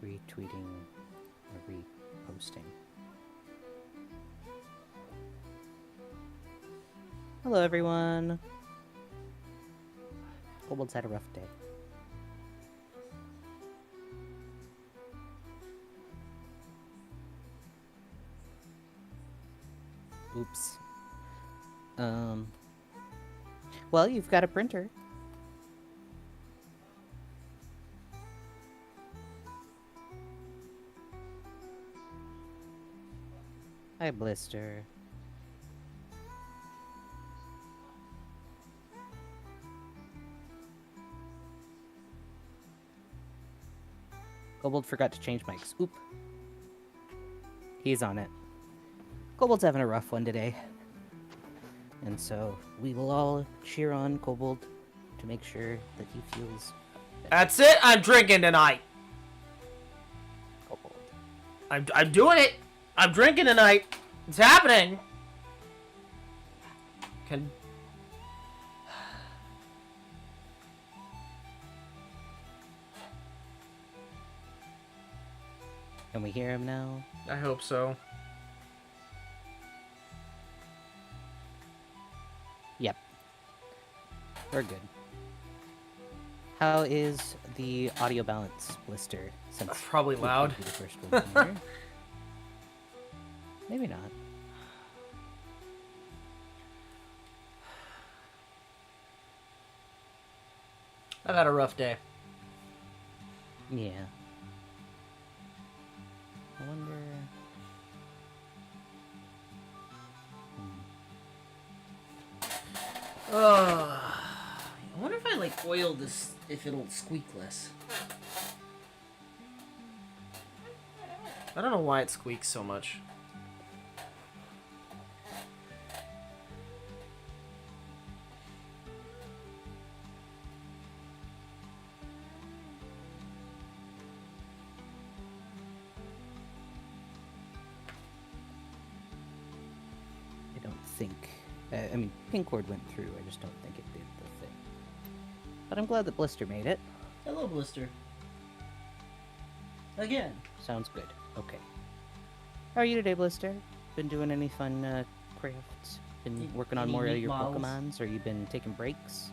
retweeting or reposting. Hello, everyone. Kobold's had a rough day. Oops. Well, you've got a printer. Hi, Blister. Kobold forgot to change mics. Oop. He's on it. Kobold's having a rough one today. And so we will all cheer on Kobold to make sure that he feels better. That's it. I'm drinking tonight. Kobold. I'm doing it. I'm drinking tonight. It's happening. Can we hear him now? I hope so. Yep. We're good. How is the audio balance, Blister? Since Probably we loud. could be the first one here. Maybe not. I've had a rough day. Yeah. I wonder... I wonder if I like oil this, if it'll squeak less. I don't know why it squeaks so much. I don't think... I mean, Pinkcord went through, I just don't think it did the thing. But I'm glad that Blister made it. Hello, Blister. Again. Sounds good. Okay. How are you today, Blister? Been doing any fun crafts? Been working on Any more of neat your models? Pokemons, or you been taking breaks?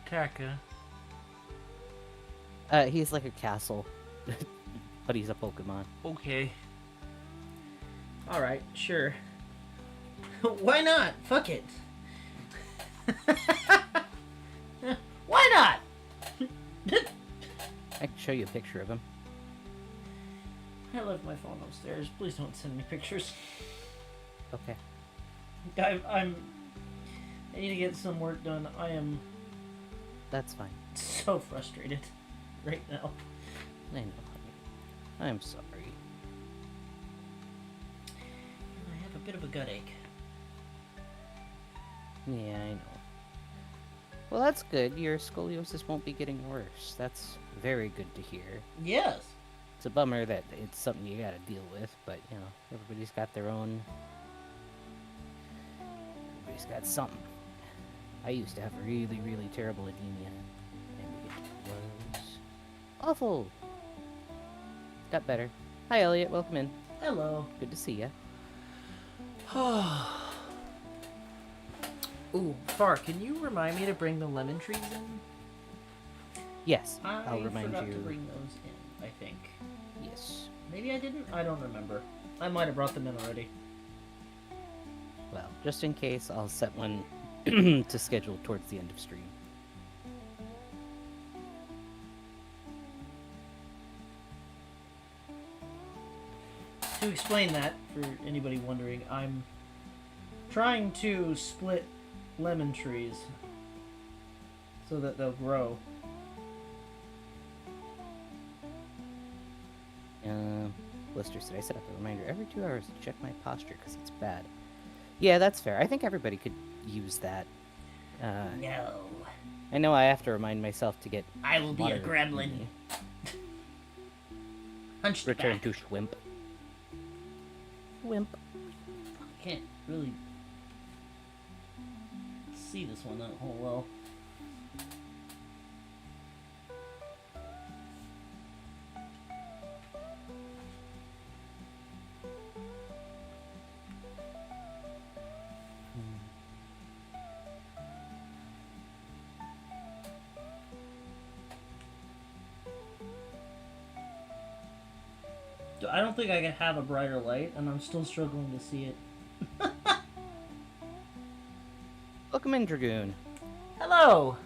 Taka. He's like a castle, but he's a Pokemon. Okay. Alright, sure. Why not? Fuck it. Why not? I can show you a picture of him. I left my phone upstairs. Please don't send me pictures. Okay. I need to get some work done. I am That's fine. so frustrated right now. I know, honey. I'm sorry. I have a bit of a gut ache. Yeah, I know. Well, that's good. Your scoliosis won't be getting worse. That's very good to hear. Yes. It's a bummer that it's something you gotta deal with, but, you know, everybody's got their own... Everybody's got something. I used to have really, really terrible anemia, and it was awful. Got better. Hi, Elliot. Welcome in. Hello. Good to see you. Ooh, Far, can you remind me to bring the lemon trees in? Yes, I I'll remind forgot you. to bring those in, I think. Yes. Maybe I didn't? I don't remember. I might have brought them in already. Well, just in case, I'll set one to schedule towards the end of stream. To explain that, for anybody wondering, I'm trying to split lemon trees so that they'll grow. Blister said I set up a reminder every 2 hours to check my posture because it's bad. Yeah, that's fair. I think everybody could use that. No. I know I have to remind myself to get I will be a water gremlin. in me. Hunchback. Return to Schwimp. Schwimp. Can't really see this one that whole well. I don't think I can have a brighter light, and I'm still struggling to see it. Welcome in, Dragoon. Hello!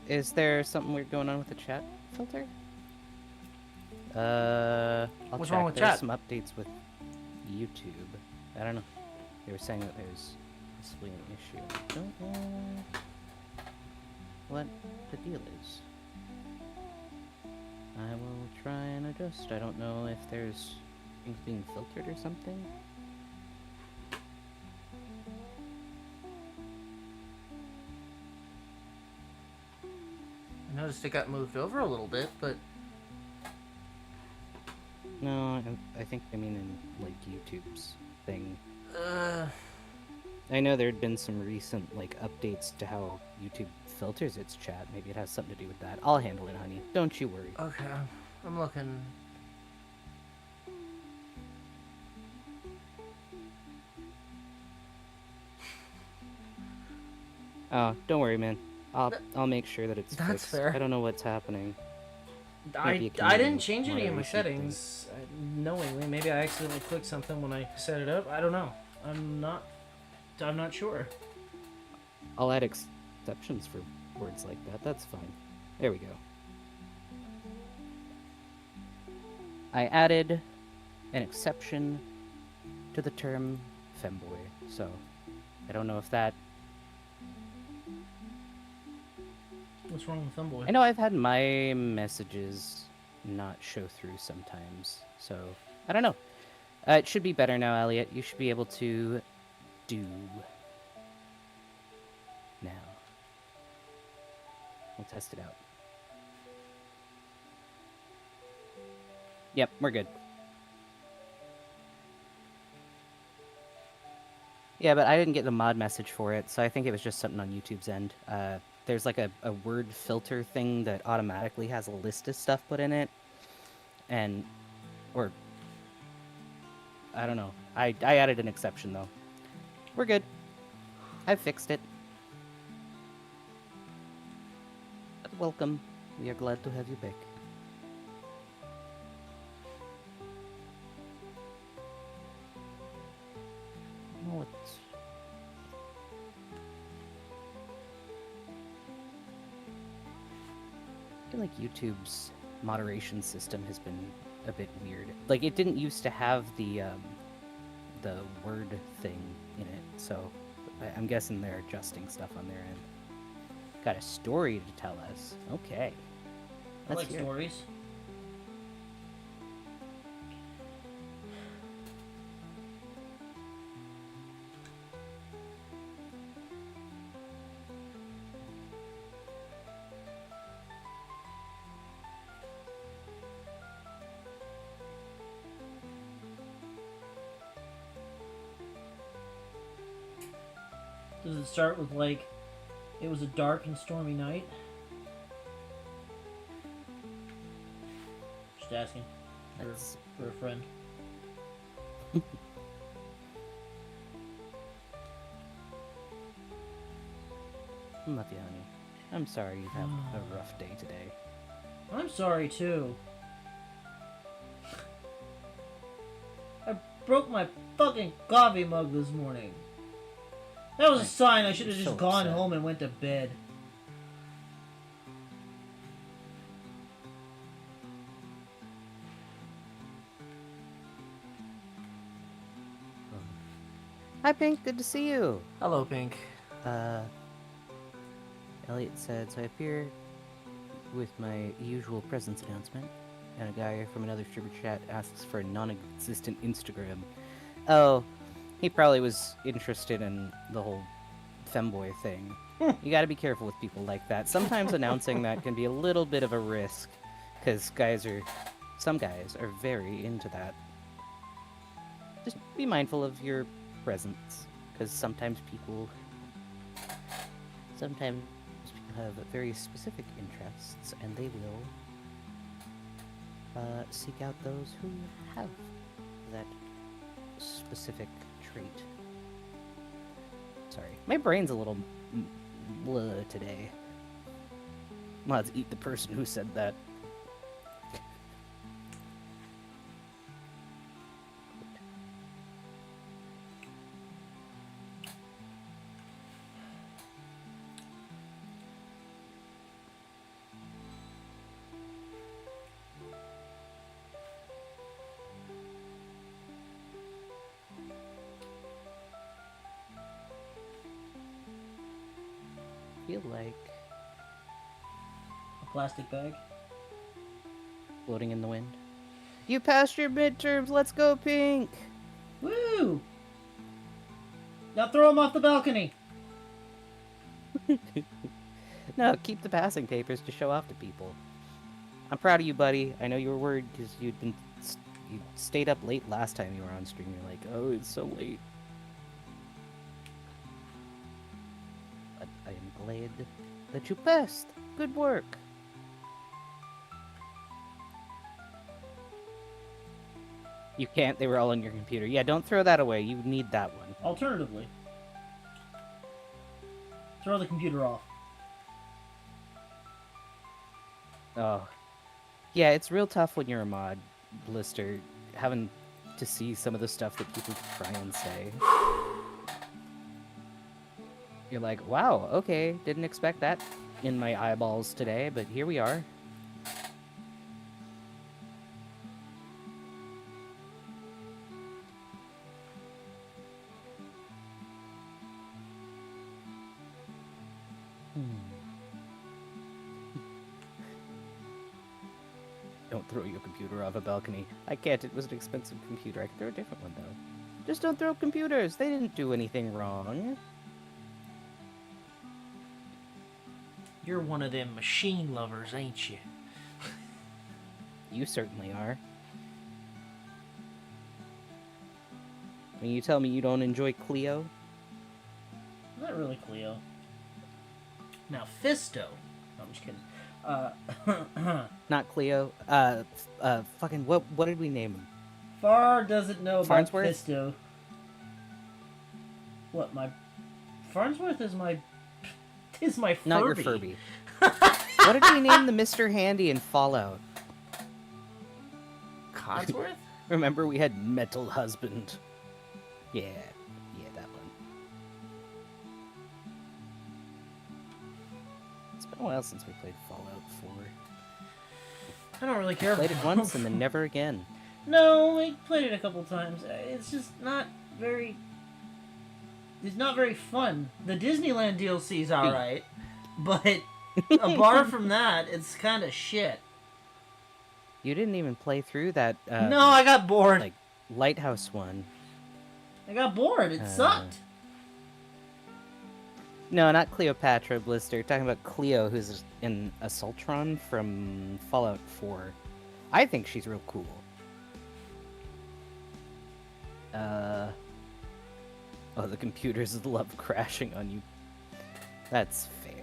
Is there something weird going on with the chat filter? I'll What's check. wrong with There's chat? some updates with YouTube. I don't know. They were saying that there's possibly an issue. I don't know what the deal is. I will try and adjust. I don't know if there's things being filtered or something. I noticed it got moved over a little bit, but... No, I think I mean in, like, YouTube's thing. I know there'd been some recent, like, updates to how YouTube filters its chat. Maybe it has something to do with that. I'll handle it, honey. Don't you worry. Okay, I'm looking... Oh, don't worry, man. I'll make sure that it's That's fixed. fair. I don't know what's happening. I didn't change any of my settings knowingly. Maybe I accidentally clicked something when I set it up. I don't know. I'm not sure. I'll add exceptions for words like that. That's fine. There we go. I added an exception to the term femboy, so I don't know if that... What's wrong with Femboy? I know I've had my messages not show through sometimes, so I don't know. It should be better now, Elliot. You should be able to do now. We'll test it out. Yep, we're good. Yeah, but I didn't get the mod message for it, so I think it was just something on YouTube's end. There's like a word filter thing that automatically has a list of stuff put in it. Or, I don't know. I added an exception though. We're good. I fixed it. Welcome. We are glad to have you back. Oh, it's... I feel like YouTube's moderation system has been a bit weird. Like, it didn't used to have the word thing in it, so I'm guessing they're adjusting stuff on their end. Got a story to tell us. Okay. I Let's like hear it. stories. Does it start with, like, it was a dark and stormy night? Just asking. That's... For a friend. I'm with you, honey. I'm sorry you've had a rough day today. I'm sorry, too. I broke my fucking coffee mug this morning. That was a sign I should have just so gone upset. home and went to bed. Hi, Pink. Good to see you. Hello, Pink. Elliot said, so I appear with my usual presence announcement, and a guy from another streamer chat asks for a non-existent Instagram. Oh, he probably was interested in the whole femboy thing. You gotta be careful with people like that. Sometimes announcing that can be a little bit of a risk, because some guys are very into that. Just be mindful of your presence, because sometimes people have very specific interests, and they will seek out those who have that specific trait. Sorry, my brain's a little blah today. Might have to eat the person who said that. Feel like A plastic bag. floating in the wind. You passed your midterms. Let's go, Pink. Woo! Now throw him off the balcony. No, keep the passing papers to show off to people. I'm proud of you, buddy. I know you were worried because you stayed up late last time you were on stream. You're like, oh, it's so late. But I am glad that you passed. Good work. You can't. They were all on your computer. Yeah, don't throw that away. You need that one. Alternatively, throw the computer off. Oh. Yeah, it's real tough when you're a mod, Blister, having to see some of the stuff that people try and say. You're like, wow, okay, didn't expect that in my eyeballs today, but here we are. Don't throw your computer off a balcony. I can't, it was an expensive computer. I can throw a different one, though. Just don't throw computers. They didn't do anything wrong. You're one of them machine lovers, ain't you? You certainly are. I mean, you tell me you don't enjoy Cleo? Not really Cleo. Now, Fisto. No, I'm just kidding. Not Cleo. Fucking, what did we name him? Far doesn't know about Farnsworth? Fisto. What, my... Farnsworth is my Furby. Not your Furby. What did we name the Mr. Handy in Fallout? Codsworth? Remember we had Metal Husband. Yeah, that one. It's been a while since we played Fallout 4. I don't really care. Played it once and then never again. No, I played it a couple times. It's just not very... It's not very fun. The Disneyland DLC's alright, but apart from that, it's kind of shit. You didn't even play through that, no, I got bored. like, Lighthouse one. I got bored. It sucked. No, not Cleopatra, Blister. Talking about Cleo, who's in Assaultron from Fallout 4. I think she's real cool. Oh, the computers love crashing on you. That's fair.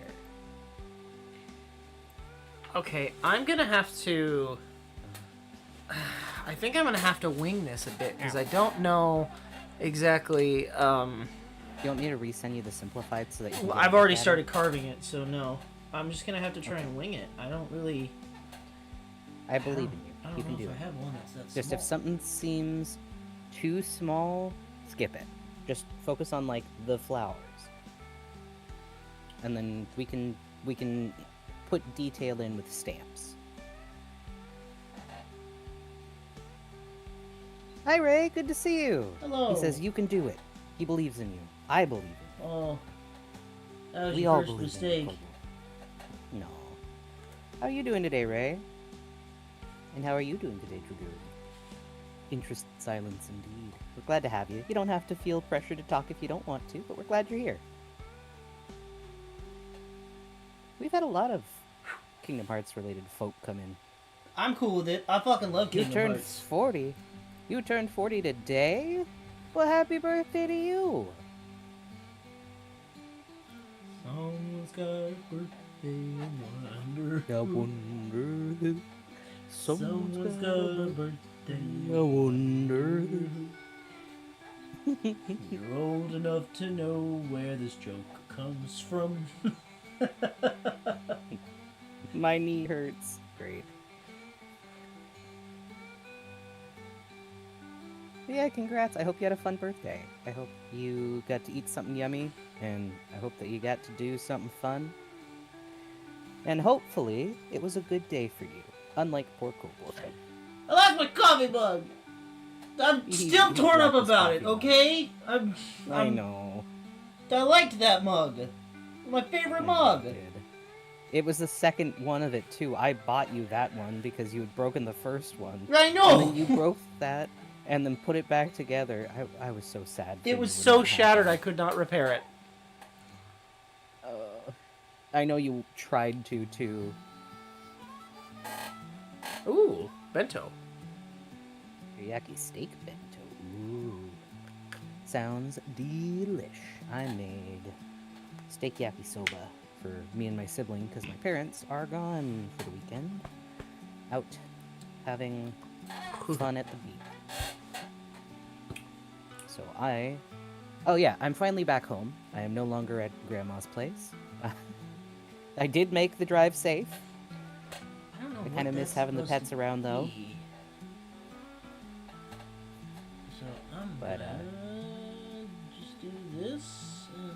Okay, I'm gonna have to... I think I'm gonna have to wing this a bit, because I don't know exactly, You want me to resend you the simplified so that you can Well, get a I've look already at started it? carving it, so no. I'm just gonna have to try and wing it. I don't really... I believe in you. I don't You can know do if it. I have one that's that Just small. if something seems too small, skip it. Just focus on like the flowers, and then we can put detail in with stamps. Hi Ray, good to see you. Hello. He says you can do it. He believes in you. I believe in you. Oh. That was We your all first believe mistake. in you. Kobold. No. How are you doing today, Ray? And how are you doing today, Dragoon? Interest silence indeed. We're glad to have you. You don't have to feel pressure to talk if you don't want to, but we're glad you're here. had a lot of Kingdom Hearts related folk come in. I'm cool with it. I fucking love You Kingdom turned Hearts. 40. You turned 40 today? Well, happy birthday to you. Someone's got a birthday, I wonder who. Someone's got a birthday, I wonder who. You're old enough to know where this joke comes from. My knee hurts. Great. But yeah, congrats. I hope you had a fun birthday. I hope you got to eat something yummy, and I hope that you got to do something fun. And hopefully, it was a good day for you, unlike poor Kobold. I lost my coffee mug! I'm still torn up lost his about it, coffee mug. okay? I know. I liked that mug. My favorite I mug. did. It was the second one of it, too. I bought you that one because you had broken the first one. I know! And then you broke that and then put it back together. I was so sad. It was so shattered I could not repair it. I know you tried to, too. Ooh, bento. Teriyaki steak bento. Ooh. Sounds delish. I made steak yakisoba for me and my sibling because my parents are gone for the weekend. Out having fun at the beach. So oh yeah, I'm finally back home. I am no longer at Grandma's place. I did make the drive safe. I kind of miss having the pets around, though. So I'm gonna just do this and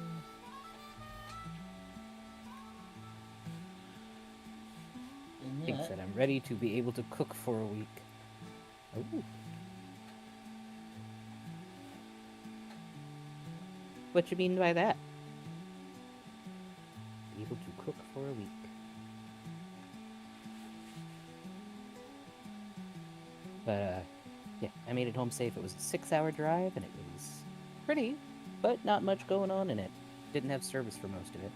Think that. that I'm ready to be able to cook for a week. Ooh. What you mean by that? Able to cook for a week. But, yeah, I made it home safe. It was a 6-hour drive, and it was pretty, but not much going on in it. Didn't have service for most of it.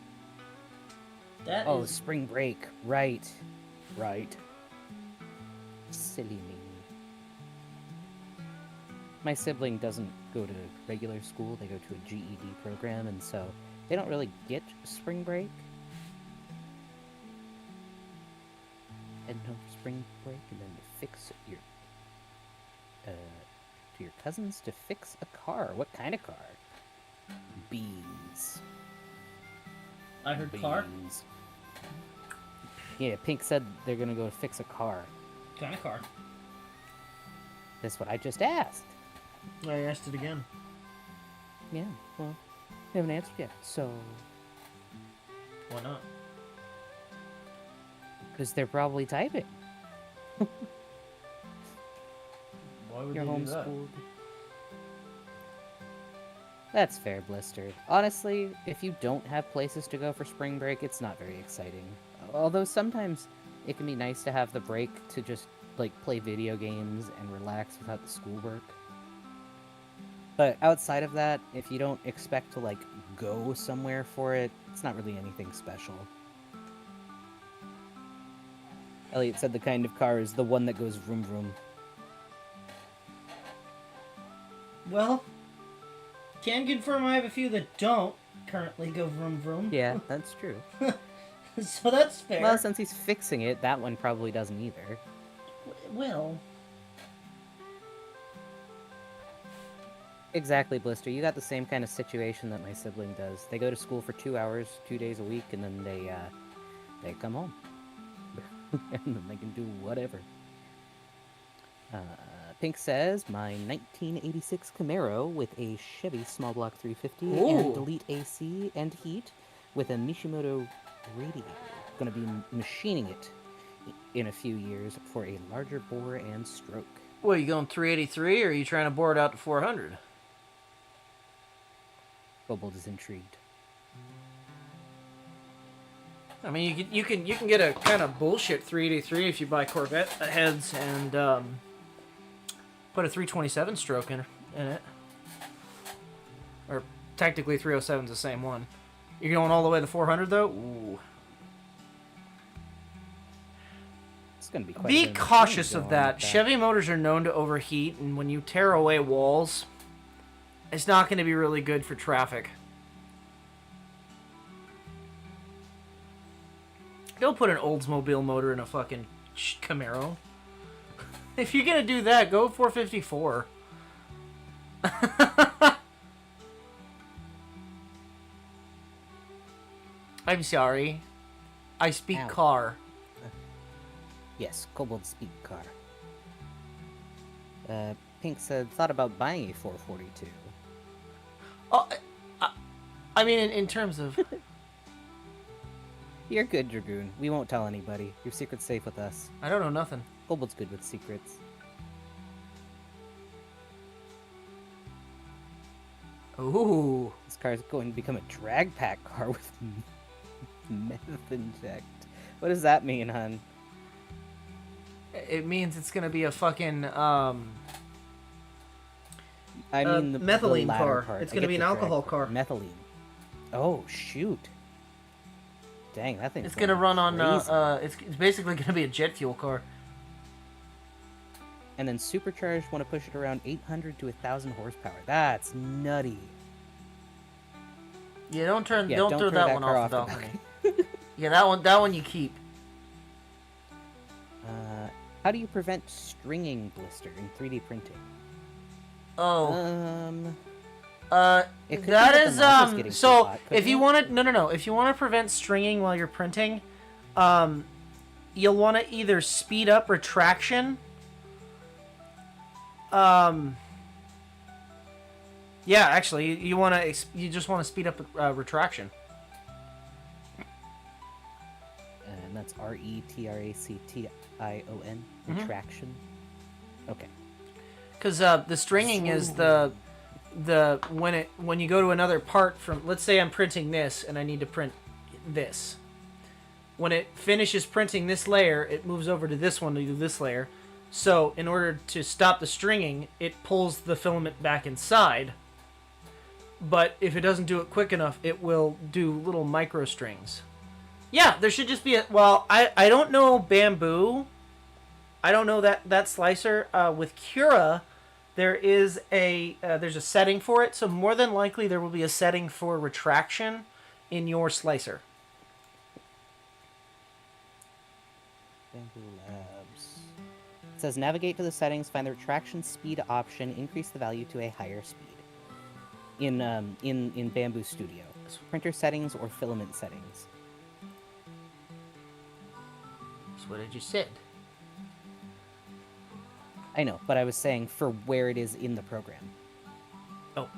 That Oh, is spring break. Right. Right. Silly me. My sibling doesn't go to regular school. They go to a GED program, and so they don't really get spring break. Heading home for spring break, and then to fix your to your cousins to fix a car. What kind of car? Beans. I heard car. Beans. Yeah, Pink said they're gonna go fix a car. Kind of car. That's what I just asked. I asked it again. Yeah, well, we haven't answered yet, so... Why not? Because they're probably typing. Why would You're they do that? homeschooled. That's fair, Blister. Honestly, if you don't have places to go for spring break, it's not very exciting. Although sometimes it can be nice to have the break to just, like, play video games and relax without the schoolwork. But outside of that, if you don't expect to, like, go somewhere for it, it's not really anything special. Elliot said the kind of car is the one that goes vroom vroom. Well, can confirm I have a few that don't currently go vroom vroom. Yeah, that's true. So that's fair. Well, since he's fixing it, that one probably doesn't either. Well, Exactly, Blister. You got the same kind of situation that my sibling does. They go to school for 2 hours, 2 days a week, and then they come home. And then they can do whatever. Pink says, my 1986 Camaro with a Chevy small block 350 and Ooh. Delete AC and heat with a Mishimoto radiator. Gonna be machining it in a few years for a larger bore and stroke. what, you going 383 or are you trying to bore it out to 400? Kobold is intrigued. I mean, you can get a kind of bullshit 383 if you buy Corvette heads and put a 327 stroke in it. Or technically 307 is the same one. You're going all the way to 400 though? Ooh. gonna be quite a Be bit of cautious going of on that. with that. Chevy motors are known to overheat, and when you tear away walls, it's not going to be really good for traffic. Don't put an Oldsmobile motor in a fucking Camaro. If you're going to do that, go 454. I'm sorry. I speak Ow. car. Yes, Kobold speak car. Pink said, thought about buying a 442. Oh, I mean, in terms of... You're good, Dragoon. We won't tell anybody. Your secret's safe with us. I don't know nothing. Kobold's good with secrets. Ooh. This car is going to become a drag pack car with meth inject. What does that mean, hun? It means it's going to be a fucking... I mean the methylene latter car. part. It's I going to get be an the alcohol drag car. Methylene. Oh, shoot. Dang, that thing's It's going to run on... crazy. It's basically going to be a jet fuel car. And then supercharged, want to push it around 800 to 1,000 horsepower. That's nutty. Yeah, don't throw throw that one car off the the balcony. Yeah, that one you keep. How do you prevent stringing blister in 3D printing? Oh. It could be That the is nozzle's getting too so hot, if couldn't you it? want to no, if you want to prevent stringing while you're printing, you'll want to either speed up retraction. Yeah, actually, you just want to speed up retraction. And that's retractation. Retraction. Okay. Because the stringing is the when you go to another part from, let's say I'm printing this and I need to print this. When it finishes printing this layer, it moves over to this one to do this layer. So in order to stop the stringing, it pulls the filament back inside. But if it doesn't do it quick enough, it will do little micro strings. Yeah, there should just be a... Well, I don't know bamboo. I don't know that slicer. With Cura, there's a setting for it. So more than likely, there will be a setting for retraction in your slicer. Bamboo Labs. It says navigate to the settings, find the retraction speed option, increase the value to a higher speed. In Bamboo Studio, printer settings or filament settings. That's what I just said. I know, but I was saying for where it is in the program. Oh.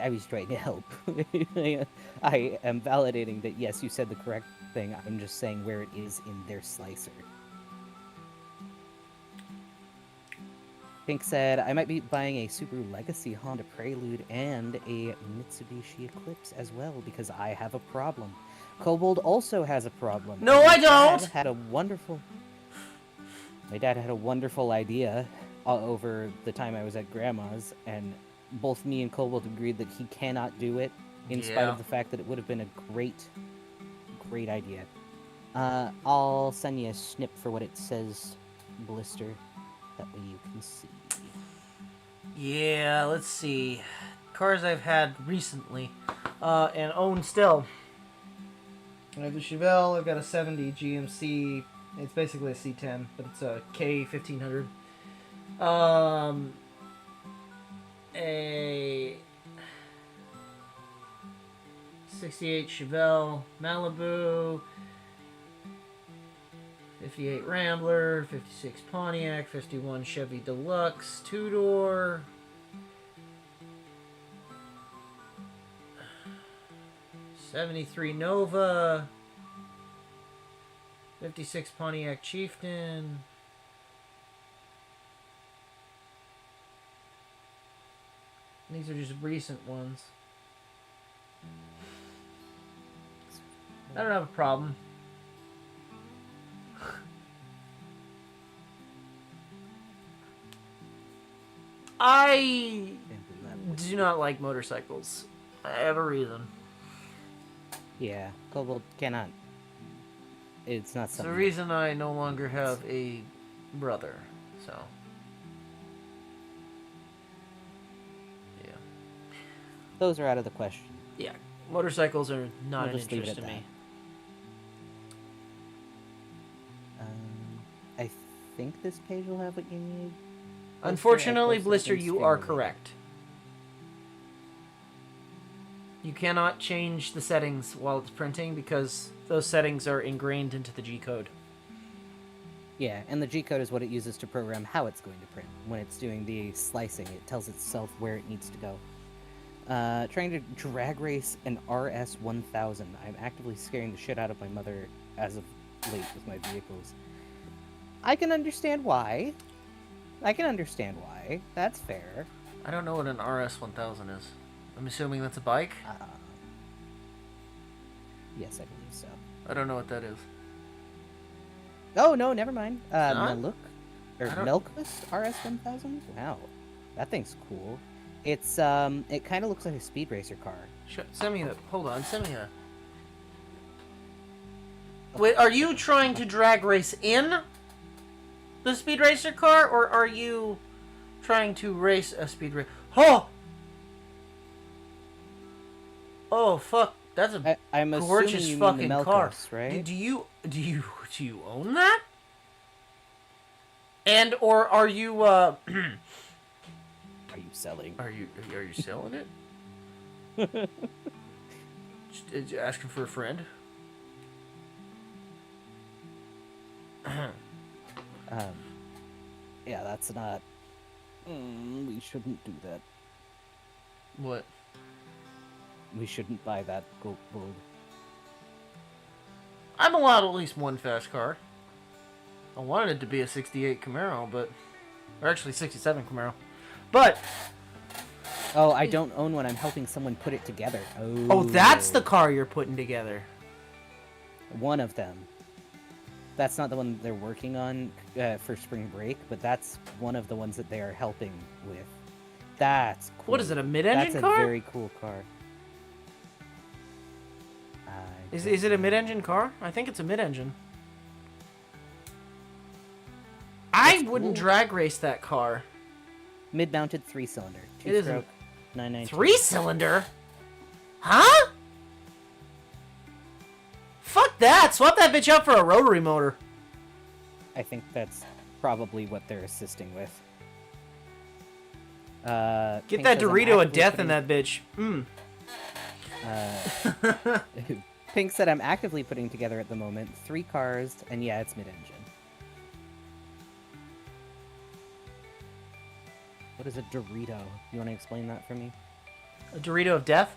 I was trying to help. I am validating that, yes, you said the correct thing. I'm just saying where it is in their slicer. Pink said, I might be buying a Subaru Legacy Honda Prelude and a Mitsubishi Eclipse as well because I have a problem. Kobold also has a problem. No, I don't! My dad had a wonderful idea over the time I was at Grandma's, and both me and Kobold agreed that he cannot do it, in spite of the fact that it would have been a great idea. I'll send you a snip for what it says, Blister. That way you can see. Yeah, let's see. Cars I've had recently and own still. I have the Chevelle. I've got a 70 GMC. It's basically a C10, but it's a K1500. A 68 Chevelle Malibu. 58 Rambler, 56 Pontiac, 51 Chevy Deluxe, 2-door. 73 Nova. 56 Pontiac Chieftain. These are just recent ones. I don't have a problem. I do not like motorcycles. I have a reason. Yeah, Kobold cannot. it's not It's the something. reason I no longer have a brother. So. Yeah. Those are out of the question. Yeah. Motorcycles are not We'll an just leave it interest at to me. I think this page will have what you need. Unfortunately, posted Blister, against you stream are related. correct. You cannot change the settings while it's printing because those settings are ingrained into the G code. Yeah, and the G code is what it uses to program how it's going to print. When it's doing the slicing, it tells itself where it needs to go. Trying to drag race an RS-1000. I'm actively scaring the shit out of my mother as of late with my vehicles. I can understand why. That's fair. I don't know what an RS-1000 is. I'm assuming that's a bike? Yes, I believe so. I don't know what that is. Oh, no, never mind. Not? Melkus RS-1000? Wow. That thing's cool. It's, it kind of looks like a speed racer car. Send me a... Hold on, send me a... Wait, are you trying to drag race in the speed racer car, or are you trying to race a speed racer? Oh! Oh, fuck. That's a I'm gorgeous assuming you fucking mean the car. Melkus, right? Do you own that? And or are you Are you selling? are you selling it? Just asking for a friend. Yeah, that's not... we shouldn't do that. What? We shouldn't buy that Kobold. I'm allowed at least one fast car. I wanted it to be a 68 Camaro, but... Or actually 67 Camaro. But... Oh, I don't own one. I'm helping someone put it together. Oh, that's the car you're putting together. One of them. That's not the one they're working on for spring break, but that's one of the ones that they are helping with. That's cool. What is it, a mid-engine That's car? a very cool car. Is it a mid-engine car? I think it's a mid-engine. I wouldn't cool. drag race that car. Mid-mounted 3-cylinder. It isn't. 2-stroke, 992. 3-cylinder? Huh? Fuck that! Swap that bitch out for a rotary motor. I think that's probably what they're assisting with. Get Pink that says, "I'm Dorito of actively death in putting-" that bitch. Pink said, I'm actively putting together at the moment 3 cars, and yeah, it's mid-engine. What is a Dorito? You want to explain that for me? A Dorito of death?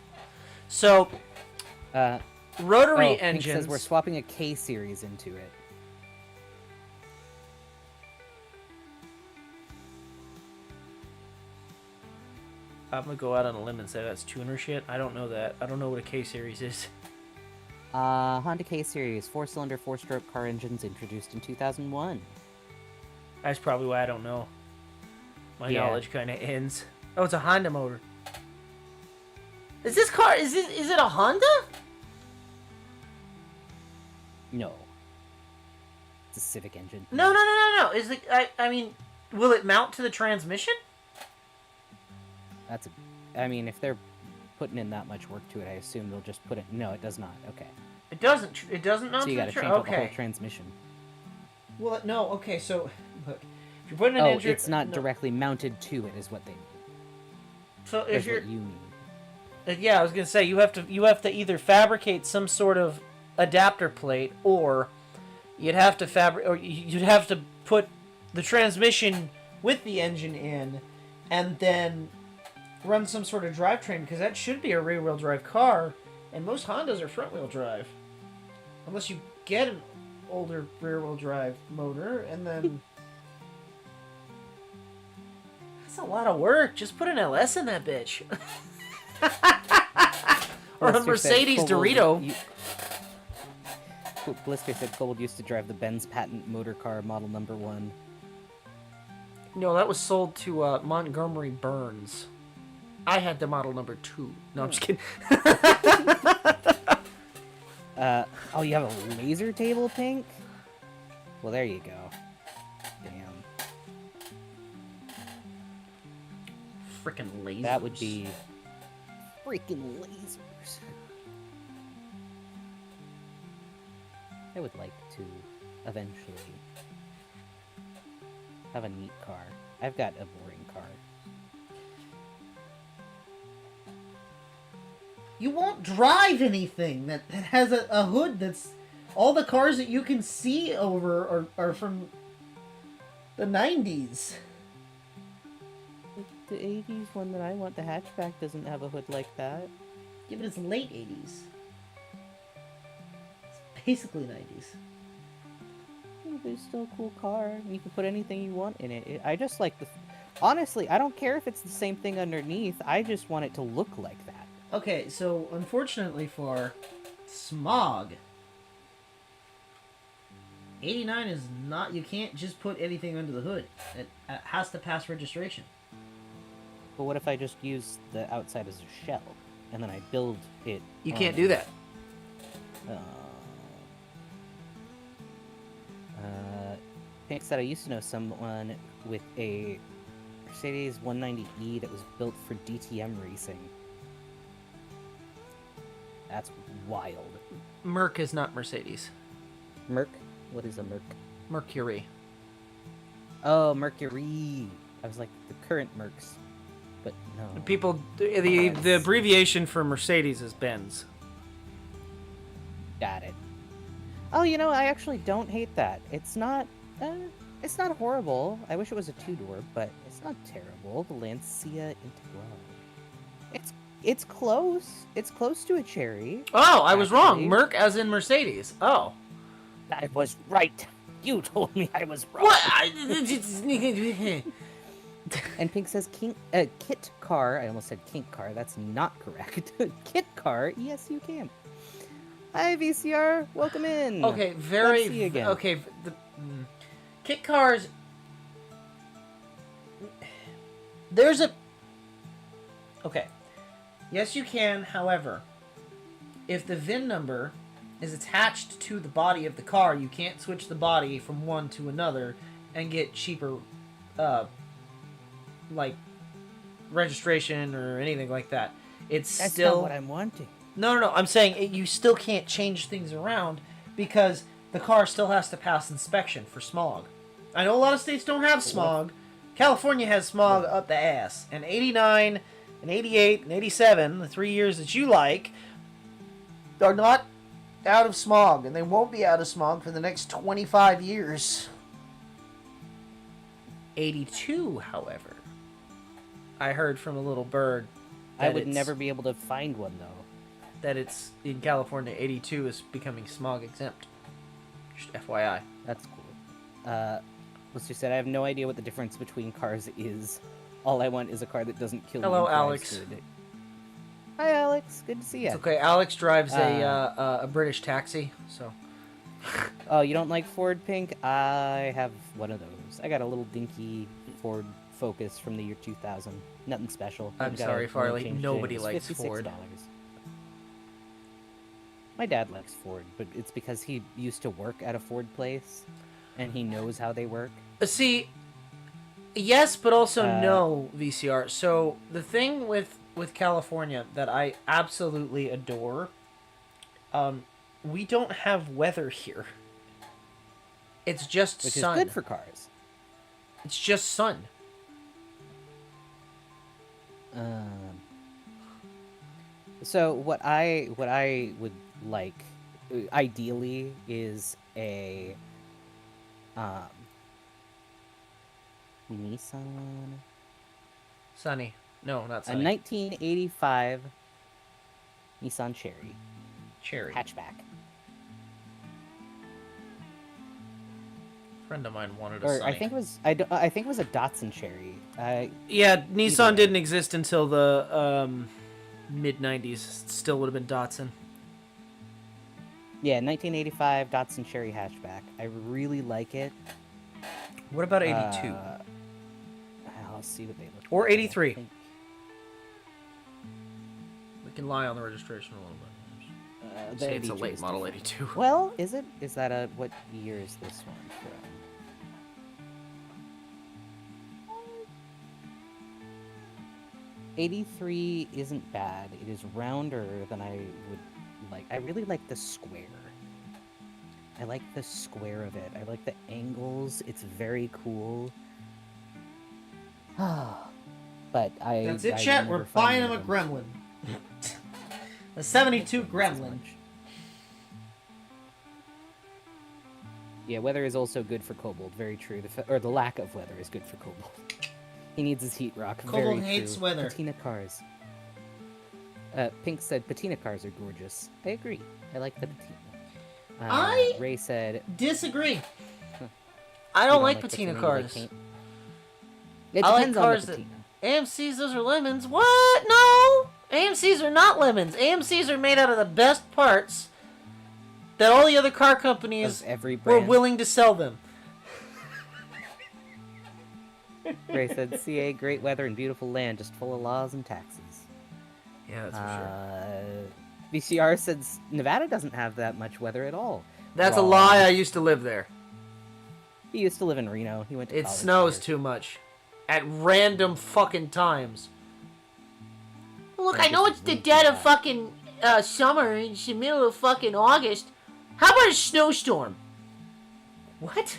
So, rotary Pink engines... says we're swapping a K-series into it. I'm gonna go out on a limb and say that's tuner shit. I don't know that. I don't know what a K-series is. Honda K-series, 4-cylinder, 4-stroke car engines introduced in 2001. That's probably why I don't know. My Yeah. knowledge kind of ends. Oh, it's a Honda motor. Is this car? Is it a Honda? No. It's a Civic engine. No. Is it? I mean, will it mount to the transmission? That's a... I mean, if they're putting in that much work to it, I assume they'll just put it... No, it does not. Okay. It doesn't. It doesn't mount So you to gotta the change out the whole Okay. transmission. Well, no. Okay, so look, if you're putting an Oh, engine, it's not no. directly mounted to it, is what they mean. So if Is you're, what you mean. yeah, I was gonna say you have to either fabricate some sort of adapter plate, or you'd have to put the transmission with the engine in, and then run some sort of drivetrain, because that should be a rear-wheel drive car, and most Hondas are front-wheel drive, unless you get an older rear-wheel drive motor, and then that's a lot of work. Just put an LS in that bitch. Or a Blister said Mercedes Kobold Dorito. Blister said Kobold used to drive the Benz patent motor car model number 1. No, that was sold to Montgomery Burns. I had the model number 2. No, I'm just kidding. Oh, you have a laser table, Pink? Well, there you go. Damn. Frickin' lasers. That would be freaking lasers. I would like to eventually have a neat car. I've got a boring car. You won't drive anything that has a hood that's... All the cars that you can see over are from the 90s. The 80s one that I want, the hatchback, doesn't have a hood like that. Yeah, but it's late 80s. It's basically 90s. Yeah, but it's still a cool car. You can put anything you want in it. I just like the... Honestly, I don't care if it's the same thing underneath. I just want it to look like that. Okay, so unfortunately for smog, 89 is not... You can't just put anything under the hood. It has to pass registration. But what if I just use the outside as a shell, and then I build it? You can't do that. Pink said I used to know someone with a Mercedes 190E that was built for DTM racing. That's wild. Merc is not Mercedes. Merc? What is a Merc? Mercury. Oh, Mercury. I was like, the current Mercs. But no. People, the abbreviation for Mercedes is Benz. Got it. Oh, you know, I actually don't hate that. It's not horrible. I wish it was a two-door, but it's not terrible. The Lancia Integral. It's close. It's close to a Cherry. Oh, I was wrong. Actually. Merc as in Mercedes. Oh. I was right. You told me I was wrong. What? And Pink says kit car. I almost said kink car. That's not correct. Kit car. Yes, you can. Hi, VCR. Welcome in. Okay, Let's see again. Okay, kit cars. There's a. Okay. Yes, you can. However, if the VIN number is attached to the body of the car, you can't switch the body from one to another and get cheaper, like registration or anything like that. It's That's still not what I'm wanting. No. I'm saying you still can't change things around because the car still has to pass inspection for smog. I know a lot of states don't have smog. California has smog up the ass. And 89 and 88 and 87, the 3 years that you like, are not out of smog. And they won't be out of smog for the next 25 years. 82, however, I heard from a little bird I would never be able to find one, though. that it's in California. 82 is becoming smog exempt. Just FYI. That's cool. Let's just say I have no idea what the difference between cars is. All I want is a car that doesn't kill me. Hello, and drives Alex. good. Hi, Alex. Good to see you. It's okay. Alex drives a British taxi, so. Oh, you don't like Ford, Pink? I have one of those. I got a little dinky Ford Focus from the year 2000. Nothing special. I'm I've got sorry, a Farley. change Nobody today. It's likes Ford. $56. My dad likes Ford, but it's because he used to work at a Ford place, and he knows how they work. See, yes, but also no, VCR. So the thing with California that I absolutely adore, we don't have weather here. It's just Which sun. is good for cars. It's just sun. So what I would like, ideally, is a Nissan, Sunny. No, not a sunny. 1985 Nissan Cherry Cherry. hatchback. Friend of mine wanted a Or sunny. I think it was I think it was a Datsun Cherry. Yeah, Nissan way. didn't exist until the mid-90s. Still would have been Datsun. Yeah, 1985 Datsun Cherry hatchback. I really like it. What about 82? I'll see what they look Or like. 83. I think, We can lie on the registration a little bit. Say it's a beach late is Model different. 82. Well, is it? Is that a... What year is this one from? '83 isn't bad. It is rounder than I would like. I really like the square. I like the square of it. I like the angles. It's very cool. But That's it, I chat. never We're find buying him one a of them. gremlin. A 72 As gremlin. much. Yeah, weather is also good for Kobold. Very true. Or the lack of weather is good for Kobold. He needs his heat rock. Kobold Very hates true. weather. Patina cars. Pink said patina cars are gorgeous. I agree. I like the patina. Ray said Disagree. I you don't like patina you like cars. paint. It I like depends on cars the that- patina. AMCs, those are lemons. What? No! AMCs are not lemons. AMCs are made out of the best parts that all the other car companies Of every were brand. willing to sell them. Ray said, CA, great weather and beautiful land, just full of laws and taxes. Yeah, that's for sure. VCR says Nevada doesn't have that much weather at all. That's a Wrong. lie. I used to live there. He used to live in Reno. He went to It college snows there. too much. At random fucking times. Look, I know it's the dead of fucking summer. It's the middle of fucking August. How about a snowstorm? What?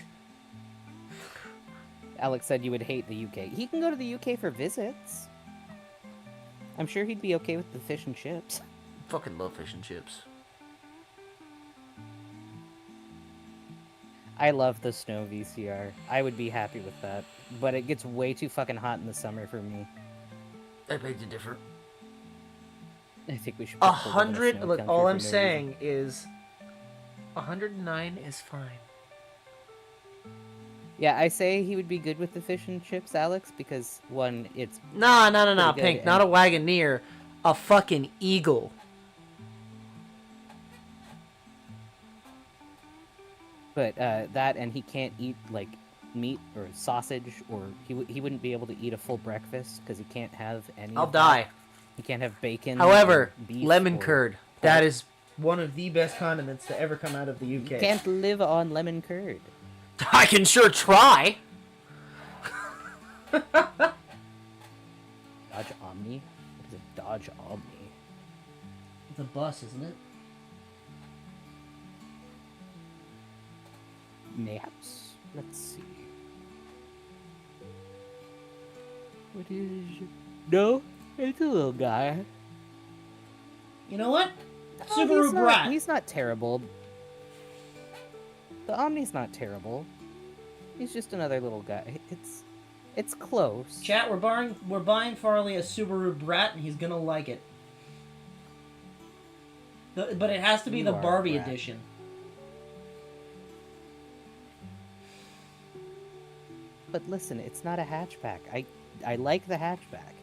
Alex said you would hate the UK. He can go to the UK for visits. I'm sure he'd be okay with the fish and chips. Fucking love fish and chips. I love the snow VCR. I would be happy with that. But it gets way too fucking hot in the summer for me. That makes it different. I think we should put Kobold in a 100. snow Look, country all for I'm no reason. saying is 109 is fine. Yeah, I say he would be good with the fish and chips, Alex, because one, it's No, Pretty good, Pink. Not a Wagoneer. A fucking eagle. but that, and he can't eat like meat or sausage, or he wouldn't be able to eat a full breakfast because he can't have any. I'll of that. die. He can't have bacon. However, or beef lemon or curd. That pork. is One of the best condiments to ever come out of the You UK. can't live on lemon curd. I can sure try. Dodge Omni? What is a Dodge Omni? It's a bus, isn't it? Mayhaps? Let's see. What is... No, it's a little guy. You know what? Oh, Subaru Brat. He's not terrible. The Omni's not terrible. He's just another little guy. It's close. Chat, we're buying Farley a Subaru Brat, and he's gonna like it. But it has to be You the are a Barbie brat. edition. But listen, it's not a hatchback. I like the hatchback.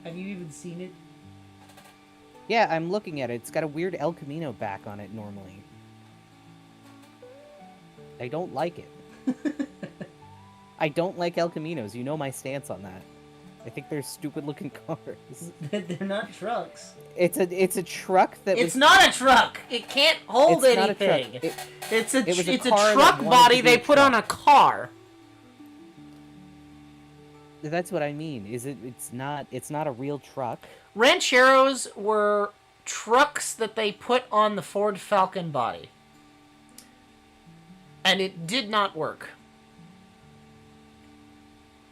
Have you even seen it? Yeah, I'm looking at it. It's got a weird El Camino back on it normally. I don't like it. I don't like El Caminos. You know my stance on that. I think they're stupid looking cars. They're not trucks. It's a truck that It's was... not a truck. It can't hold It's not a truck. anything. It's a it was a it's a car that truck wanted body to be they a put on a truck. car. That's what I mean. It's not a real truck. Rancheros were trucks that they put on the Ford Falcon body. And it did not work.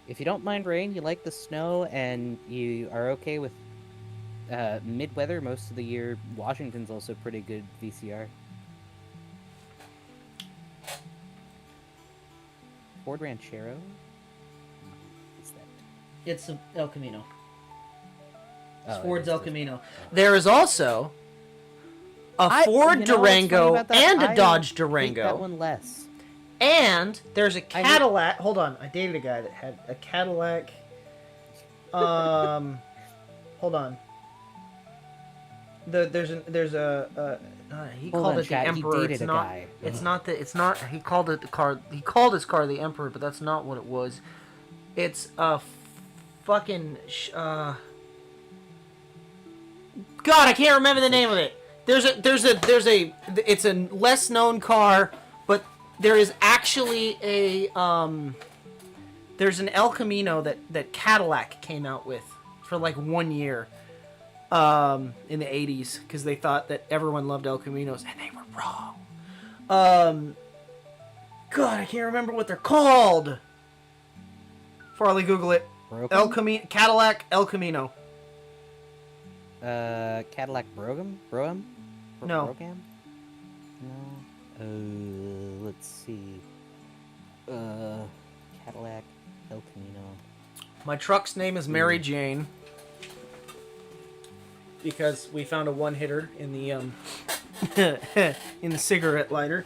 If you don't mind rain, you like the snow, and you are okay with mid-weather most of the year, Washington's also pretty good VCR. Ford Ranchero? What's that? It's a El Camino. It's Oh, Ford's it El is. Camino. There is also a I- Ford you know what's funny Durango about that? and a I Dodge hate Durango. that one less. And there's a I Cadillac. Hold on, I dated a guy that had a Cadillac. Hold on. There's a he Hold called on, it the chat, he Emperor. dated It's a not. guy. It's not the. It's not. He called it the car. He called his car the Emperor, but that's not what it was. It's a fucking God, I can't remember the name of it. It's a less known car, but there is actually there's an El Camino that Cadillac came out with for like 1 year, in the 80s, because they thought that everyone loved El Caminos, and they were wrong. God, I can't remember what they're called. Farley, Google it. Broken? Cadillac El Camino. Cadillac Brougham? Brougham? No. Brougham? No. Let's see. Cadillac El Camino. My truck's name is Mary Jane, because we found a one-hitter in the in the cigarette lighter.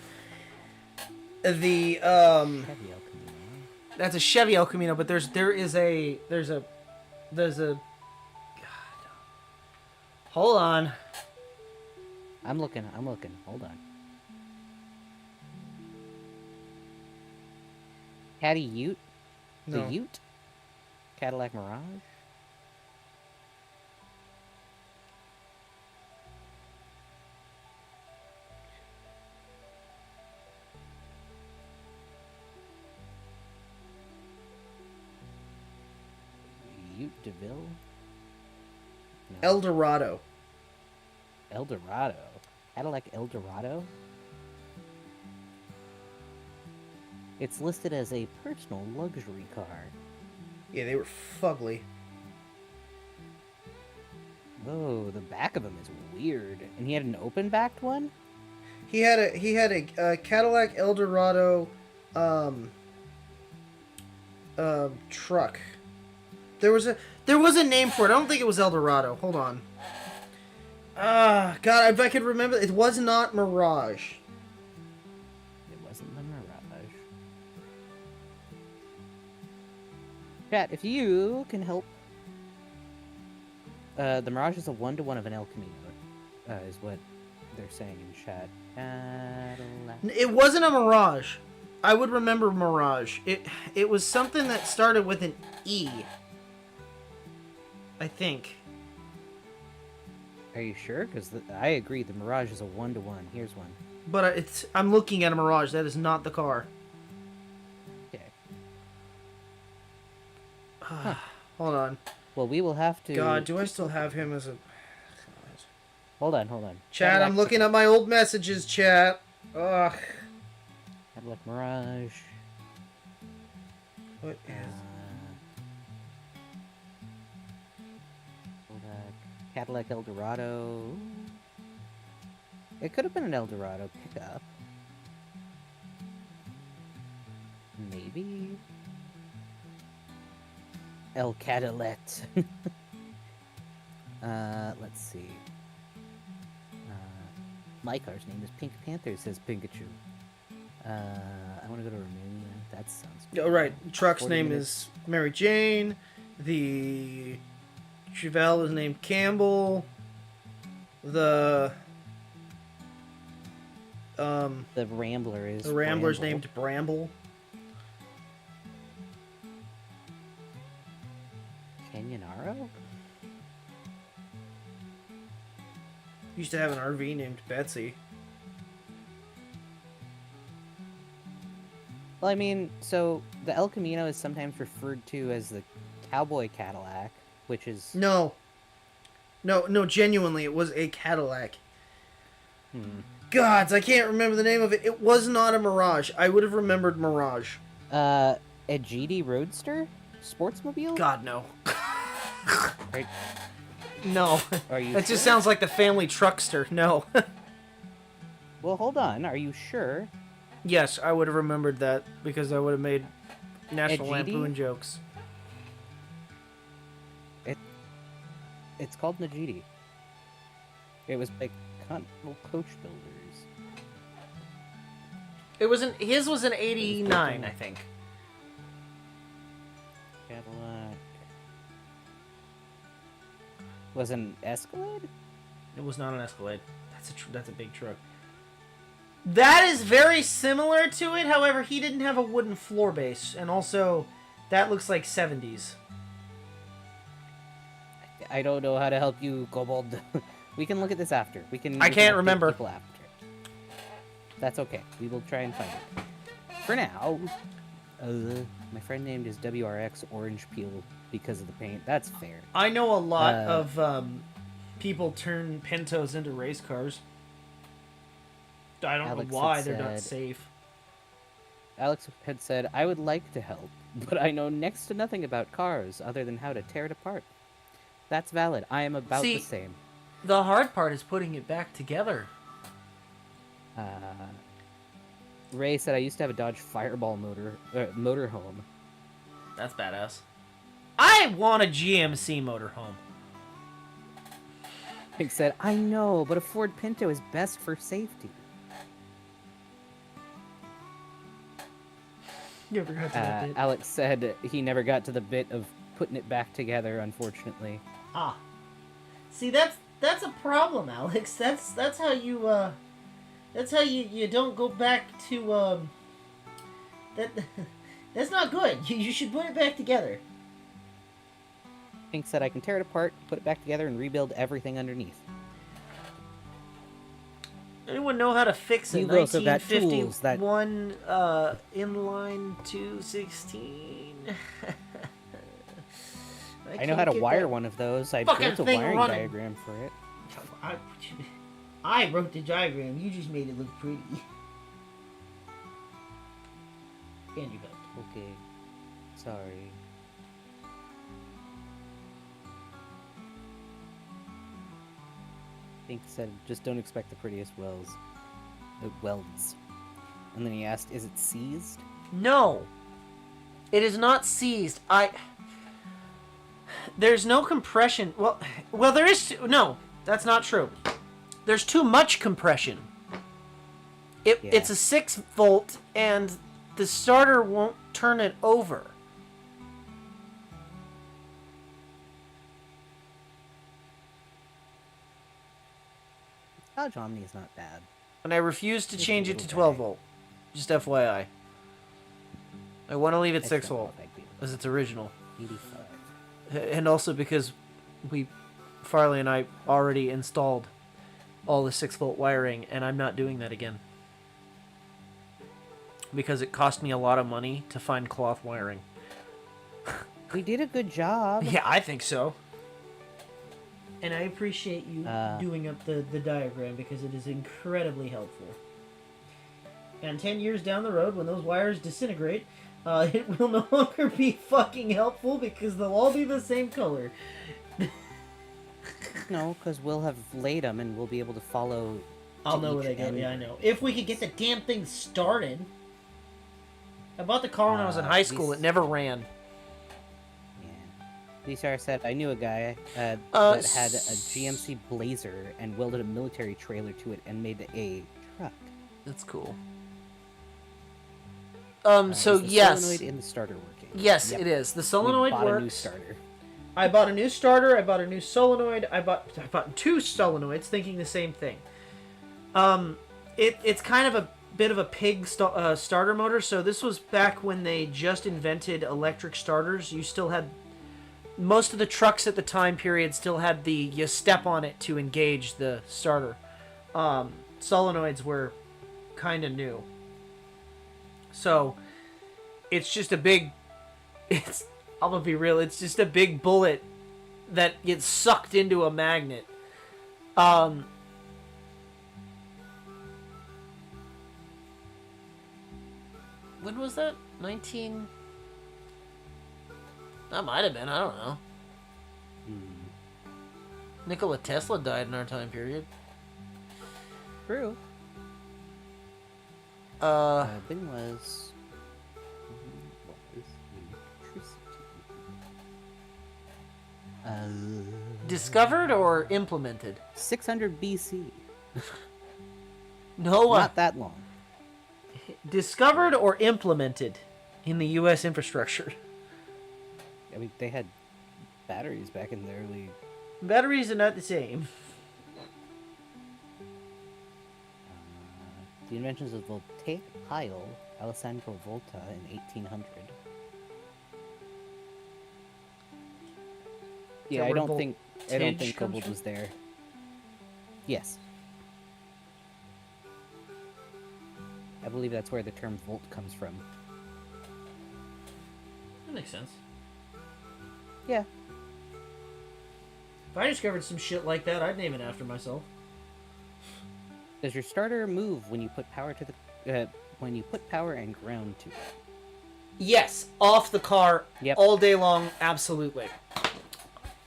Chevy El Camino. That's a Chevy El Camino, but there's a God. Hold on. I'm looking. Hold on. Caddy Ute? The No. Ute? Cadillac Mirage? Ute DeVille? No. El Dorado. Eldorado. Cadillac Eldorado? It's listed as a personal luxury car. Yeah, they were fugly. Oh, the back of him is weird. And he had an open-backed one? He had a Cadillac Eldorado truck. There was a name for it. I don't think it was Eldorado. Hold on. God, if I could remember, it was not Mirage. It wasn't the Mirage. Chat, if you can help. The Mirage is a 1-to-1 of an El Camino, is what they're saying in chat. Cadillac. It wasn't a Mirage. I would remember Mirage. It was something that started with an E. I think. Are you sure? Because I agree, the Mirage is a 1-to-1. Here's one. But I'm looking at a Mirage. That is not the car. Okay. Huh. Hold on. Well, we will have to... God, do I still have him as a... Hold on. Chat, Cadillac I'm looking at my old messages, chat. Ugh. Cadillac Mirage. What is... Cadillac Eldorado. It could have been an Eldorado pickup. Maybe. El Cadillac. Let's see. My car's name is Pink Panther, says Pikachu. I want to go to Romania. That sounds good. Oh, right. Truck's 40 name minutes. is Mary Jane. The Chevelle is named Campbell. The Rambler is Rambler's Bramble. named Bramble. Canyonaro? Used to have an RV named Betsy. Well, I mean, so the El Camino is sometimes referred to as the Cowboy Cadillac, which is... No, genuinely, it was a Cadillac. Gods, I can't remember the name of it. It was not a Mirage. I would have remembered Mirage. A GD Roadster? Sportsmobile? God, no. Right. No. Are you That sure? just sounds like the family truckster. No. Well, hold on. Are you sure? Yes, I would have remembered that because I would have made National GD? Lampoon jokes. It's called Najidi. It was by Continental Coach Builders. His was an 89, I think. Cadillac. Was an Escalade? It was not an Escalade. That's a big truck. That is very similar to it. However, he didn't have a wooden floor base, and also that looks like 70s. I don't know how to help you, Kobold. We can look at this after. We can. I we can can't update remember. people after. That's okay. We will try and find it. For now, my friend named his WRX Orange Peel because of the paint. That's fair. I know a lot Uh, of people turn Pintos into race cars. I don't Alex know why had they're not said- safe. Alex had said, "I would like to help, but I know next to nothing about cars other than how to tear it apart." That's valid. I am about See- the same. The hard part is putting it back together. Ray said, "I used to have a Dodge Fireball motorhome." That's badass. I want a GMC motorhome. Pink said, "I know, but a Ford Pinto is best for safety." You ever got to that bit? Alex said he never got to the bit of putting it back together, unfortunately. Ah. See, that's a problem, Alex. That's how you you don't go back to that that's not good. You should put it back together. Pink said, "I can tear it apart, put it back together, and rebuild everything underneath." Anyone know how to fix a You've also got tools that- 1951 inline 216? I know how to wire one of those. I fucking built a thing wiring running. diagram for it. I wrote the diagram. You just made it look pretty. And you built. Okay. Sorry. Pink said, "Just don't expect the prettiest welds." And then he asked, "Is it seized?" No, it is not seized. There's no compression. Well, there is. No, that's not true. There's too much compression. It's a 6-volt, and the starter won't turn it over. Dodge Omni is not bad. And I refuse to Just a change it to little 12 guy. volt. Just FYI. I want to leave it I 6 don't know volt if I'd be able as it's original. to. 85. And also because Farley and I already installed all the 6-volt wiring, and I'm not doing that again. Because it cost me a lot of money to find cloth wiring. We did a good job. Yeah, I think so. And I appreciate you doing up the diagram because it is incredibly helpful. And 10 years down the road, when those wires disintegrate, it will no longer be fucking helpful because they'll all be the same color. No, because we'll have laid them and we'll be able to follow. I'll to know where each they go. end. Yeah, I know. If we could get the damn thing started. I bought the car when I was in high school. It never ran. Yeah. DCR said, "I knew a guy that had a GMC Blazer and welded a military trailer to it and made a truck." That's cool. Is So the yes. solenoid in the starter working? Yes, Yep. it is. The We solenoid bought works. a new starter. I bought a new starter. I bought a new solenoid. I bought 2 solenoids, thinking the same thing. It's kind of a bit of a pig starter motor. So this was back when they just invented electric starters. You still had most of the trucks at the time period still had you step on it to engage the starter. Solenoids were kind of new. So it's just a big. I'm gonna be real. It's just a big bullet that gets sucked into a magnet. When was that? 19. That might have been. I don't know. Nikola Tesla died in our time period. True. When was electricity? Discovered or implemented? 600 BC. No, Not that long. discovered or implemented in the U.S. infrastructure. I mean, they had batteries back in the early. Batteries are not the same. The inventions of voltaic pile, Alessandro Volta in 1800. Yeah, that I where don't think voltage Kobold comes was there. Yes. I believe that's where the term volt comes from. That makes sense. Yeah. If I discovered some shit like that, I'd name it after myself. Does your starter move when you put power to the when you put power and ground to it? Yes, off the car Yep. all day long, absolutely.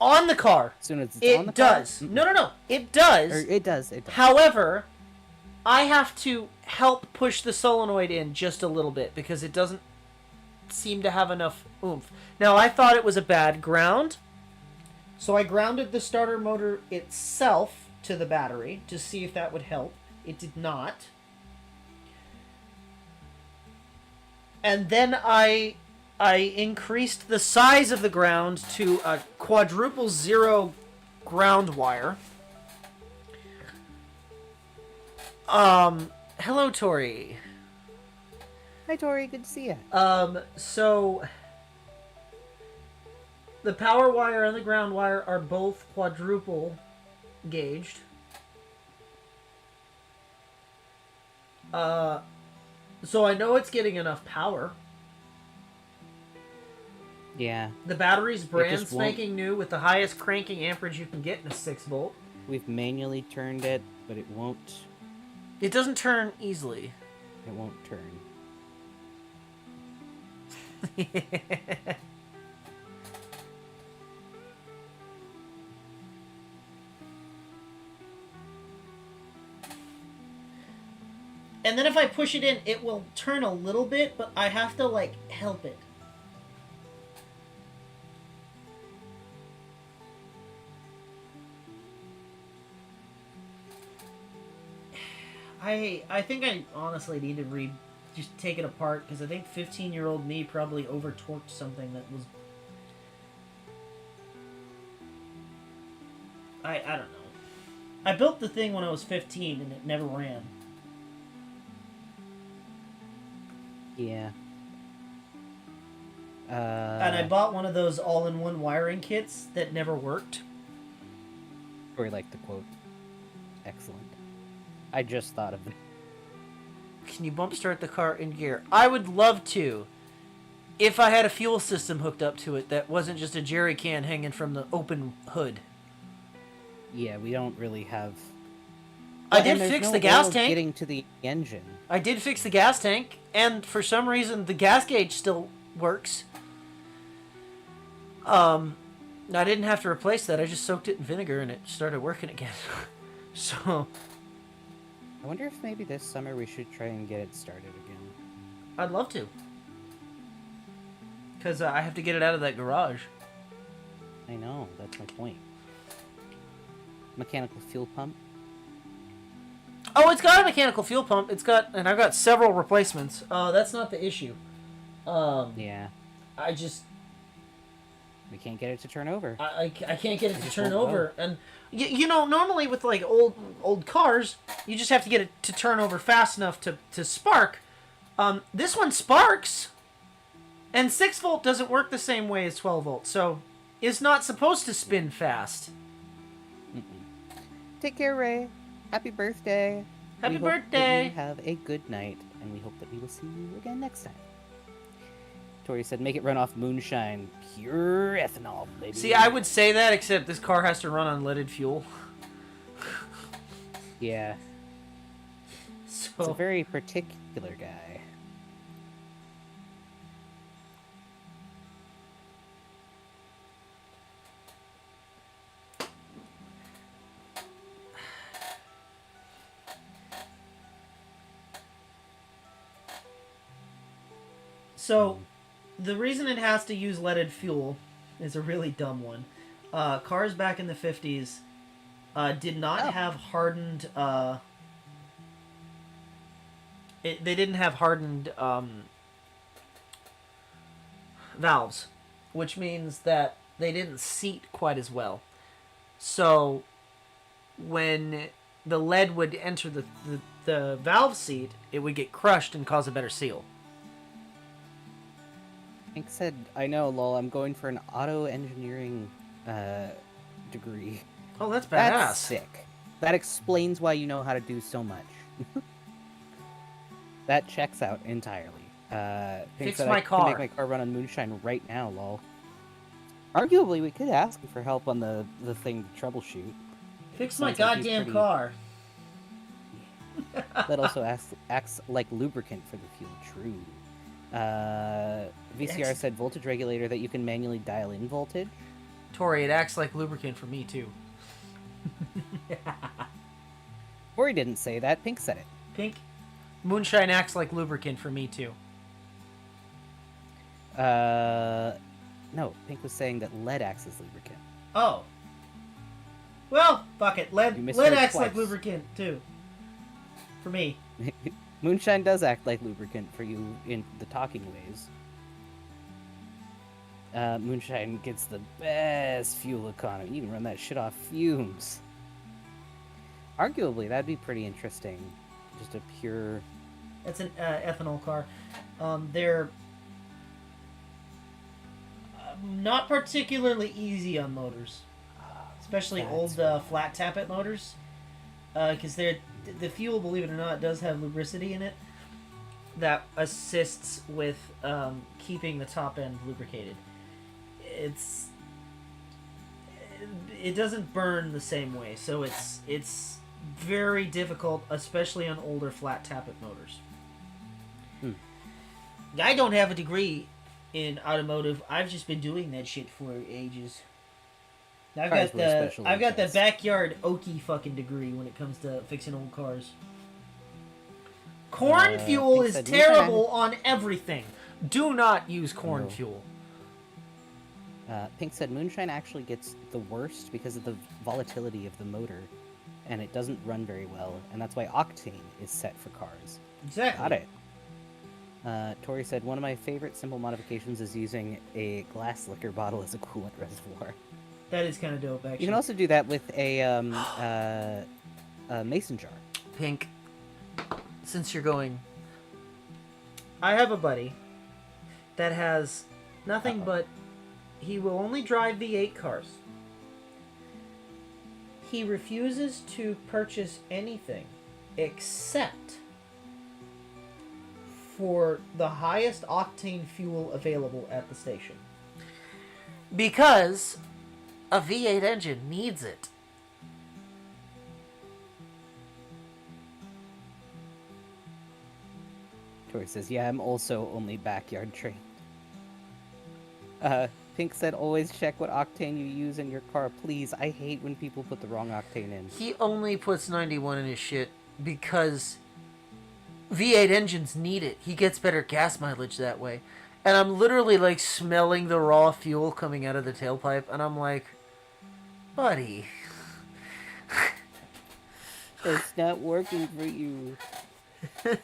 On the car, As soon as it's it on the does. car? No, it does. Or it does. It does. However, I have to help push the solenoid in just a little bit because it doesn't seem to have enough oomph. Now, I thought it was a bad ground, so I grounded the starter motor itself to the battery to see if that would help. It did not. And then I increased the size of the ground to a quadruple zero ground wire. Hello, Tori. Hi, Tori. Good to see you. So the power wire and the ground wire are both quadruple gauged. So I know it's getting enough power. Yeah. The battery's brand just won't- spanking new with the highest cranking amperage you can get in a 6-volt. We've manually turned it, but it won't. It doesn't turn easily. It won't turn. And then if I push it in, it will turn a little bit, but I have to, like, help it. I think I honestly need to just take it apart, because I think 15-year-old me probably over-torqued something that was... I don't know. I built the thing when I was 15, and it never ran. Yeah. And I bought one of those all-in-one wiring kits that never worked. Or like the quote. Excellent. I just thought of it. Can you bump start the car in gear? I would love to. If I had a fuel system hooked up to it that wasn't just a jerry can hanging from the open hood. Yeah, we don't really have. I And did there's fix no the gas oil tank. Getting to the engine. I did fix the gas tank, and for some reason the gas gauge still works. I didn't have to replace that. I just soaked it in vinegar and it started working again. So I wonder if maybe this summer we should try and get it started again. I'd love to. Because I have to get it out of that garage. I know, that's my point. Mechanical fuel pump. Oh, it's got a mechanical fuel pump. And I've got several replacements. That's not the issue. Yeah, I just, we can't get it to turn over. I can't get it to just turn won't over. And, you know, normally with, like, old cars, you just have to get it to turn over fast enough to spark. This one sparks. And 6-volt doesn't work the same way as 12-volt. So, it's not supposed to spin fast. Take care, Ray. Happy birthday. Happy We hope that birthday. you have a good night, and we hope that we will see you again next time. Tori said, make it run off moonshine. Pure ethanol, baby. See, I would say that, except this car has to run on leaded fuel. Yeah, So, it's a very particular guy. So, the reason it has to use leaded fuel is a really dumb one. Cars back in the 50s did not have hardened... they didn't have hardened valves, which means that they didn't seat quite as well. So when the lead would enter the valve seat, it would get crushed and cause a better seal. Hank said, I know, lol, I'm going for an auto engineering degree. Oh, that's badass. That's sick. That explains why you know how to do so much. That checks out entirely. Fix said my I car. can make my car run on moonshine right now, lol. Arguably, we could ask for help on the thing to troubleshoot. Fix my Sounds like he's goddamn pretty- car. That also acts like lubricant for the fuel. True. VCR Yes. said voltage regulator that you can manually dial in voltage. Tori, it acts like lubricant for me too. Corey didn't say that. Pink said it. Pink. Moonshine acts like lubricant for me too. No, Pink was saying that lead acts as lubricant. Oh. Well, fuck it. You Lead misheard acts like twice. lubricant too. For me. Moonshine does act like lubricant for you in the talking ways. Moonshine gets the best fuel economy. You can run that shit off fumes. Arguably, that'd be pretty interesting. Just a pure... That's an ethanol car. They're not particularly easy on motors, especially That's old flat tappet motors, because the fuel, believe it or not, does have lubricity in it that assists with keeping the top end lubricated. It doesn't burn the same way, so it's very difficult, especially on older flat tappet motors. I don't have a degree in automotive. I've just been doing that shit for ages. I've Cars got were a special the interest. backyard Okie fucking degree when it comes to fixing old cars. Corn fuel Pink is said, terrible on everything. Do not use corn No. fuel. Pink said moonshine actually gets the worst because of the volatility of the motor, and it doesn't run very well, and that's why octane is set for cars. Exactly. Got it. Tori said, one of my favorite simple modifications is using a glass liquor bottle as a coolant reservoir. That is kind of dope, actually. You can also do that with a mason jar. Pink, since you're going... I have a buddy that has nothing but... He will only drive V8 cars. He refuses to purchase anything except for the highest octane fuel available at the station. Because a V8 engine needs it. Tori says, yeah, I'm also only backyard trained. Pink said, always check what octane you use in your car, please. I hate when people put the wrong octane in. He only puts 91 in his shit because V8 engines need it. He gets better gas mileage that way. And I'm literally like smelling the raw fuel coming out of the tailpipe, and I'm like, buddy. It's not working for you.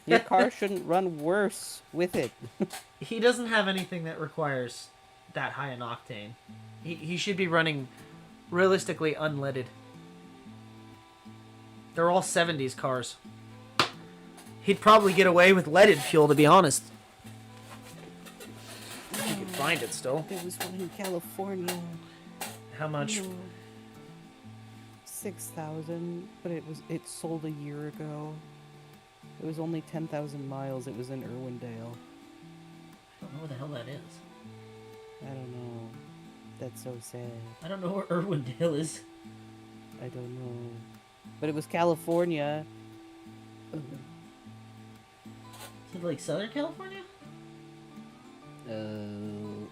Your car shouldn't run worse with it. He doesn't have anything that requires that high an octane. He should be running realistically unleaded. They're all 70s cars. He'd probably get away with leaded fuel, to be honest. If you could find it still. There was one in California. How much? 6,000, but it sold a year ago. It was only 10,000 miles. It was in Irwindale. I don't know where the hell that is. I don't know. That's so sad. I don't know where Irwindale is. I don't know. But it was California. Is it like Southern California? I don't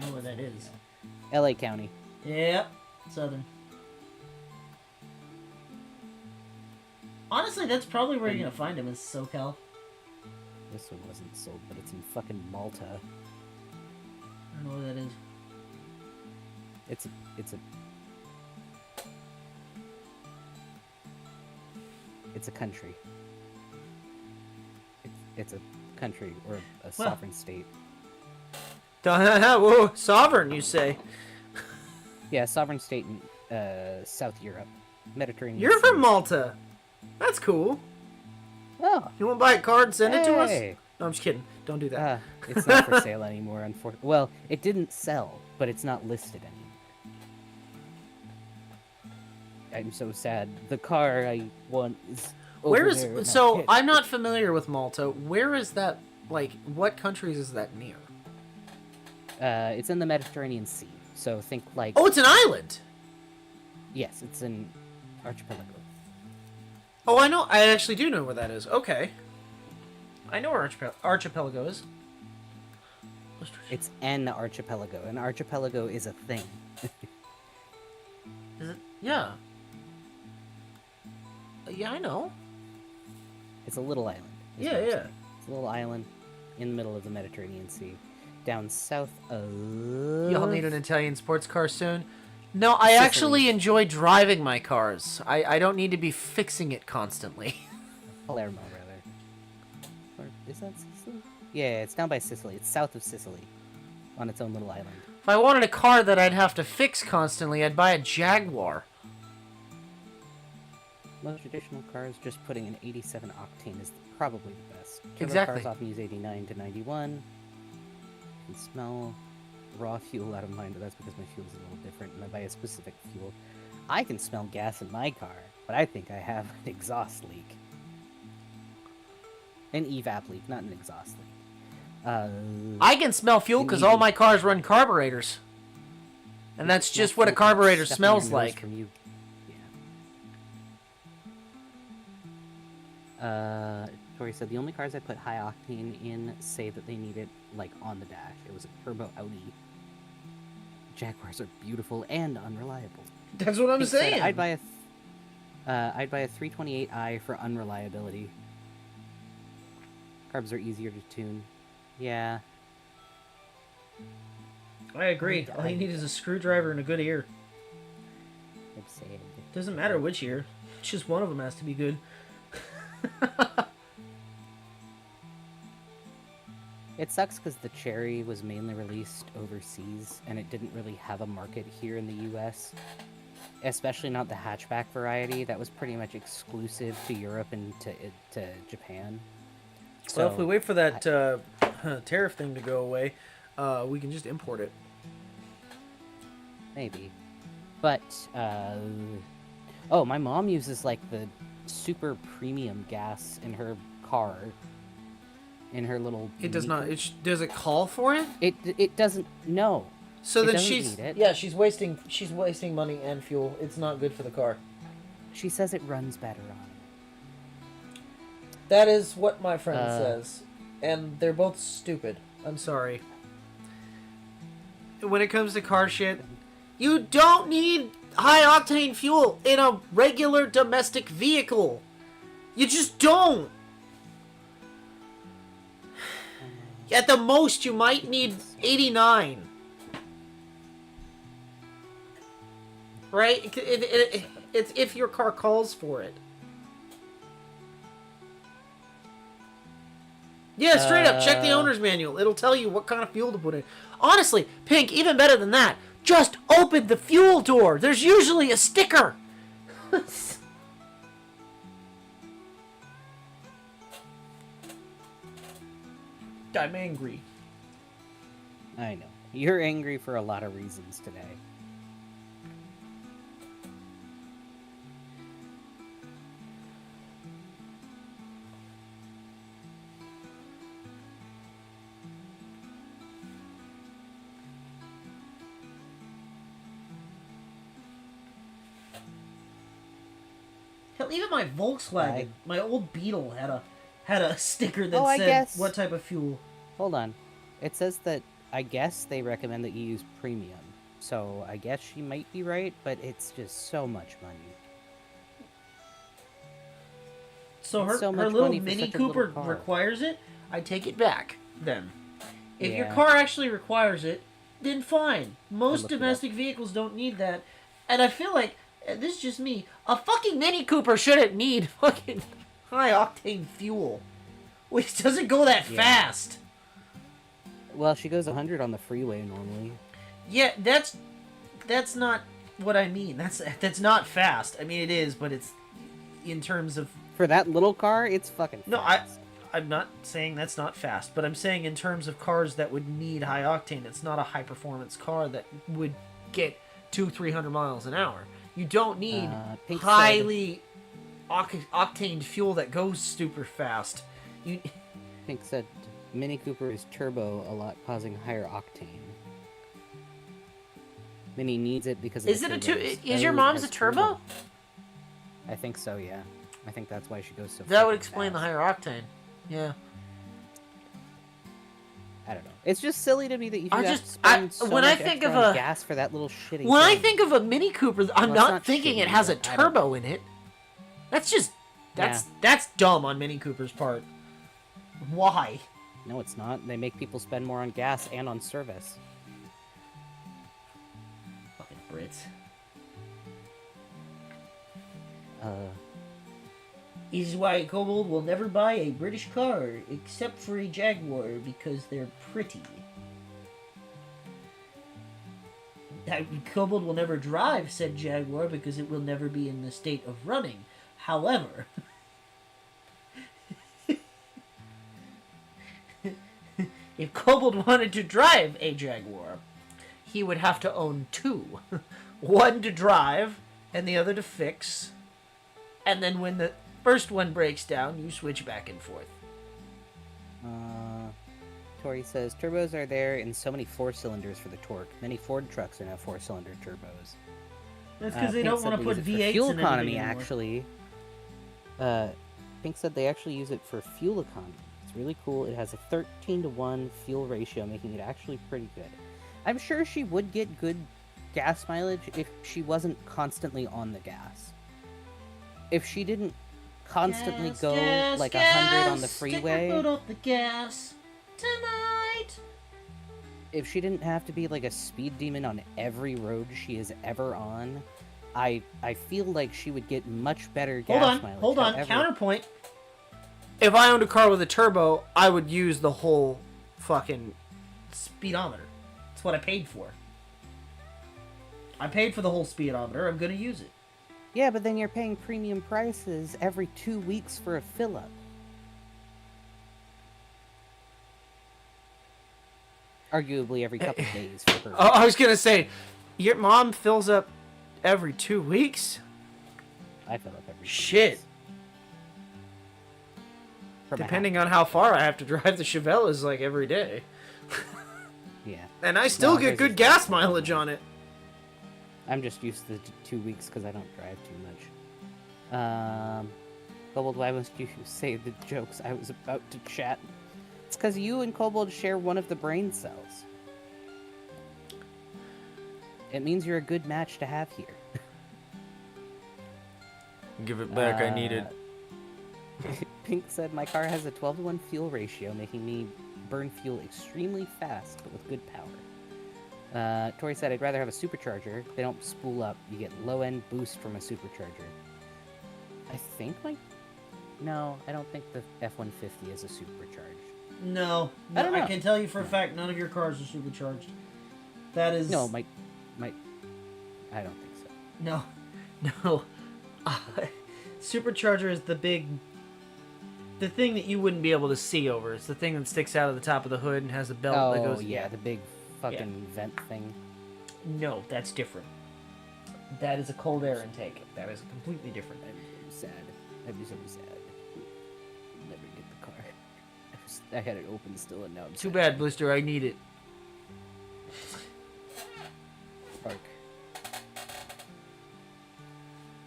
know where that is. LA County. Yep, Southern. Honestly, that's probably where you're gonna find him, is SoCal. This one wasn't sold, but it's in fucking Malta. I don't know where that is. It's a country. It's a country or a Well. sovereign state. Whoa, sovereign, you say? Yeah, sovereign state in South Europe, Mediterranean. You're from Sea. Malta. That's cool. Oh, You want to buy a card and send it to us? hey. No, I'm just kidding. Don't do that. It's not for sale anymore, unfortunately. Well, it didn't sell, but it's not listed anymore. I'm so sad. The car I want is over Where there in is that so? pit. I'm not familiar with Malta. Where is that? Like, what countries is that near? It's in the Mediterranean Sea. So think like Oh, it's an island. yes, it's an archipelago. Oh, I know. I actually do know where that is. Okay. I know where archipelago is. It's an archipelago. An archipelago is a thing. Is it? Yeah. Yeah, I know. It's a little island. is Yeah, what I'm yeah. saying. It's a little island in the middle of the Mediterranean Sea, down south of. Y'all need an Italian sports car soon. No, I Sicily. actually enjoy driving my cars. I don't need to be fixing it constantly. Palermo, rather. Or is that Sicily? Yeah, it's down by Sicily. It's south of Sicily, on its own little island. If I wanted a car that I'd have to fix constantly, I'd buy a Jaguar. Most traditional cars, just putting an 87 octane is probably the best. Turbo Exactly. Cars often use 89 to 91. You can smell raw fuel out of mine, but that's because my fuel's a little different, and I buy a specific fuel. I can smell gas in my car, but I think I have an exhaust leak. An evap leak, not an exhaust leak. I can smell fuel because all my cars run carburetors. And that's just what a carburetor Stuff in smells your nose like. From you. Yeah. Tori said the only cars I put high octane in say that they need it like on the dash. It was a turbo Audi. Jaguars are beautiful and unreliable. That's what I'm Pink said, saying. I'd buy a 328i for unreliability. Carbs are easier to tune. Yeah. I agree. All you need is a screwdriver and a good ear. I'm saying. Doesn't matter which ear. It's just one of them has to be good. It sucks because the Cherry was mainly released overseas, and it didn't really have a market here in the U.S. Especially not the hatchback variety. That was pretty much exclusive to Europe and to Japan. Well, if we wait for that tariff thing to go away, we can just import it. Maybe. But, oh, my mom uses, like, the super premium gas in her car. In her little... It does Mini- not. Does it call for it? It doesn't... No. So It then doesn't she's need it. yeah, she's wasting money and fuel. It's not good for the car. She says it runs better on it. That is what my friend Uh. says, and they're both stupid. I'm sorry. When it comes to car shit, you don't need high octane fuel in a regular domestic vehicle. You just don't. At the most, you might need 89. Right? It's if your car calls for it. Yeah, straight up. Check the owner's manual. It'll tell you what kind of fuel to put in. Honestly, Pink, even better than that. Just open the fuel door. There's usually a sticker. I'm angry. I know. You're angry for a lot of reasons today. Hell, even my Volkswagen, my old Beetle had a sticker that Oh, I said guess- what type of fuel. Hold on. It says that I guess they recommend that you use premium. So I guess she might be right, but it's just so much money. So It's her, so her much little money for Mini such a little Cooper car. requires it. I take it back then. If your Yeah. car actually requires it, then fine. Most looked it up. domestic vehicles don't need that. And I feel like, this is just me, a fucking Mini Cooper shouldn't need fucking high octane fuel. Which doesn't go that Yeah. fast. Well, she goes 100 on the freeway normally. Yeah, that's not what I mean. That's not fast. I mean, it is, but it's in terms of... For that little car, it's fucking No, fast. I'm not saying that's not fast, but I'm saying in terms of cars that would need high octane, it's not a high performance car that would get 200-300 miles an hour. You don't need Pink highly octaned fuel that goes super fast. Pink said Mini Cooper is turbo a lot, causing higher octane. Mini needs it because of Is the it a turbos. is your Oh, it mom's a has turbo? I think so, yeah. I think that's why she goes so That would freaking explain the fast. higher octane. Yeah. I don't know. It's just silly to me that you I have just- to spend so when I much think extra of on a- gas for that little shitty When I thing. think of a Mini Cooper, I'm Well, it's not not thinking it shitty, has a but I don't- turbo in it. That's just that's dumb on Mini Cooper's part. Why? No, it's not. They make people spend more on gas and on service. Fucking Brits. This is why Kobold will never buy a British car except for a Jaguar because they're pretty. Kobold will never drive said Jaguar because it will never be in the state of running. However, if Kobold wanted to drive a Jaguar, he would have to own two. One to drive and the other to fix. And then when the first one breaks down, you switch back and forth. Tori says, turbos are there in so many 4-cylinders for the torque. Many Ford trucks are now 4-cylinder turbos. That's because they Pink don't said want to they put use it for V8s fuel in economy, anything anymore. actually. Pink said they actually use it for fuel economy. It's really cool. It has a 13-to-1 fuel ratio, making it actually pretty good. I'm sure she would get good gas mileage if she wasn't constantly on the gas. If she didn't constantly go like 100 on the freeway, Take my foot off the gas tonight. if she didn't have to be like a speed demon on every road she is ever on, I feel like she would get much better gas mileage. Hold on. However, Counterpoint. If I owned a car with a turbo, I would use the whole fucking. Speedometer. That's what I paid for. I paid for the whole speedometer. I'm gonna use it. Yeah, but then you're paying premium prices every 2 weeks for a fill-up. Arguably every couple days for her. Oh, I was gonna say, your mom fills up every 2 weeks. I fill up every 2 Shit. weeks. For my Depending on how far I have to drive the Chevelle is like every day, house. Yeah. and I still No, get hers good is gas not. mileage on it. I'm just used to the 2 weeks because I don't drive too much. Kobold, why must you say the jokes I was about to chat? It's because you and Kobold share one of the brain cells. It means you're a good match to have here. Give it Pink said, my car has a 12-to-1 fuel ratio, making me burn fuel extremely fast, but with good power. Tori said, I'd rather have a supercharger. They don't spool up. You get low-end boost from a supercharger. I think No, I don't think the F-150 is a supercharged. No, I don't know. can tell you for a fact none of your cars are supercharged. That is No, my, I don't think so. no, no. Supercharger is the thing that you wouldn't be able to see over. It's the thing that sticks out of the top of the hood and has a belt that goes. Yeah, the big fucking vent thing. No, that's different. That is a cold air intake. That is completely different. I'm sad. I'd be so sad. Never get the car. I had it open still, and now I'm Too sad. bad, Blister. I need it. Park.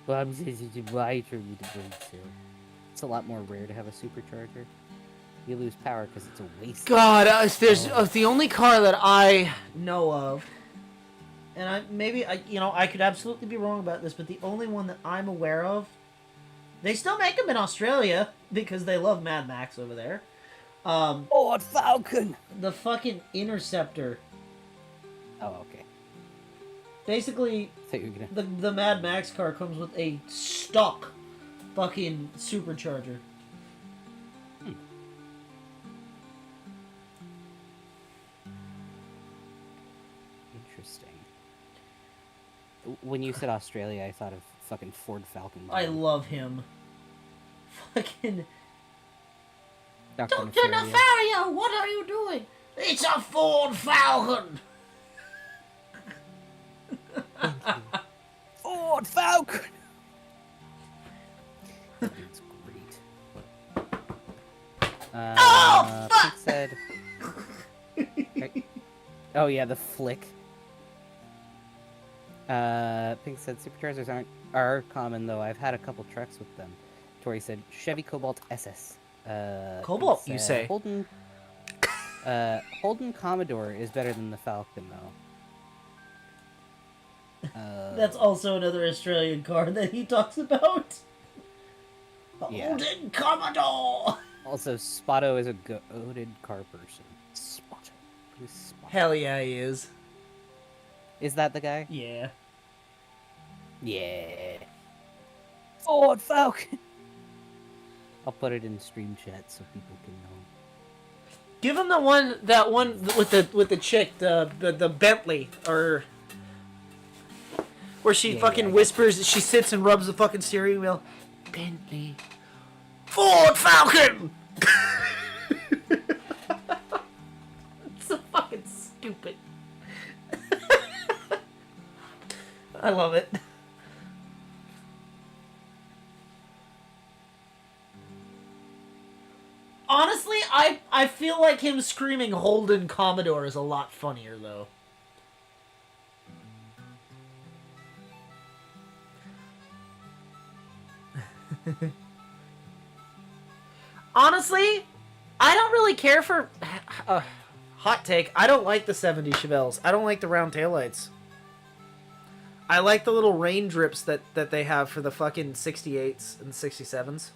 Well, I'm why for me to bring so. It's a lot more rare to have a supercharger. You lose power because it's a waste. God, the only car that I Know of, and I could absolutely be wrong about this, but the only one that I'm aware of, they still make them in Australia because they love Mad Max over there. Oh, Falcon! The fucking Interceptor. Oh, okay. Basically, I thought you were gonna. the Mad Max car comes with a stock fucking supercharger. Interesting. When you said Australia, I thought of fucking Ford Falcon. I love him. Fucking Dr. Dr. Nefario. Nefario, what are you doing? It's a Ford Falcon. Ford Ford Falcon! It's great. Oh, fuck! Pink said... Right. Oh yeah, the flick. Pink said superchargers are common though. I've had a couple trucks with them. Tori said Chevy Cobalt SS. Cobalt, Pink you said, say? Holden Commodore is better than the Falcon though. That's also another Australian car that he talks about. Yeah. Holden Commodore! Also, Spotto is a goated car person. Spotto. Who's Spotto? Hell yeah, he is. Is that the guy? Yeah. Yeah. Ford Falcon. I'll put it in stream chat so people can know. Give him that one with the chick, the Bentley, or where she fucking whispers. She sits and rubs the fucking steering wheel. Bentley, Ford Falcon. It's so fucking stupid. I love it. Honestly, I feel like him screaming Holden Commodore is a lot funnier, though. Honestly, I don't really care for... hot take, I don't like the 70 Chevelles. I don't like the round taillights. I like the little rain drips that they have for the fucking 68s and 67s.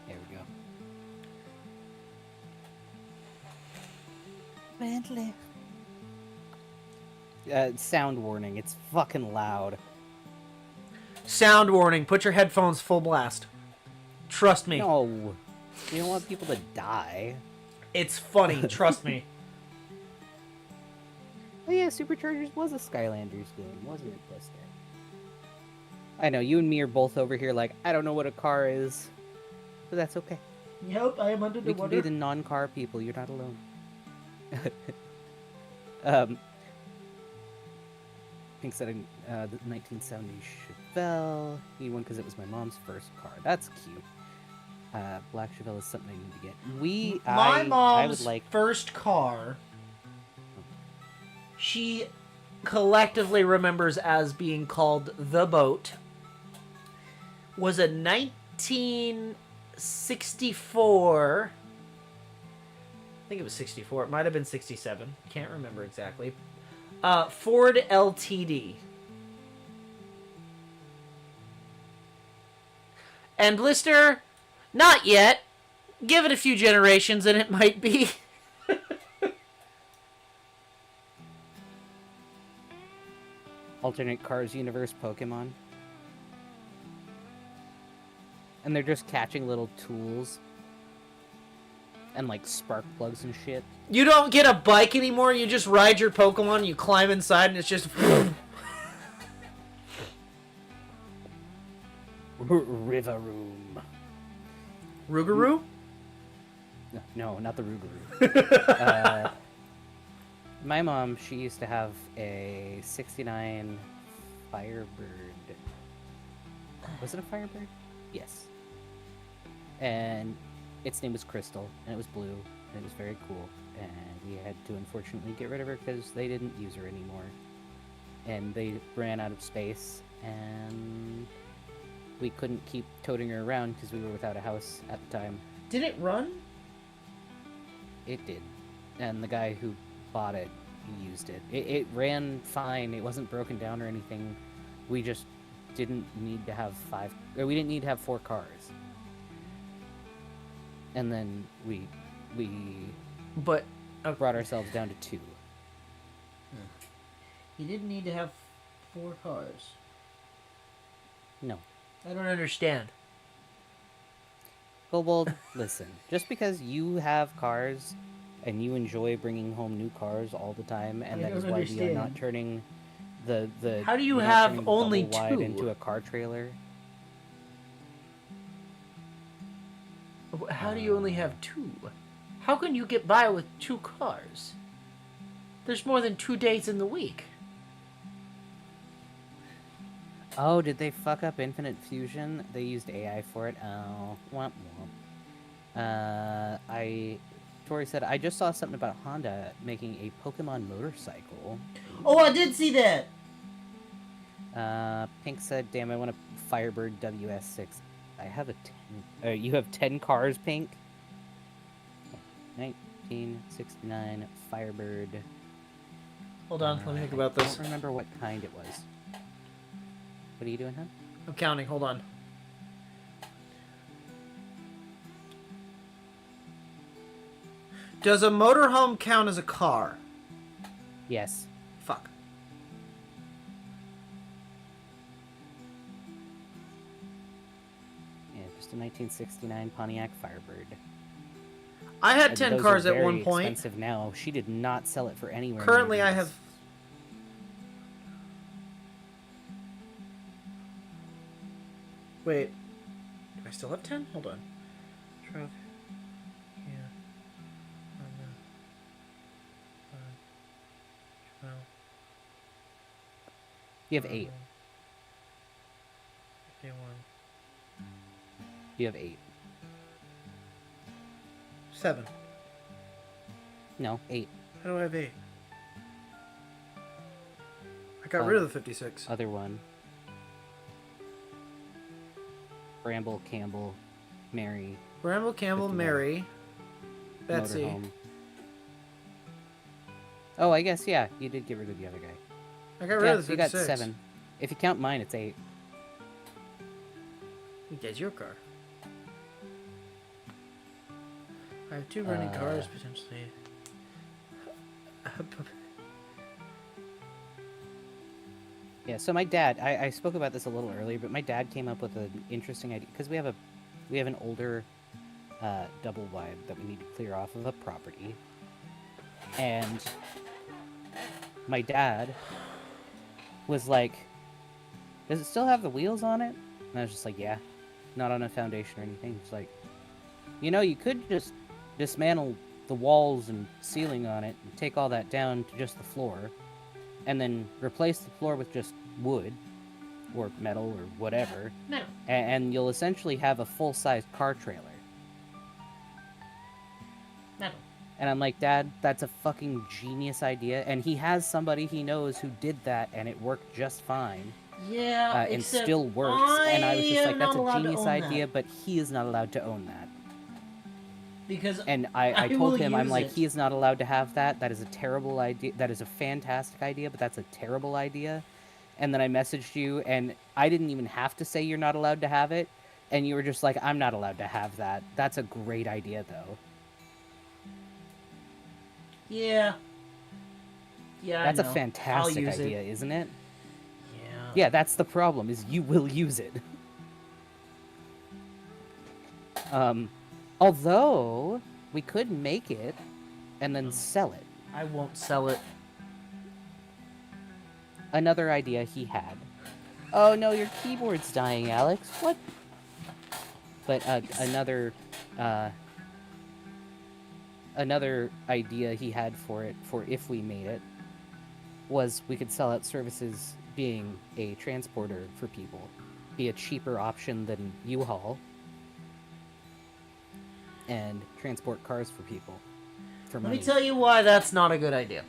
There we go. Bentley. Sound warning. It's fucking loud. Sound warning, put your headphones full blast. Trust me. No. You don't want people to die. It's funny, trust me. Oh yeah, Superchargers was a Skylanders game, wasn't it, Blister? I know, you and me are both over here like, I don't know what a car is. But that's okay. Yep, I am under the We can water. be the non-car people, you're not alone. Pink said the 1970 Chevelle. Need one because it was my mom's first car. That's cute. Black Chevelle is something I need to get. My I mom's would like... first car, She collectively remembers as being called the boat. Was a 1964. I think it was 64. It might have been 67. Can't remember exactly. Ford LTD. And Blister, not yet. Give it a few generations and it might be. Alternate Cars Universe Pokemon. And they're just catching little tools. And like spark plugs and shit. You don't get a bike anymore, you just ride your Pokemon, you climb inside and it's just... Rivaroom. Rougarou? No, not the Rougarou. My mom, she used to have a 69 Firebird. Was it a Firebird? Yes. And its name was Crystal, and it was blue, and it was very cool. And we had to unfortunately get rid of her because they didn't use her anymore. And they ran out of space, and we couldn't keep toting her around because we were without a house at the time. did it run? It did. And the guy who bought it, he used it. It ran fine. It wasn't broken down or anything. We just didn't need to have we didn't need to have 4 cars. And then we But... brought ourselves down to 2. You didn't need to have 4 cars. No. I don't understand. Kobold, listen. Just because you have cars and you enjoy bringing home new cars all the time, and I that is don't why we are not understand. turning the How do you we're not have turning only double wide 2? into a car trailer? How do you only have 2? How can you get by with 2 cars? There's more than 2 days in the week. Oh, did they fuck up Infinite Fusion? They used AI for it. Oh, womp womp. Tori said, I just saw something about Honda making a Pokemon motorcycle. Oh, I did see that. Pink said, damn, I want a Firebird WS6. I have a 10. You have 10 cars, Pink? 1969 Firebird. Hold on, let me think about I this. don't remember what kind it was. What are you doing, huh? I'm counting, hold on. Does a motorhome count as a car? Yes. Fuck. Yeah, just a 1969 Pontiac Firebird. I had And 10 those cars are at very one point. expensive now. She did not sell it for anywhere. Currently, near I this. have... Wait. Do I still have 10? Hold on. Truck. Yeah. You have 8. 51. You have 8. 7. No, 8. How do I have 8? I got rid of the 56. Other one. Bramble, Campbell, Mary. Bramble, Campbell, 51. Mary, Betsy. Motorhome. Oh, I guess, yeah, you did get rid of the other guy. I got rid Yeah, of the you got 56. 7. If you count mine, it's 8. That's your car. I have 2 running cars, potentially. Yeah, so my dad, I spoke about this a little earlier, but my dad came up with an interesting idea, because we have an older double wide that we need to clear off of a property. And my dad was like, does it still have the wheels on it? And I was just like, yeah, not on a foundation or anything. It's like, you could just dismantle the walls and ceiling on it and take all that down to just the floor, and then replace the floor with just wood or metal or whatever, Metal. and you'll essentially have a full-sized car trailer. Metal. And I'm like, Dad, that's a fucking genius idea. And he has somebody he knows who did that, and it worked just fine. Yeah, And except still works. And I was just like, am that's not a allowed to genius own idea, that. but he is not allowed to own that. Because And I I told will him, I'm use like, it. he is not allowed to have that. That is a terrible idea. That is a fantastic idea, but that's a terrible idea. And then I messaged you, and I didn't even have to say you're not allowed to have it. And you were just like, I'm not allowed to have that. That's a great idea, though. Yeah. Yeah, That's I a know. fantastic I'll use idea, it. isn't it? Yeah. Yeah, that's the problem, is you will use it. Although, we could make it and then sell it. I won't sell it. Another idea he had. Oh no, your keyboard's dying, Alex. What? But another idea he had for it, for if we made it, was we could sell out services being a transporter for people. Be a cheaper option than U-Haul. And transport cars for people. For Let money. me tell you why that's not a good idea.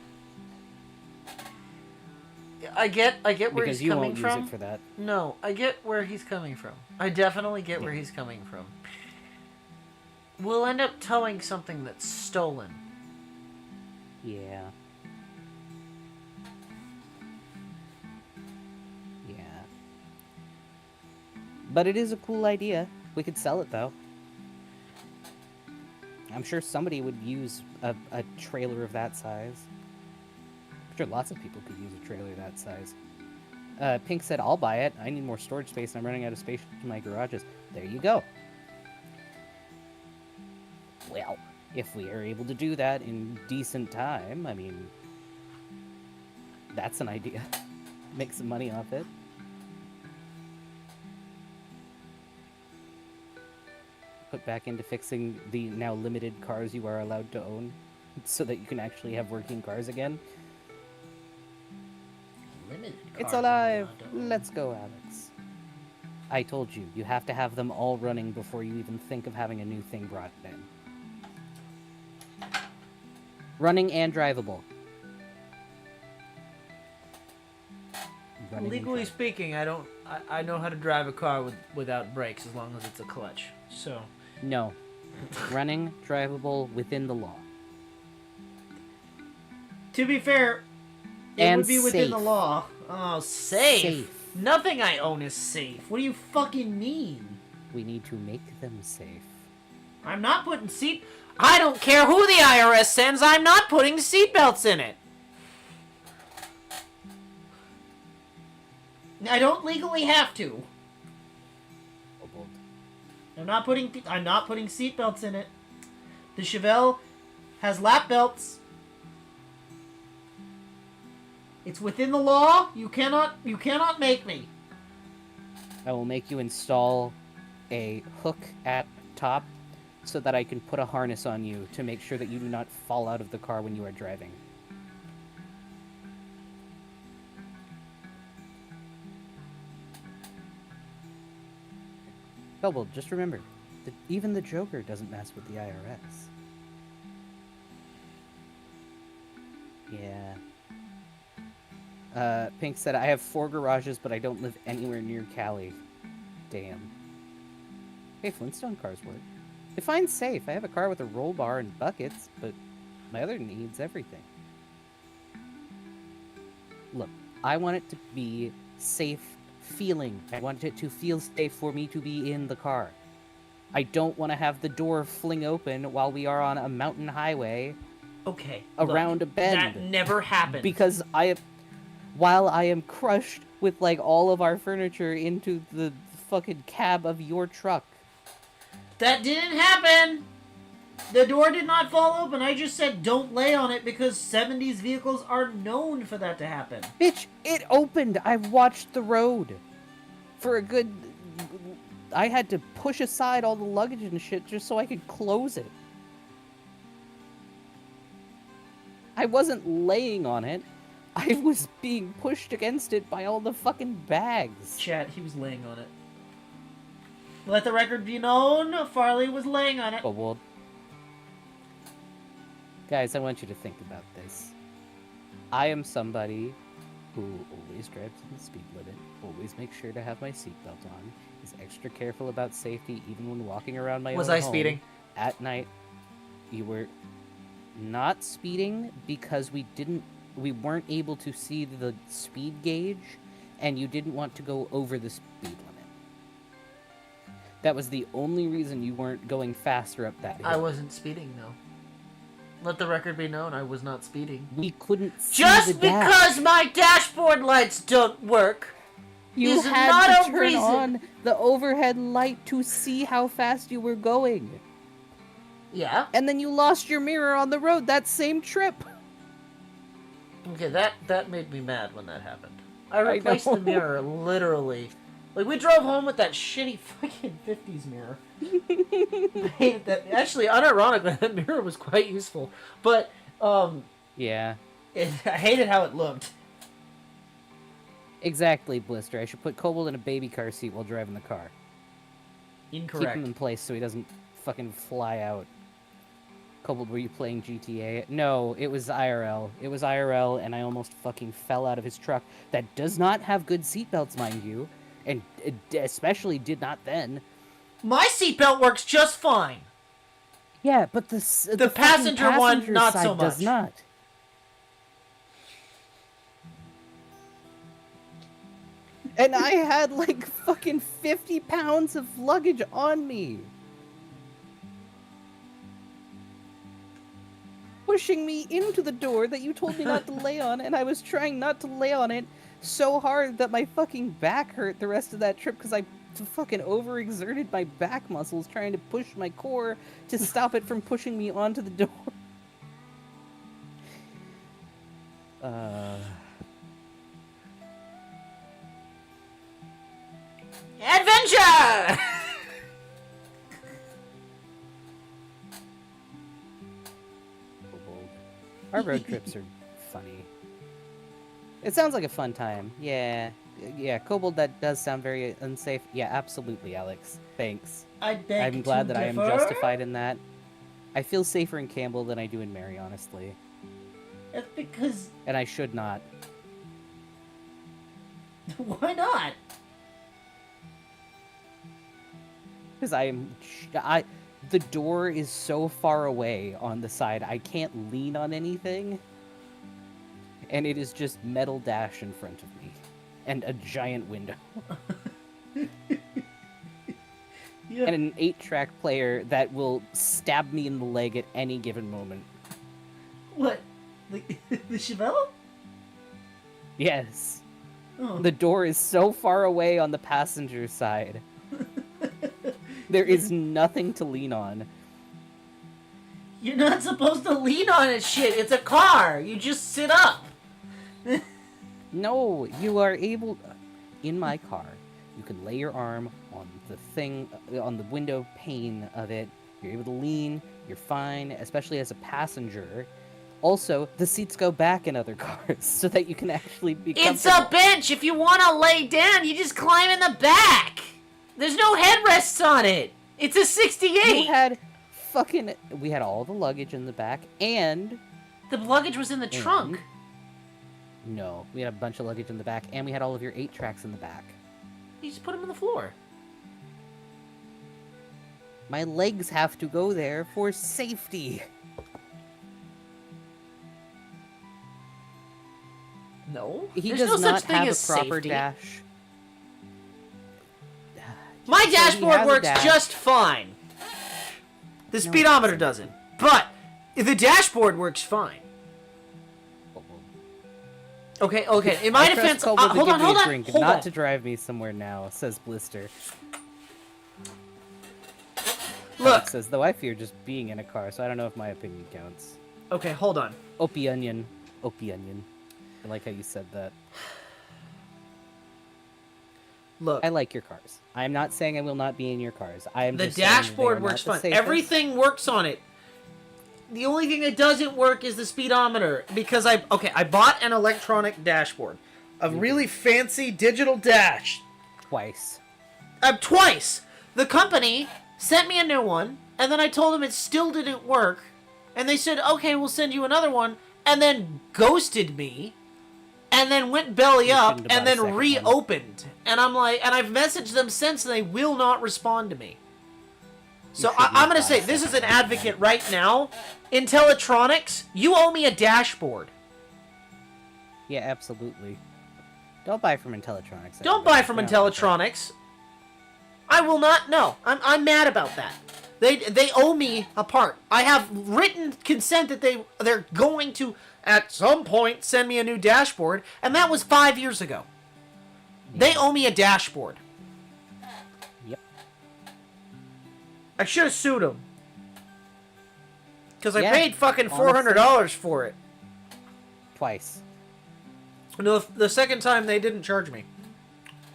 I get where Because he's you coming won't from. use it for that. No, I get where he's coming from. I definitely get where he's coming from. We'll end up towing something that's stolen. Yeah. Yeah. But it is a cool idea. We could sell it, though. I'm sure somebody would use a trailer of that size. I'm sure lots of people could use a trailer that size. Pink said, I'll buy it. I need more storage space, and I'm running out of space in my garages. There you go. Well, if we are able to do that in decent time, I mean, that's an idea. Make some money off it. put back into fixing the now limited cars you are allowed to own, so that you can actually have working cars again. Limited It's cars alive! allowed to own. Let's go, Alex. I told you, you have to have them all running before you even think of having a new thing brought in. Running and drivable. Running and Legally drivable. speaking, I know how to drive a car without brakes as long as it's a clutch. So No. Running, drivable, within the law. To be fair, it And would be within the safe. law. Oh, safe. Safe. nothing I own is safe. What do you fucking mean? We need to make them safe. I'm not putting seat. I don't care who the IRS sends. I'm not putting seatbelts in it. I don't legally have to. Kobold. I'm not putting seatbelts in it. The Chevelle has lap belts. It's within the law. You cannot make me. I will make you install a hook at top so that I can put a harness on you to make sure that you do not fall out of the car when you are driving. Kobold, just remember, that even the Joker doesn't mess with the IRS. Yeah. Pink said, I have 4 garages, but I don't live anywhere near Cali. Damn. Hey, Flintstone cars work. Define safe. I have a car with a roll bar and buckets, but my other needs everything. Look, I want it to be safe feeling. I want it to feel safe for me to be in the car. I don't want to have the door fling open while we are on a mountain highway Okay. around a bend. That never happened. Because while I am crushed with like all of our furniture into the fucking cab of your truck. That didn't happen. The door did not fall open. I just said don't lay on it because 70s vehicles are known for that to happen. Bitch, it opened. I watched the road for a good. I had to push aside all the luggage and shit just so I could close it. I wasn't laying on it. I was being pushed against it by all the fucking bags. Chat, he was laying on it. Let the record be known, Farley was laying on it. Kobold. Guys, I want you to think about this. I am somebody who always drives in the speed limit, always makes sure to have my seatbelt on, is extra careful about safety even when walking around my Was own I home. speeding? At night, you were not speeding because we weren't able to see the speed gauge, and you didn't want to go over the speed limit. That was the only reason you weren't going faster up that hill. I wasn't speeding, no. Let the record be known, I was not speeding. We couldn't see Just the dash. because my dashboard lights don't work, You is had not to a turn reason. on the overhead light to see how fast you were going. yeah. And then you lost your mirror on the road that same trip. Okay, that made me mad when that happened. I replaced the know. mirror, literally. Like, we drove home with that shitty fucking 50s mirror. I hated that. Actually, unironically, that mirror was quite useful. But, Yeah, I hated how it looked. exactly, Blister. I should put Kobold in a baby car seat while driving the car. Keep Incorrect. him in place so he doesn't fucking fly out. Kobold, were you playing GTA? No, it was IRL. It was IRL, and I almost fucking fell out of his truck that does not have good seatbelts, mind you, and it especially did not then. my seatbelt works just fine. Yeah, but the fucking passenger one, passenger not side so does much. not. And I had like fucking 50 pounds of luggage on me. Pushing me into the door that you told me not to lay on, and I was trying not to lay on it so hard that my fucking back hurt the rest of that trip because I fucking overexerted my back muscles trying to push my core to stop it from pushing me onto the door. Adventure! Our road trips are funny. It sounds like a fun time. Yeah. Yeah, Kobold, that does sound very unsafe. Yeah, absolutely, Alex. Thanks. I beg I'm glad to that I am differ. justified in that. I feel safer in Campbell than I do in Mary, honestly. That's because... And I should not. Why not? Because the door is so far away on the side, I can't lean on anything. And it is just metal dash in front of me. And a giant window. Yeah. And an 8-track player that will stab me in the leg at any given moment. What? The Chevelle? Yes. Oh. The door is so far away on the passenger side. There is nothing to lean on. You're not supposed to lean on it, shit. It's a car. You just sit up. No, you are able... In my car, you can lay your arm on the thing, on the window pane of it. You're able to lean. You're fine, especially as a passenger. Also, the seats go back in other cars so that you can actually be It's comfortable. a bench. If you want to lay down, you just climb in the back. There's no headrests on it. It's a 68. We had all the luggage in the back, and... The luggage was in the trunk. No, we had a bunch of luggage in the back, and we had all of your 8-tracks in the back. You just put them on the floor. My legs have to go there for safety. No. He There's does no not such thing have as a proper safety. dash. My So he dashboard has a works dash. just fine. The speedometer doesn't. But the dashboard works fine. Okay. In my I trust defense, Kobold to hold give on, me hold a on, drink, hold not on. to drive me somewhere now, says Blister. Look. Alex says, though I fear just being in a car, so I don't know if my opinion counts. Okay, hold on. Opie onion. Opie onion. I like how you said that. Look. I like your cars. I am not saying I will not be in your cars. I am The just saying they are dashboard not works the fine. safest. Everything works on it. The only thing that doesn't work is the speedometer because I bought an electronic dashboard, a really fancy digital dash. Twice. Twice. The company sent me a new one, and then I told them it still didn't work, and they said, "Okay, we'll send you another one," and then ghosted me, and then went belly You up, shouldn't have and bought a then second reopened. And I'm like, and I've messaged them since, and they will not respond to me. So shouldn't I'm have gonna bought say a this is second an one, advocate right now. Intellitronics, you owe me a dashboard. Yeah, absolutely. Don't buy from Intellitronics. Don't buy from Intellitronics. I will not. No, I'm mad about that. They owe me a part. I have written consent that they're going to at some point send me a new dashboard, and that was 5 years ago. They owe me a dashboard. Yep. I should have sued them. Because I Yeah, paid fucking $400 for it. Twice. No, the second time they didn't charge me.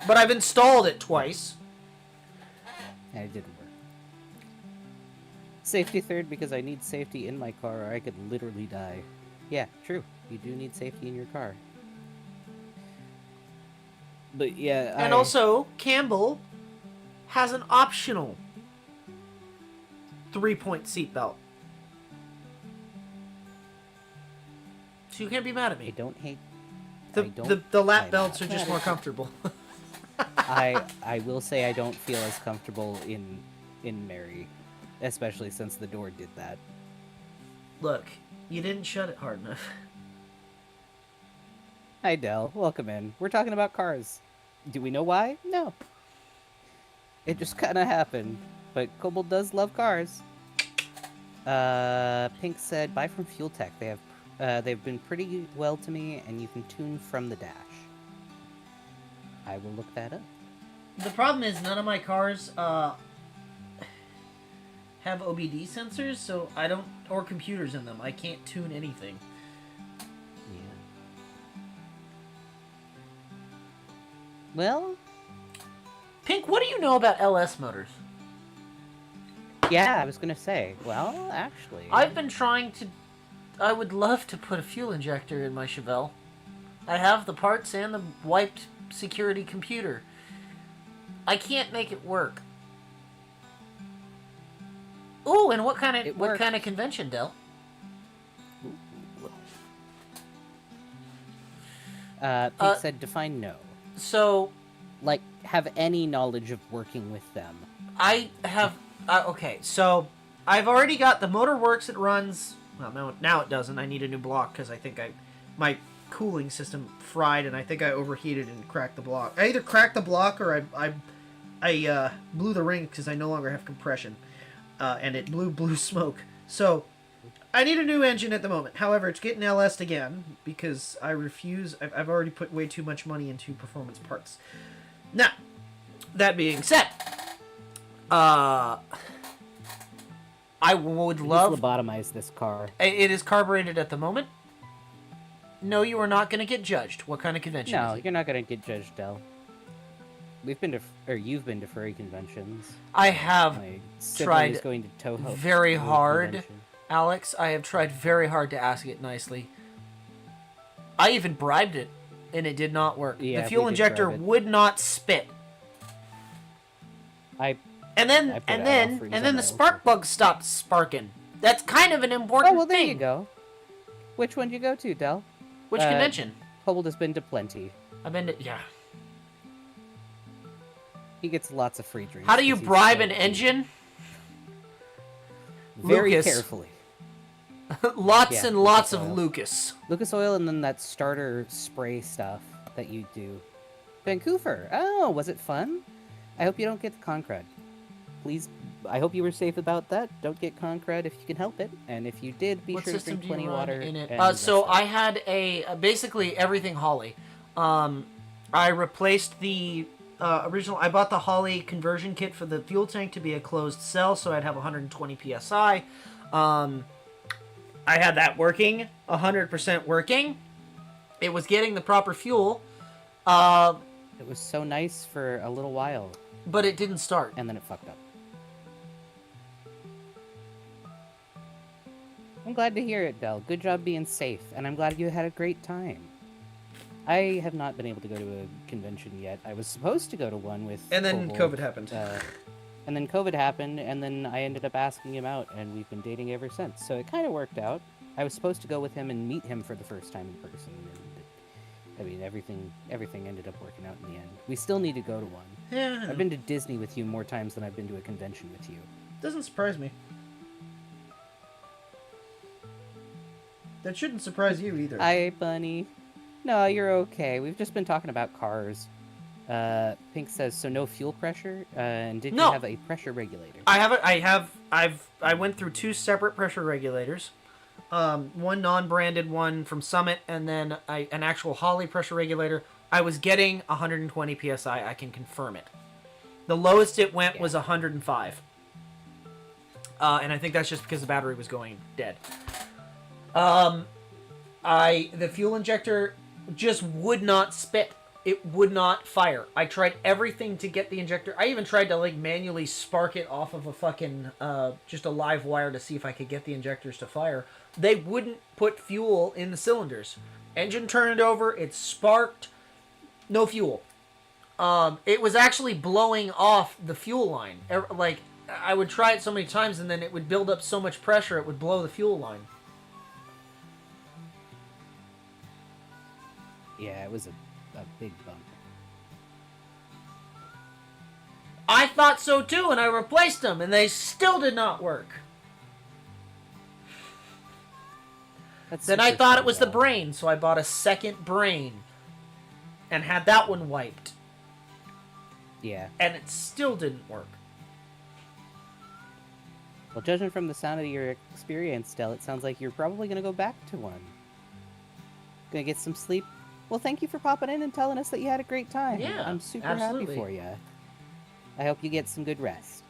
But I've installed it twice. And it didn't work. Safety third because I need safety in my car or I could literally die. Yeah, true. You do need safety in your car. But yeah, And also, Campbell has an optional 3-point seatbelt. So you can't be mad at I me. don't hate... The lap I'm belts are not just mad more at you. comfortable. I will say I don't feel as comfortable in Mary. Especially since the door did that. Look, you didn't shut it hard enough. Hi, Dell. Welcome in. We're talking about cars. Do we know why? No. It just kind of happened. But Kobold does love cars. Pink said, buy from Fuel Tech. They've been pretty well to me, and you can tune from the dash. I will look that up. The problem is none of my cars have OBD sensors, so I don't, or computers in them. I can't tune anything. Yeah. Well, Pink, what do you know about LS motors? yeah, I was gonna say. Well, actually, I've been trying to... I would love to put a fuel injector in my Chevelle. I have the parts and the wiped security computer. I can't make it work. Ooh, and what kind of convention, Del? Pink said define no. So, Like, have any knowledge of working with them. I have... okay, so I've already got the motor works. It runs... Well, no, now it doesn't. I need a new block because I think my cooling system fried and I think I overheated and cracked the block. I either cracked the block or I blew the ring because I no longer have compression. And it blew smoke. So... I need a new engine at the moment. However, it's getting LS'd again because I refuse. I've already put way too much money into performance parts. Now, that being said, I would love... Just lobotomize this car. It is carbureted at the moment. No, you are not going to get judged. What kind of convention No, is it? you're not going to get judged, Del. You've been to furry conventions. I have My sibling tried is going to Toho very Furry hard... convention. Alex, I have tried very hard to ask it nicely. I even bribed it, and it did not work. Yeah, The fuel we did injector bribe it. would not spit. I And I then put and out then offerings and on then the those. spark plug stopped sparking. That's kind of an important Oh, well, there thing. you go. Which one did you go to, Del? Which convention? Kobold has been to plenty. I've been to... Yeah. He gets lots of free drinks. How do you 'cause he's bribe so an cute. engine? Very Lucas. carefully. Lots Yeah, and lots Lucas of oil. Lucas. Lucas oil and then that starter spray stuff that you do. Vancouver. Oh, was it fun? I hope you don't get the concrete. Please, I hope you were safe about that. Don't get concrete if you can help it. And if you did, be What sure to system drink do you plenty of run water. in it? and So rest up. I had basically everything Holly. I replaced the original. I bought the Holly conversion kit for the fuel tank to be a closed cell, so I'd have 120 psi. I had that working, 100% working. It was getting the proper fuel, It was so nice for a little while, but it didn't start. and then it fucked up. I'm glad to hear it, Del. Good job being safe, and I'm glad you had a great time. I have not been able to go to a convention yet. I was supposed to go to one with And then Kobold, COVID happened. And then COVID happened, and then I ended up asking him out, and we've been dating ever since. So it kind of worked out. I was supposed to go with him and meet him for the first time in person, and I mean, everything ended up working out in the end. We still need to go to one. Yeah, I've been to Disney with you more times than I've been to a convention with you. doesn't surprise me. That shouldn't surprise you either. Hi, Bunny. No, you're okay. We've just been talking about cars. Pink says, so no fuel pressure? And did No. you have a pressure regulator? I went through two separate pressure regulators. One non-branded one from Summit, and then an actual Holly pressure regulator. I was getting 120 psi. I can confirm it. The lowest it went was 105. And I think that's just because the battery was going dead. The fuel injector just would not spit. It would not fire. I tried everything to get the injector. I even tried to like manually spark it off of a fucking just a live wire to see if I could get the injectors to fire. They wouldn't put fuel in the cylinders. Engine turned over. It sparked. No fuel. It was actually blowing off the fuel line. Like I would try it so many times, and then it would build up so much pressure it would blow the fuel line. Yeah, it was a big bump. I thought so too, and I replaced them, and they still did not work. That's Then I super thought cool, it was the though. brain, so I bought a second brain and had that one wiped, Yeah. and it still didn't work. Well, judging from the sound of your experience, Del, it sounds like you're probably going to go back to one. Gonna get some sleep. Well, thank you for popping in and telling us that you had a great time. Yeah, I'm super absolutely. happy for you. I hope you get some good rest.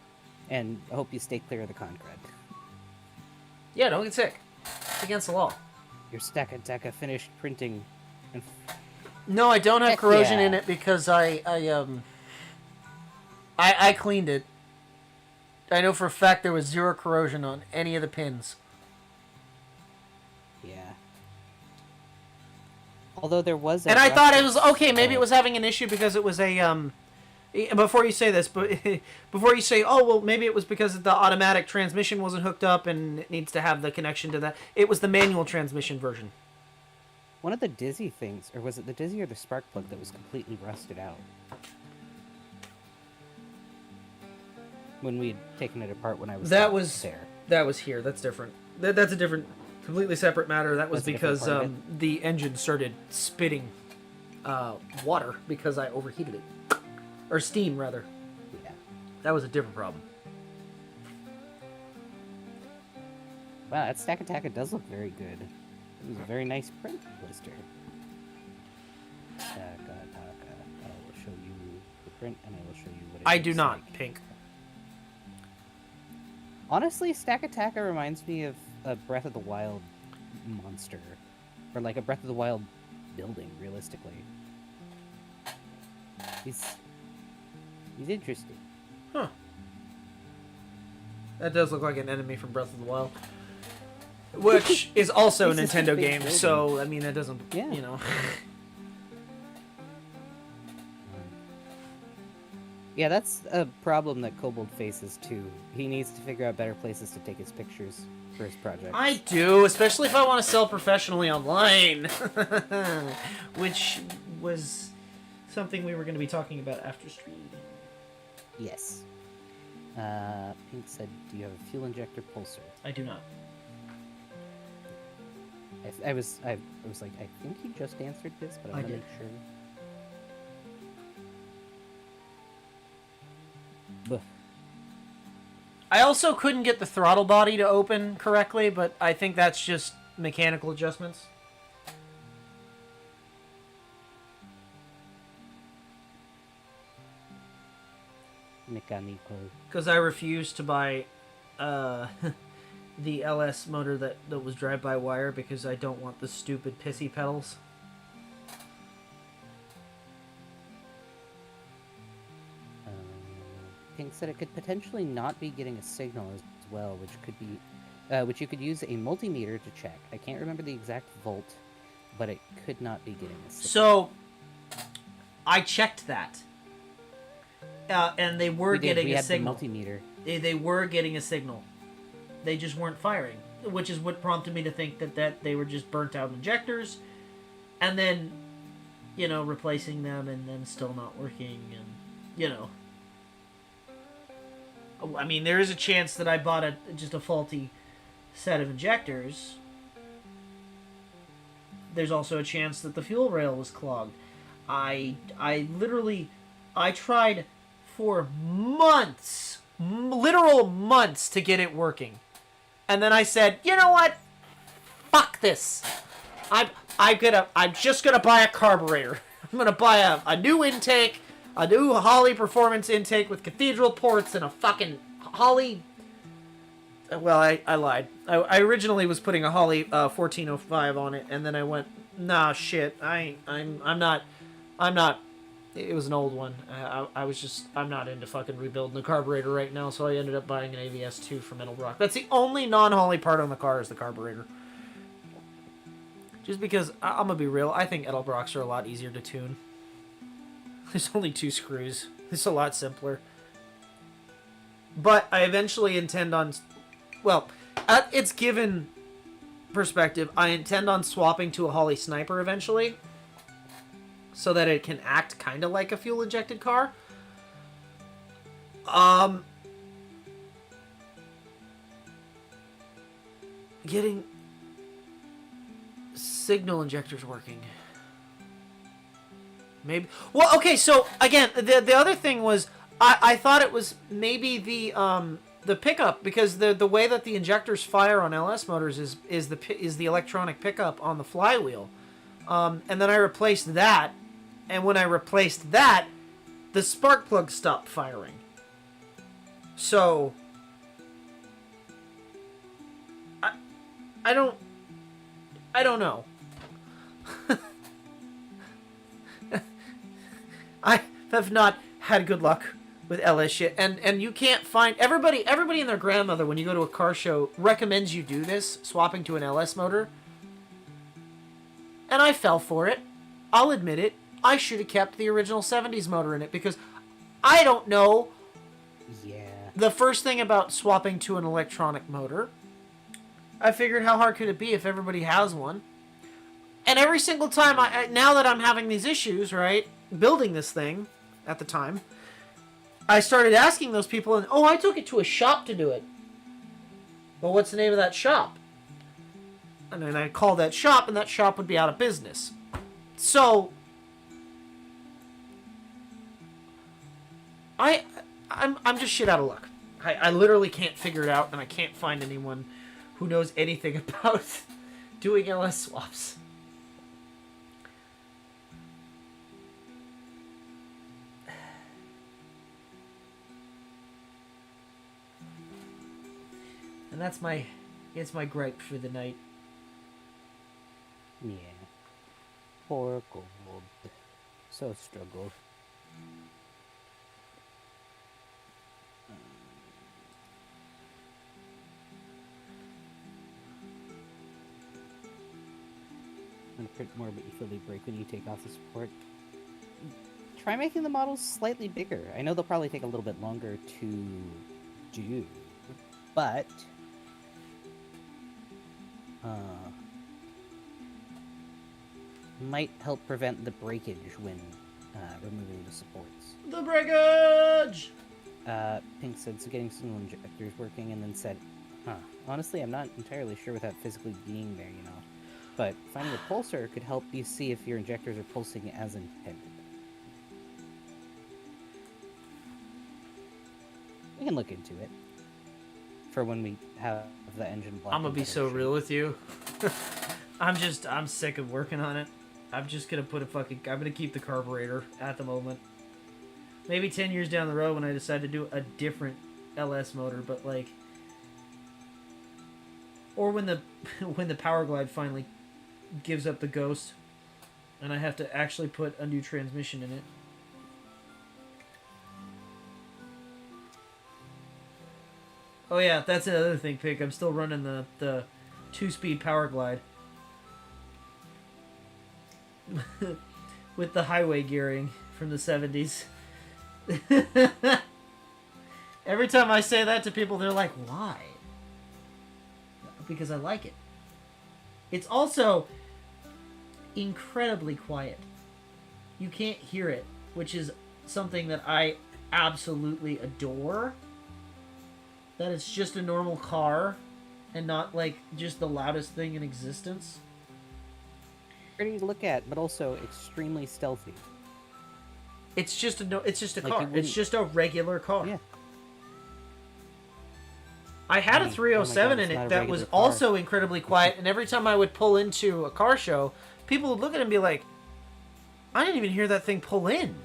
And I hope you stay clear of the concrete. Yeah, don't get sick. It's against the law. Your Stacka Deca finished printing. And No, I don't have Heck corrosion yeah. in it because I cleaned it. I know for a fact there was zero corrosion on any of the pins. Although there was a And I thought it was reference, okay. Maybe it was having an issue because it was a Before you say this, but before you say, oh well, maybe it was because the automatic transmission wasn't hooked up and it needs to have the connection to that. It was the manual transmission version. one of the Dizzy things, or was it the Dizzy or the spark plug that was completely rusted out? When we had taken it apart when I was That was there. That was here. That's different. That's a different, completely separate matter. That was That's a different because part of the engine started spitting water because I overheated it. Or steam, rather. Yeah. That was a different problem. Wow, that Stack Attack does look very good. It was a very nice print blister. Stack Attack. I will show you the print and I will show you what it I looks do not, like. Pink. Honestly, Stack Attack reminds me of a Breath of the Wild monster. Or like a Breath of the Wild building, realistically. He's interesting. Huh. That does look like an enemy from Breath of the Wild. Which is also a He's just a Nintendo big game, building. so, I mean, that doesn't, Yeah. you know. Yeah, that's a problem that Kobold faces too. He needs to figure out better places to take his pictures for his project. I do, especially if I want to sell professionally online. Which was something we were going to be talking about after stream. Yes. Pink said, "Do you have a fuel injector pulser?" I do not. I was like, I think you just answered this, but I I want to did. make sure. Ugh. I also couldn't get the throttle body to open correctly, but I think that's just mechanical adjustments. Mechanical. Because I refused to buy the LS motor that was drive-by-wire because I don't want the stupid pissy pedals. Pink said it could potentially not be getting a signal as well, which could be, which you could use a multimeter to check. I can't remember the exact volt, but it could not be getting a signal. So, I checked that. And they were getting a signal. The multimeter. They were getting a signal. They just weren't firing, which is what prompted me to think that they were just burnt out injectors, and then, you know, replacing them and them still not working, and, you know. I mean, there is a chance that I bought just a faulty set of injectors. There's also a chance that the fuel rail was clogged. I tried for months, literal months, to get it working. And then I said, you know what? Fuck this. I'm just gonna buy a carburetor. I'm gonna buy a new intake, a new Holley performance intake with cathedral ports and a fucking Holley. Well, I lied. I originally was putting a Holley 1405 on it, and then I went, nah, shit. I'm not. It was an old one. I'm not into fucking rebuilding the carburetor right now, so I ended up buying an AVS2 from Metal Rock. That's the only non-Holley part on the car is the carburetor. Just because, I'm gonna be real, I think Edelbrocks are a lot easier to tune. There's only 2 screws. It's a lot simpler. But I eventually intend on... Well, at its given perspective, I intend on swapping to a Holley Sniper eventually, so that it can act kind of like a fuel-injected car. Getting signal injectors working. Maybe. Well, okay. So again, the other thing was I thought it was maybe the pickup, because the way that the injectors fire on LS motors is the electronic pickup on the flywheel, and then I replaced that, and when I replaced that, the spark plug stopped firing. So I don't know. I have not had good luck with LS shit, and you can't find everybody and their grandmother, when you go to a car show, recommends you do this, swapping to an LS motor. And I fell for it. I'll admit it, I should have kept the original 70s motor in it because I don't know Yeah. the first thing about swapping to an electronic motor. I figured how hard could it be if everybody has one? And every single time, now that I'm having these issues, right, building this thing at the time, I started asking those people, and I took it to a shop to do it. Well, what's the name of that shop? And then I call that shop, and that shop would be out of business. So, I'm just shit out of luck. I literally can't figure it out, and I can't find anyone who knows anything about doing LS swaps. And it's my gripe for the night. Yeah. Poor Kobold. So struggled. And a bit more, but you feel they break when you take off the support. Try making the models slightly bigger. I know they'll probably take a little bit longer to do, but might help prevent the breakage when removing the supports. The breakage! Pink said, so getting signal injectors working, and then said, honestly, I'm not entirely sure without physically being there, you know. But finding a pulsar could help you see if your injectors are pulsing as intended. We can look into it for when we have the engine block. I'm gonna be so real with you. I'm sick of working on it. I'm just gonna I'm gonna keep the carburetor at the moment. Maybe 10 years down the road when I decide to do a different LS motor, but like, or when the Power Glide finally gives up the ghost, and I have to actually put a new transmission in it. Oh yeah, that's another thing, Pig. I'm still running the 2-speed Power Glide. With the highway gearing from the 70s. Every time I say that to people, they're like, why? Because I like it. It's also incredibly quiet. You can't hear it, which is something that I absolutely adore. That it's just a normal car and not like just the loudest thing in existence. Pretty to look at, but also extremely stealthy. It's just a car. Like It's just a regular car. Yeah. I had a 307 oh my God, in it's not it a that regular was car. also incredibly quiet, and every time I would pull into a car show, people would look at it and be like, I didn't even hear that thing pull in.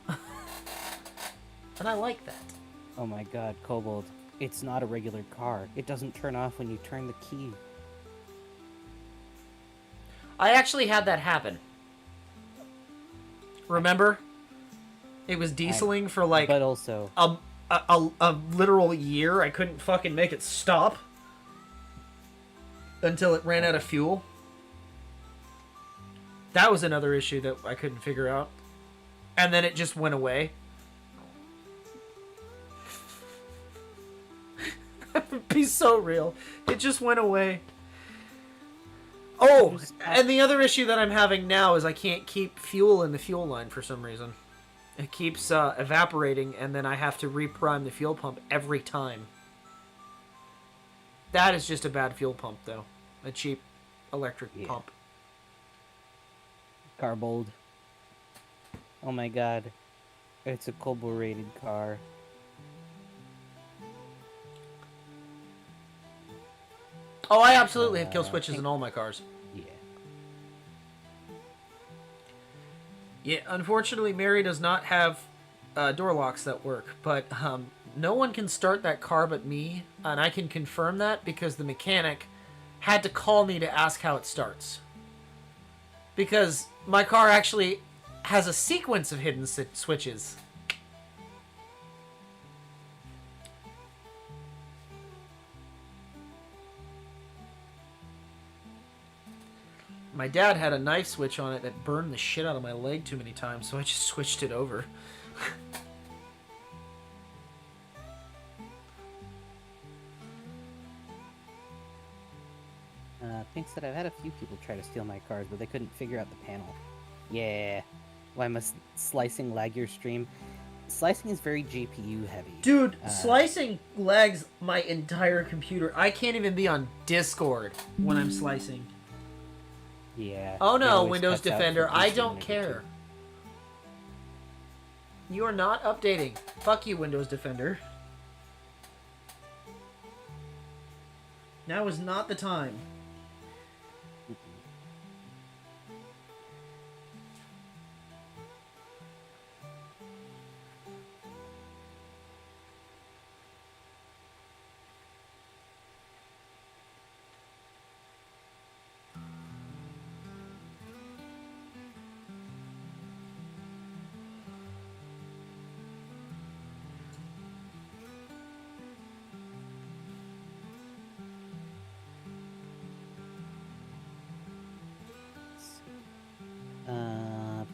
And I like that. Oh my God, Kobold. It's not a regular car. It doesn't turn off when you turn the key. I actually had that happen. Remember? It was dieseling for like But also, a literal year. I couldn't fucking make it stop until it ran out of fuel. That was another issue that I couldn't figure out. And then it just went away. Be so real. It just went away. Oh, and the other issue that I'm having now is I can't keep fuel in the fuel line for some reason. It keeps evaporating, and then I have to reprime the fuel pump every time. That is just a bad fuel pump, though. A cheap electric pump. Kobold. Oh my God. It's a Kobold rated car. Oh, I absolutely have kill switches in all my cars. Yeah. Yeah, unfortunately, Mary does not have door locks that work, but no one can start that car but me, and I can confirm that because the mechanic had to call me to ask how it starts. Because my car actually has a sequence of hidden switches. My dad had a knife switch on it that burned the shit out of my leg too many times, so I just switched it over. Pink said, I've had a few people try to steal my cars, but they couldn't figure out the panel. Yeah. Why must slicing lag your stream? Slicing is very GPU heavy. Dude, slicing lags my entire computer. I can't even be on Discord when I'm slicing. Yeah. Oh it no, always Windows cuts out Defender, for I boosting don't maybe, care. too. You are not updating. Fuck you, Windows Defender. Now is not the time.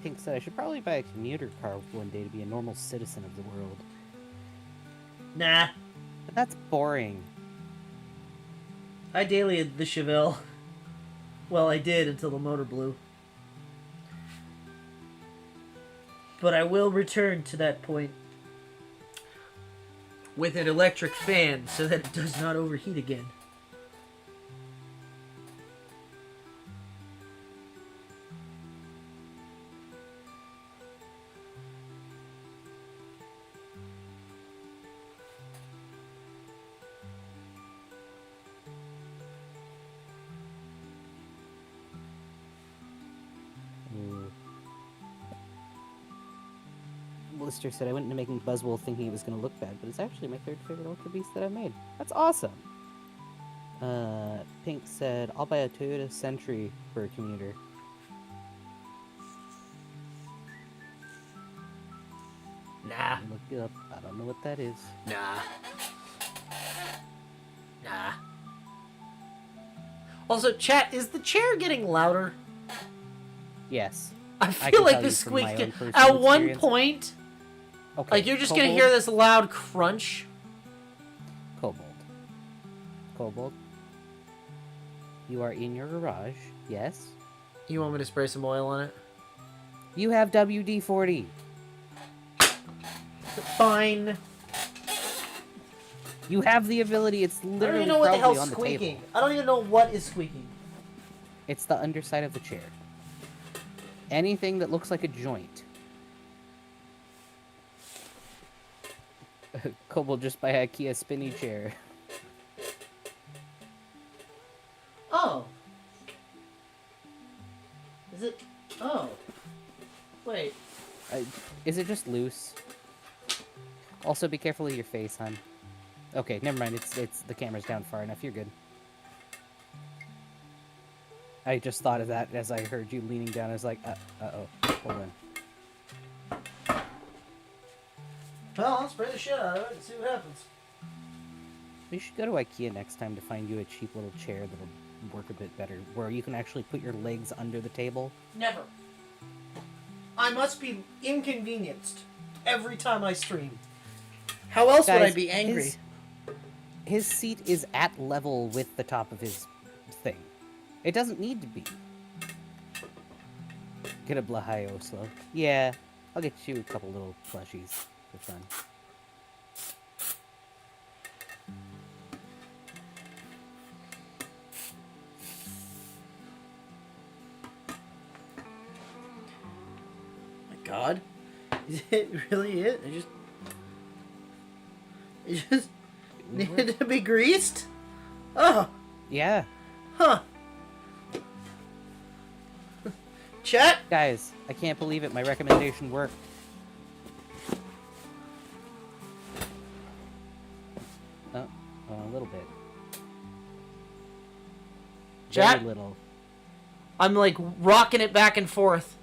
Pink said I should probably buy a commuter car one day to be a normal citizen of the world. Nah. But that's boring. I dailyed the Chevelle. Well, I did until the motor blew. But I will return to that point with an electric fan so that it does not overheat again. Lister said I went into making Buzzwole thinking it was going to look bad, but it's actually my third favorite Ultra Beast that I've made. That's awesome! Pink said, I'll buy a Toyota Century for a commuter. Nah. Look it up. I don't know what that is. Nah. Nah. Also, chat, is the chair getting louder? Yes. I can feel like tell the you from my squeak... own personal At one experience. point, Okay. like, you're just gonna Kobold? hear this loud crunch. Kobold. Kobold. You are in your garage. Yes. You want me to spray some oil on it? You have WD-40. Fine. You have the ability. It's I don't literally even know what the probably hell's on the squeaking. table. I don't even know what is squeaking. It's the underside of the chair. Anything that looks like a joint. Kobold just buy a IKEA spinny chair. Oh. Is it? Oh. Wait. Is it just loose? Also, be careful of your face, hon. Okay, never mind. It's the camera's down far enough. You're good. I just thought of that as I heard you leaning down. I was like, uh-oh. Hold on. Well, I'll spray the shit out of it and see what happens. We should go to IKEA next time to find you a cheap little chair that'll work a bit better, where you can actually put your legs under the table. Never. I must be inconvenienced every time I stream. How else would I Guys, be angry? His seat is at level with the top of his thing. It doesn't need to be. Get a Blahio Oslo. Yeah, I'll get you a couple little plushies for fun. My God, is it really it? It just needed to be greased. Oh, Yeah. huh. Chat. Guys, I can't believe it. My recommendation worked. Oh, a little bit. Chat? Very little. I'm like rocking it back and forth.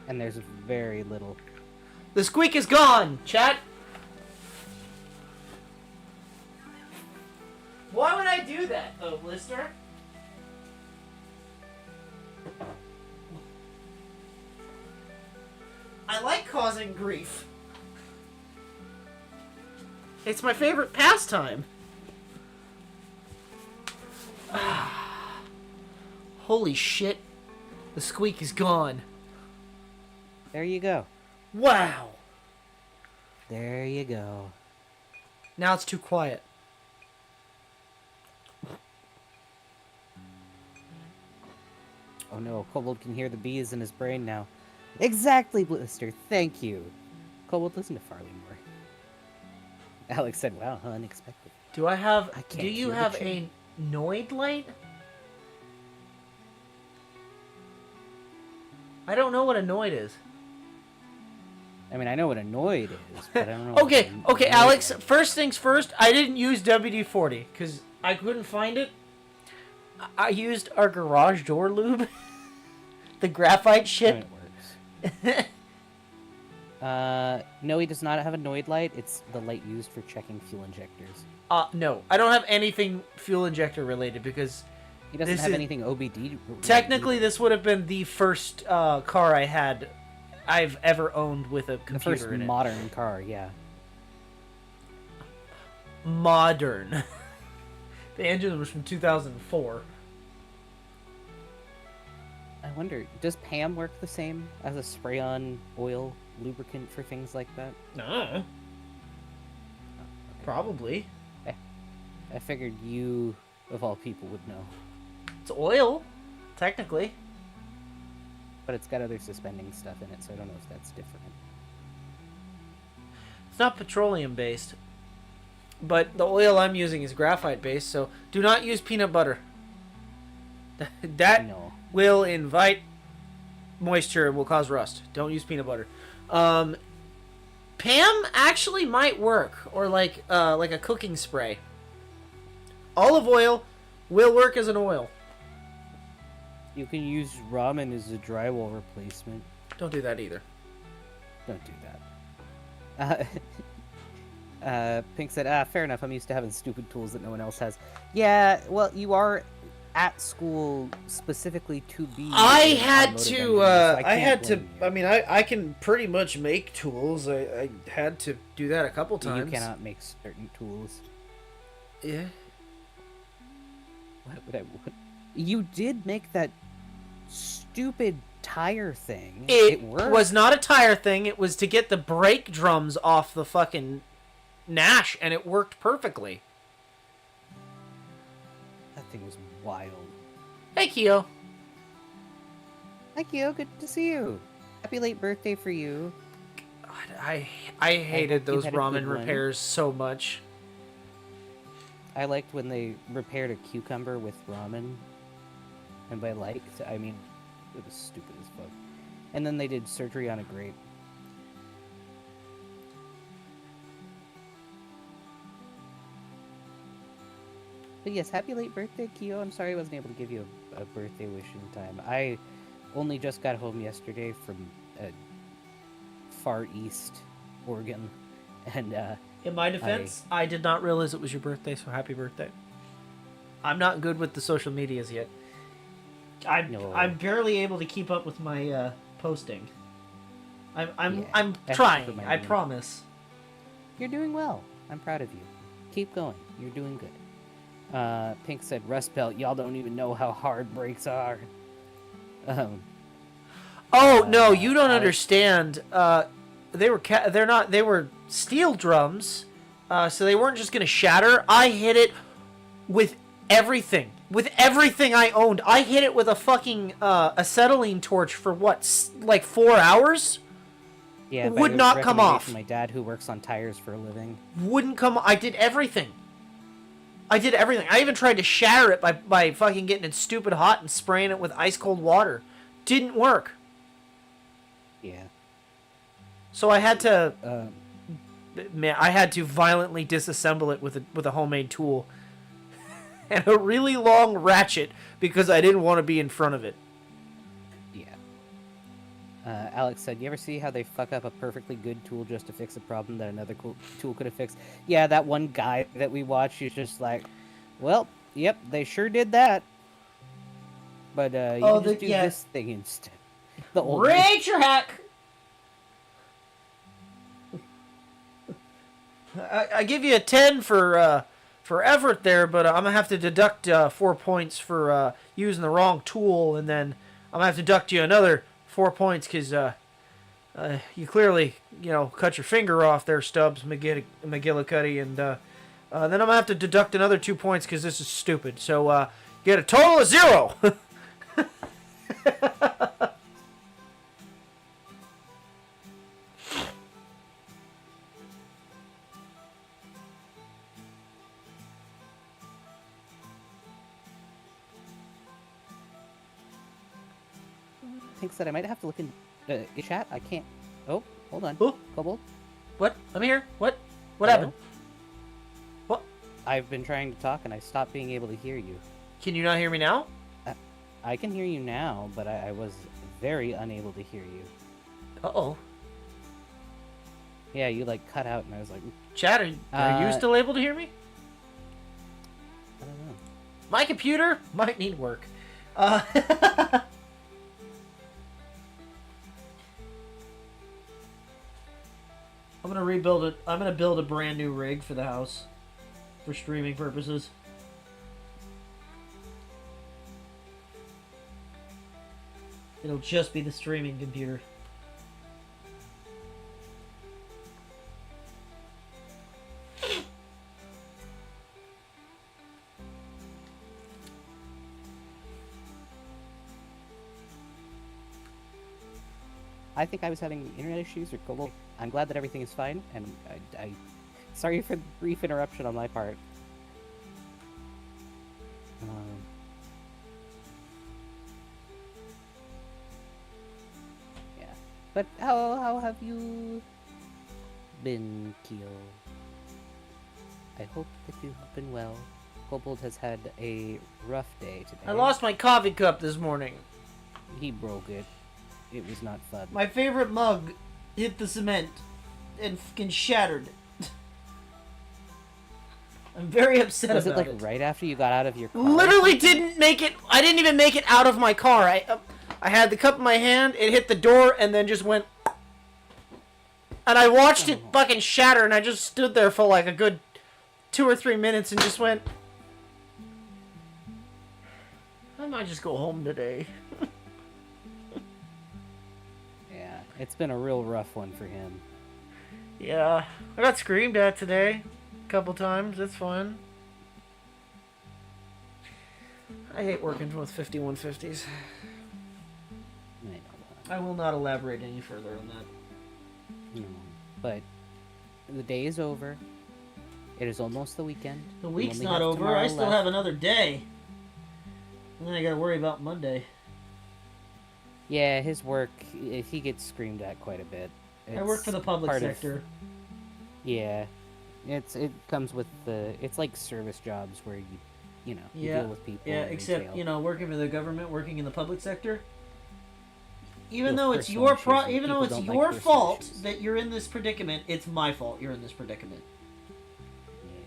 And there's very little. The squeak is gone. Chat. Why would I do that, though, Blister? like causing grief. It's my favorite pastime. Holy shit. The squeak is gone. There you go. Wow. There you go. Now it's too quiet. Oh no, Kobold can hear the bees in his brain now. Exactly, Blister. Thank you. Kobold, listen to Farley more. Alex said, wow, unexpected. Do I have... I can't do you hear the have train. a Noid light? I don't know what a Noid is. I mean, I know what a Noid is, but I don't know what Okay, a okay, Noid Alex, is. first things first, I didn't use WD-40, because I couldn't find it. I used our garage door lube. The graphite Oh, shit. it works. No, he does not have a Noid light. It's the light used for checking fuel injectors. No, I don't have anything fuel injector related, because He doesn't This have is- anything OBD. related technically either. this would have been the first car I've ever owned with a The computer first in it. modern car, yeah. Modern. The engine was from 2004. I wonder, does Pam work the same as a spray-on oil lubricant for things like that? No. Probably. I figured you, of all people, would know. It's oil, technically. But it's got other suspending stuff in it, so I don't know if that's different. It's not petroleum based. But the oil I'm using is graphite based, so do not use peanut butter. That No. will invite moisture and will cause rust. Don't use peanut butter. Pam actually might work, or like a cooking spray. Olive oil will work as an oil. You can use ramen as a drywall replacement. Don't do that either. Don't do that. Pink said, fair enough, I'm used to having stupid tools that no one else has. Yeah, well, you are at school specifically to be... I an had automotive to, engineer, so I can't had to, blame you. I mean, I can pretty much make tools. I had to do that a couple You times. cannot make certain tools. Yeah. Why would I... You did make that stupid tire thing. It worked. was not a tire thing. It was to get the brake drums off the fucking Nash, and it worked perfectly. That thing was wild. Hey, Keo. Hi, Kyo. Good to see you. Happy late birthday for you. God, I hated hope you those had a good ramen one. repairs so much. I liked when they repaired a cucumber with ramen. And by liked, I mean, it was stupid as fuck. And then they did surgery on a grape. But yes, happy late birthday, Kyo. I'm sorry I wasn't able to give you a birthday wish in time. I only just got home yesterday from far east Oregon. And, In my defense, I did not realize it was your birthday, so happy birthday. I'm not good with the social medias yet. No. I'm barely able to keep up with my posting. I'm Yeah, that's trying. for my I own. promise. You're doing well. I'm proud of you. Keep going. You're doing good. Pink said, Rust Belt, y'all don't even know how hard brakes are. Oh no, you don't I- understand. They were steel drums, so they weren't just gonna shatter. I hit it with everything. With everything I owned, I hit it with a fucking acetylene torch for what, like 4 hours? Yeah, Would by not come off. recommendation of my dad, who works on tires for a living. Wouldn't come. I did everything. I even tried to shatter it by fucking getting it stupid hot and spraying it with ice cold water. Didn't work. Yeah. So I had to. Um, Man, I had to violently disassemble it with a homemade tool and a really long ratchet because I didn't want to be in front of it. yeah. Alex said, you ever see how they fuck up a perfectly good tool just to fix a problem that another tool could have fixed? Yeah, that one guy that we watched is just like, well, yep, they sure did that. But you Oh, can just do yeah. this thing instead. The old Ranger hack. I give you a 10 for effort there, but I'm gonna have to deduct 4 points for using the wrong tool, and then I'm gonna have to deduct you another 4 points because you clearly cut your finger off there, Stubbs McGillicuddy, and then I'm gonna have to deduct another 2 points because this is stupid. So get a total of 0. Thinks that I might have to look in chat. I can't. Oh, hold on. Who? Kobold. What? I'm here. What Hello? happened? What? I've been trying to talk and I stopped being able to hear you. Can you not hear me now? I can hear you now, but I was very unable to hear you. Uh-oh. Yeah, you like cut out and I was like, Chat, are you still able to hear me? I don't know. My computer might need work. I'm gonna rebuild it. I'm gonna build a brand new rig for the house for streaming purposes. It'll just be the streaming computer. I think I was having internet issues or Kobold. I'm glad that everything is fine, and I sorry for the brief interruption on my part. Yeah, but how have you been, Keo? I hope that you have been well. Kobold has had a rough day today. I lost my coffee cup this morning. He broke it. It was not fun. My favorite mug hit the cement and fucking shattered. I'm very upset Was it about like it. right after you got out of your car? Literally didn't make it. I didn't even make it out of my car. I had the cup in my hand. It hit the door and then just went. And I watched it fucking shatter, and I just stood there for like a good 2 or 3 minutes and just went. I might just go home today. Yeah, it's been a real rough one for him. Yeah, I got screamed at today a couple times. It's fun. I hate working with 5150s. I know I will not elaborate any further on that. No, but the day is over. It is almost the weekend. The We week's only not have over. tomorrow I still left. have another day. And then I gotta worry about Monday. Yeah, his work. He gets screamed at quite a bit. I work for the public part of- sector. Yeah, it comes with the. It's like service jobs where you Yeah, deal with people. Yeah, and they except, fail. working for the government, working in the public sector. Even With though it's personal your issues, and even though people it's don't like your personal fault issues. that you're in this predicament, it's my fault you're in this predicament. Yeah.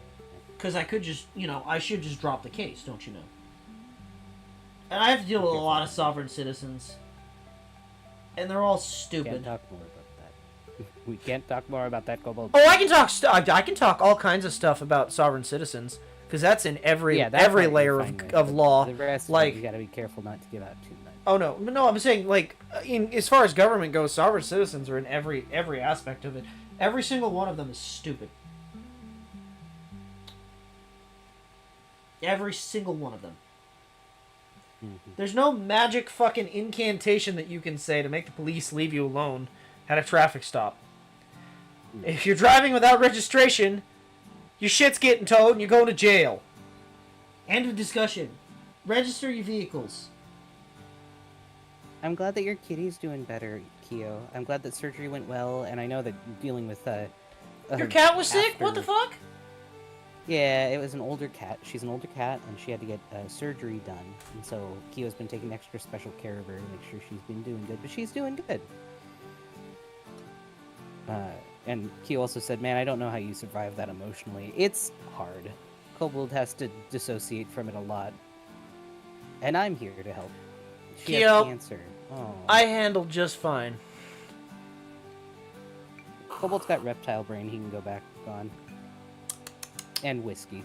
Because I could just, I should just drop the case, don't you know? And I have to deal with a lot of sovereign citizens. And they're all Can't stupid. talk more about that. We can't talk more about that, Kobold. Oh, I can talk. I can talk all kinds of stuff about sovereign citizens because that's in every Yeah, that every part you're layer fine with, of but law. The rest, like- you gotta be careful not to give out too much. Oh no! I'm saying like as far as government goes, sovereign citizens are in every aspect of it. Every single one of them is stupid. Every single one of them. There's no magic fucking incantation that you can say to make the police leave you alone at a traffic stop. If you're driving without registration, your shit's getting towed and you're going to jail. End of discussion. Register your vehicles. I'm glad that your kitty's doing better, Keo. I'm glad that surgery went well, and I know that dealing with Your cat was sick? What the after- fuck? Yeah, it was an older cat. She's an older cat, and she had to get surgery done. And so Keo's been taking extra special care of her to make sure she's been doing good. But she's doing good. And Keo also said, man, I don't know how you survive that emotionally. It's hard. Kobold has to dissociate from it a lot. And I'm here to help. She Keo, has cancer. Oh. I handled just fine. Kobold's got reptile brain. He can go back on. And whiskey.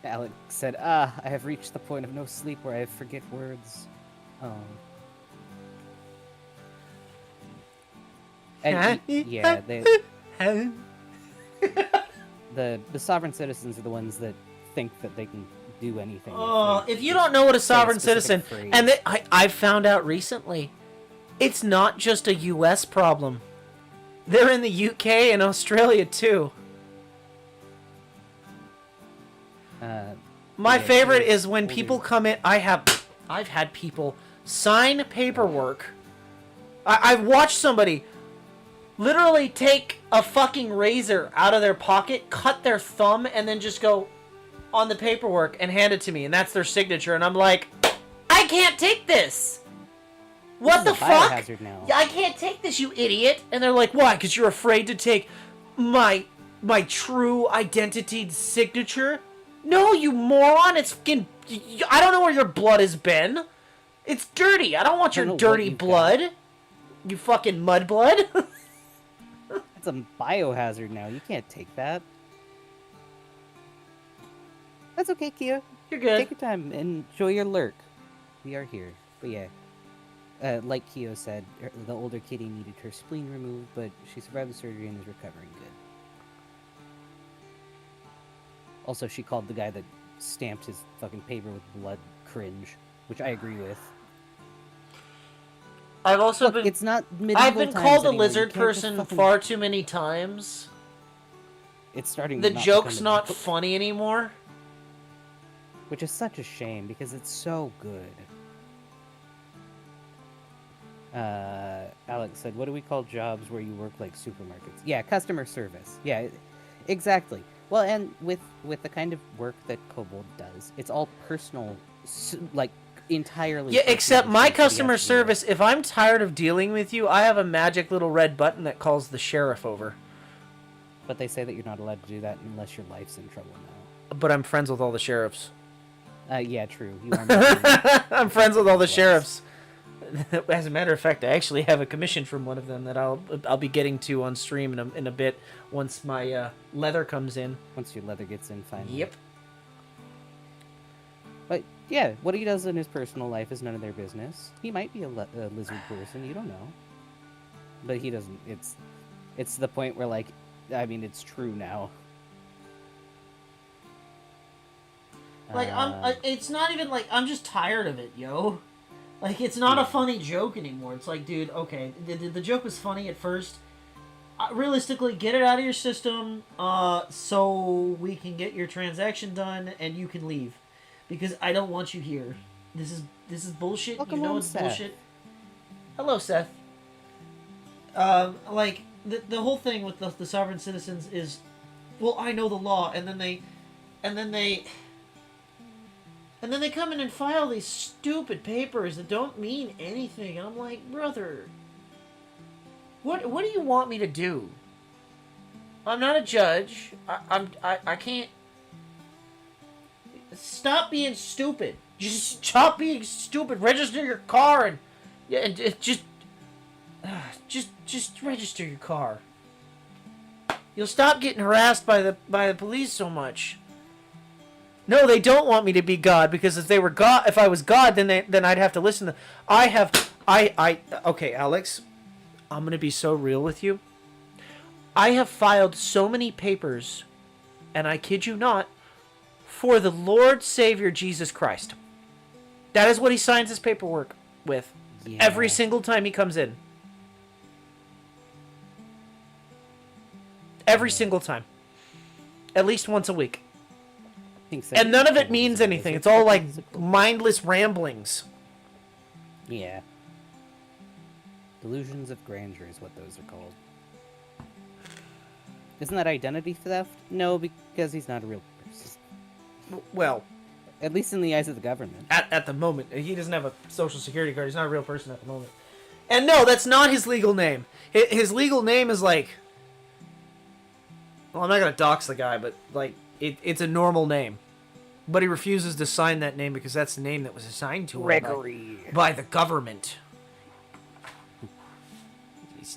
Alex said, I have reached the point of no sleep where I forget words. And yeah, the sovereign citizens are the ones that think that they can do anything. Oh, if you don't know what a sovereign citizen, phrase. and I've found out recently, it's not just a U.S. problem. They're in the U.K. and Australia too. My favorite is when people come in. I've had people sign paperwork. I've watched somebody literally take a fucking razor out of their pocket, cut their thumb, and then just go on the paperwork and hand it to me, and that's their signature. And I'm like, I can't take this. What the fuck? Biohazard now. I can't take this, you idiot. And they're like, why? Because you're afraid to take my true identity signature? No, you moron. It's fucking... I don't know where your blood has been. It's dirty. I don't want your dirty blood. You fucking mudblood. It's a biohazard now. You can't take that. That's okay, Kia. You're good. Take your time. Enjoy your lurk. We are here. But yeah. Like Kyo said, the older kitty needed her spleen removed, but she survived the surgery and is recovering good. Also, she called the guy that stamped his fucking paper with blood cringe, which I agree with. I've also been... It's not medieval I've been times called a anymore. lizard person fucking... far too many times. It's starting The to joke's not funny anymore. Which is such a shame, because it's so good. Alex said, what do we call jobs where you work like supermarkets? Yeah, customer service. Yeah, exactly. Well, and with the kind of work that Kobold does, it's all personal, like, entirely... Yeah, except my customer service, if I'm tired of dealing with you, I have a magic little red button that calls the sheriff over. But they say that you're not allowed to do that unless your life's in trouble now. But I'm friends with all the sheriffs. Yeah, true. You are I'm friends with all the sheriffs. As a matter of fact, I actually have a commission from one of them that I'll be getting to on stream in a bit once my leather comes in. Once your leather gets in, finally. Yep. But yeah, what he does in his personal life is none of their business. He might be a lizard person, you don't know. But he doesn't. It's the point where, like, I mean, it's true now. Like, it's not even like, I'm just tired of it, yo. Like, it's not a funny joke anymore. It's like, dude, okay, the joke was funny at first. Realistically, get it out of your system so we can get your transaction done and you can leave. Because I don't want you here. This is bullshit. Welcome you know home, it's Seth. bullshit. Hello, Seth. Like, the whole thing with the sovereign citizens is, well, I know the law, and then they come in and file these stupid papers that don't mean anything. And I'm like, brother, What do you want me to do? I'm not a judge. I can't. stop being stupid. Just stop being stupid. Register your car and just register your car. You'll stop getting harassed by the police so much. No, they don't want me to be God, because if I was God, then I'd have to listen to. Okay, Alex, I'm gonna be so real with you. I have filed so many papers, and I kid you not, for the Lord Savior Jesus Christ. That is what he signs his paperwork with every single time he comes in. Every single time. At least once a week. And none of it means anything. It's all like mindless ramblings. Yeah. Delusions of grandeur is what those are called. Isn't that identity theft? No, because he's not a real person. Well, at least in the eyes of the government. At the moment. He doesn't have a social security card. He's not a real person at the moment. And no, that's not his legal name. His legal name is like... Well, I'm not going to dox the guy, but like it's a normal name. But he refuses to sign that name because that's the name that was assigned to him by the government.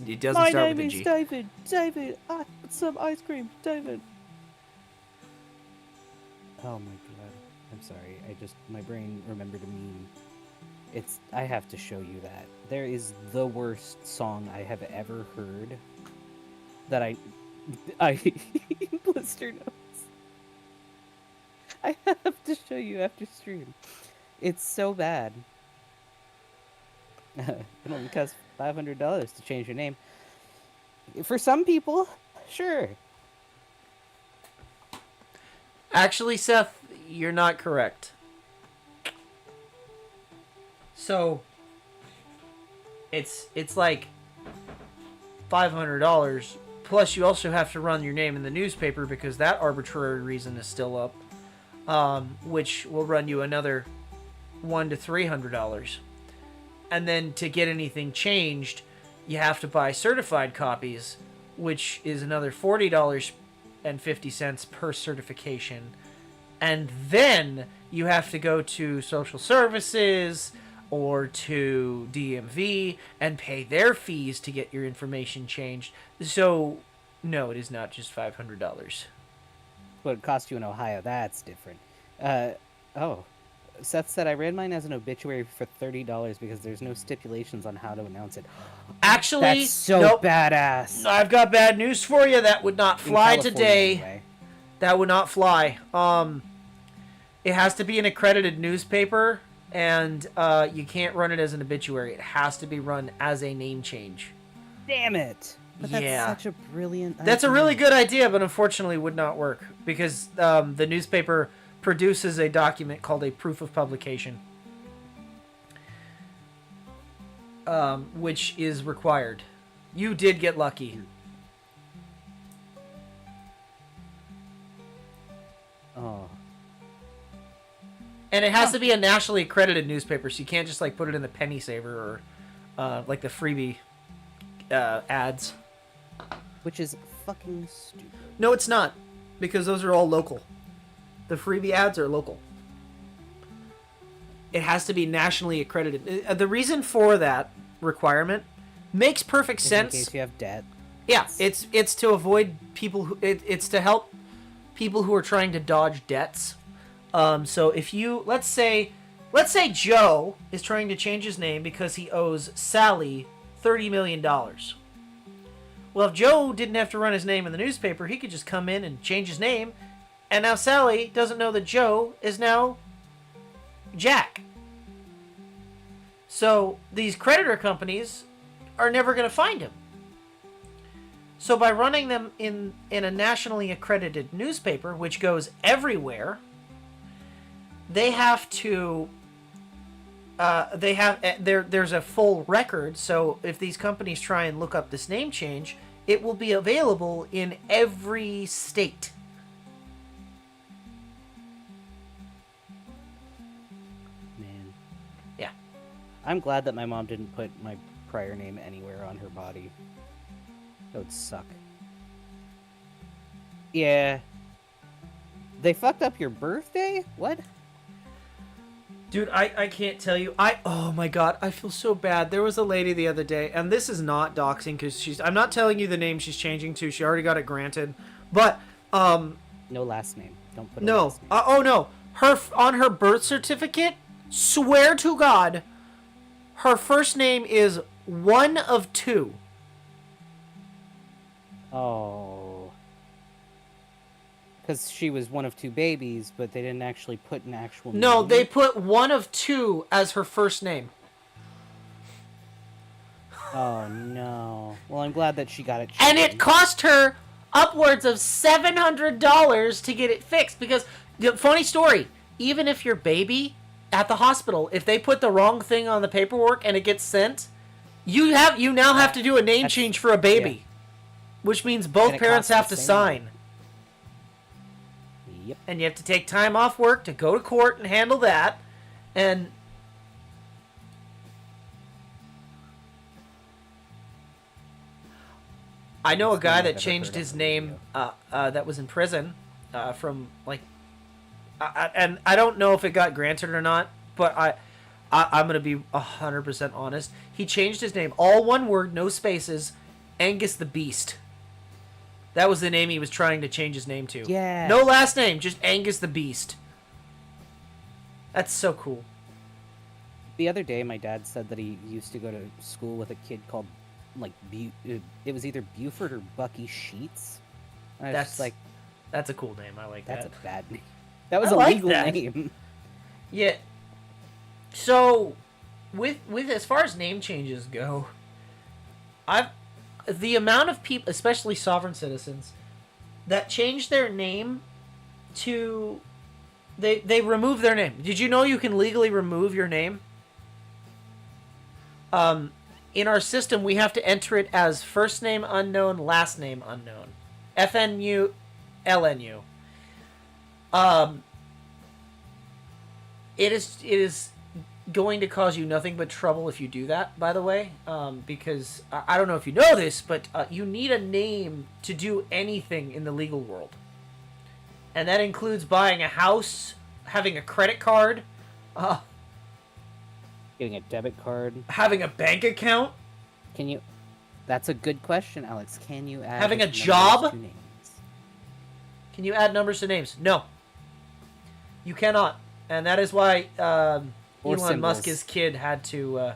It doesn't My start name with a is G. David. David, I want some ice cream. David. Oh my god. I'm sorry. My brain remembered a meme. I have to show you that. There is the worst song I have ever heard that I blister notes. I have to show you after stream. It's so bad. It only costs $500 to change your name. For some people, sure. Actually, Seth, you're not correct. So, it's like $500, plus you also have to run your name in the newspaper because that arbitrary reason is still up, which will run you another $100 to $300. And then to get anything changed, you have to buy certified copies, which is another $40.50 per certification. And then you have to go to social services or to DMV and pay their fees to get your information changed. So, no, it is not just $500. What it costs you in Ohio, that's different. Oh. Seth said, I ran mine as an obituary for $30 because there's no stipulations on how to announce it. Actually, that's so nope. badass. I've got bad news for you. That would not fly today. Anyway. That would not fly. It has to be an accredited newspaper, and you can't run it as an obituary. It has to be run as a name change. Damn it. But that's such a brilliant idea. That's a really good idea, but unfortunately would not work because the newspaper produces a document called a proof of publication, which is required. You did get lucky. Oh. And it has to be a nationally accredited newspaper, so you can't just like put it in the penny saver or like the freebie ads. Which is fucking stupid. No, it's not, because those are all local. The freebie ads are local. It has to be nationally accredited. The reason for that requirement makes perfect sense. In case you have debt. Yeah, it's to avoid people who it's to help people who are trying to dodge debts. So if you let's say Joe is trying to change his name because he owes Sally $30 million. Well, if Joe didn't have to run his name in the newspaper, he could just come in and change his name. And now Sally doesn't know that Joe is now Jack. So these creditor companies are never going to find him. So by running them in a nationally accredited newspaper, which goes everywhere, they have to... there's a full record, so if these companies try and look up this name change, it will be available in every state. Man. Yeah. I'm glad that my mom didn't put my prior name anywhere on her body. That would suck. Yeah. They fucked up your birthday? What? Dude, I can't tell you. Oh my god, I feel so bad. There was a lady the other day, and this is not doxing because I'm not telling you the name she's changing to. She already got it granted. But no last name. Don't put a no. last name. Oh no. On her birth certificate, swear to God, her first name is one of two. Oh. Because she was one of two babies, but they didn't actually put an actual name. No, they put one of two as her first name. Oh, no. Well, I'm glad that she got it changed. And it cost her upwards of $700 to get it fixed. Because, funny story, even if your baby at the hospital, if they put the wrong thing on the paperwork and it gets sent, you now have to do a name change for a baby. Yeah. Which means both parents have to sign. Yep. And you have to take time off work to go to court and handle that. And I know a guy that changed his name that was in prison from like and I don't know if it got granted or not, but I'm gonna be 100% honest. He changed his name, all one word, no spaces. Angus the Beast. That was the name he was trying to change his name to. Yeah. No last name, just Angus the Beast. That's so cool. The other day, my dad said that he used to go to school with a kid called, like, it was either Buford or Bucky Sheets. And I was just like, that's a cool name. I like that's that. a bad name. That was I a like legal that. name. Yeah. So, with as far as name changes go, the amount of people, especially sovereign citizens, that change their name to they remove their name. Did you know you can legally remove your name? In our system, we have to enter it as first name unknown, last name unknown, FNU, LNU. It is going to cause you nothing but trouble if you do that, by the way, because I don't know if you know this, but you need a name to do anything in the legal world. And that includes buying a house, having a credit card, Getting a debit card. having a bank account. Can you... That's a good question, Alex. Can you add... Having a numbers job? to names? Can you add numbers to names? No. You cannot. And that is why Elon symbols. Musk's kid had to...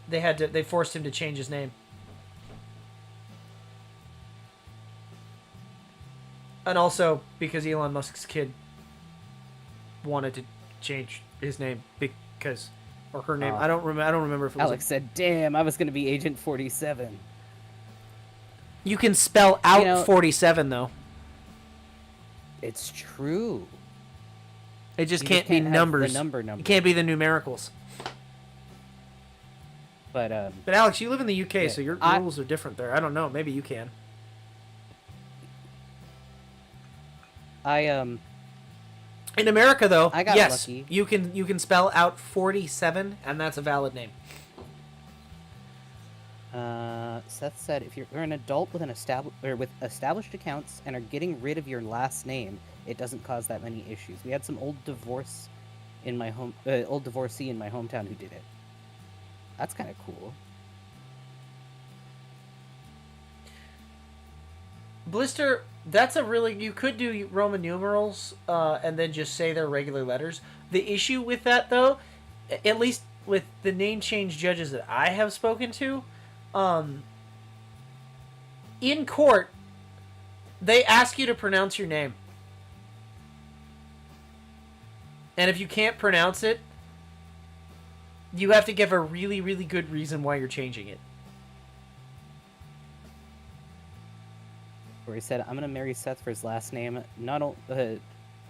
They forced him to change his name. And also because Elon Musk's kid wanted to change his name because, or her name. I don't remember if it was. Alex said, "Damn, I was gonna be Agent 47." You can spell out 47 though. It's true. It just You can't be have numbers. The number. It can't be the numericals. But But Alex, you live in the UK, yeah, so your rules are different there. I don't know. Maybe you can. In America, though, I got yes, lucky. you can spell out 47, and that's a valid name. Seth said, if you're an adult with with established accounts and are getting rid of your last name, it doesn't cause that many issues. We had some old divorcee in my hometown who did it. That's kind of cool. Blister, that's a really... You could do Roman numerals and then just say they're regular letters. The issue with that, though, at least with the name change judges that I have spoken to, in court, they ask you to pronounce your name. And if you can't pronounce it, you have to give a really, really good reason why you're changing it. Where he said, I'm going to marry Seth for his last name.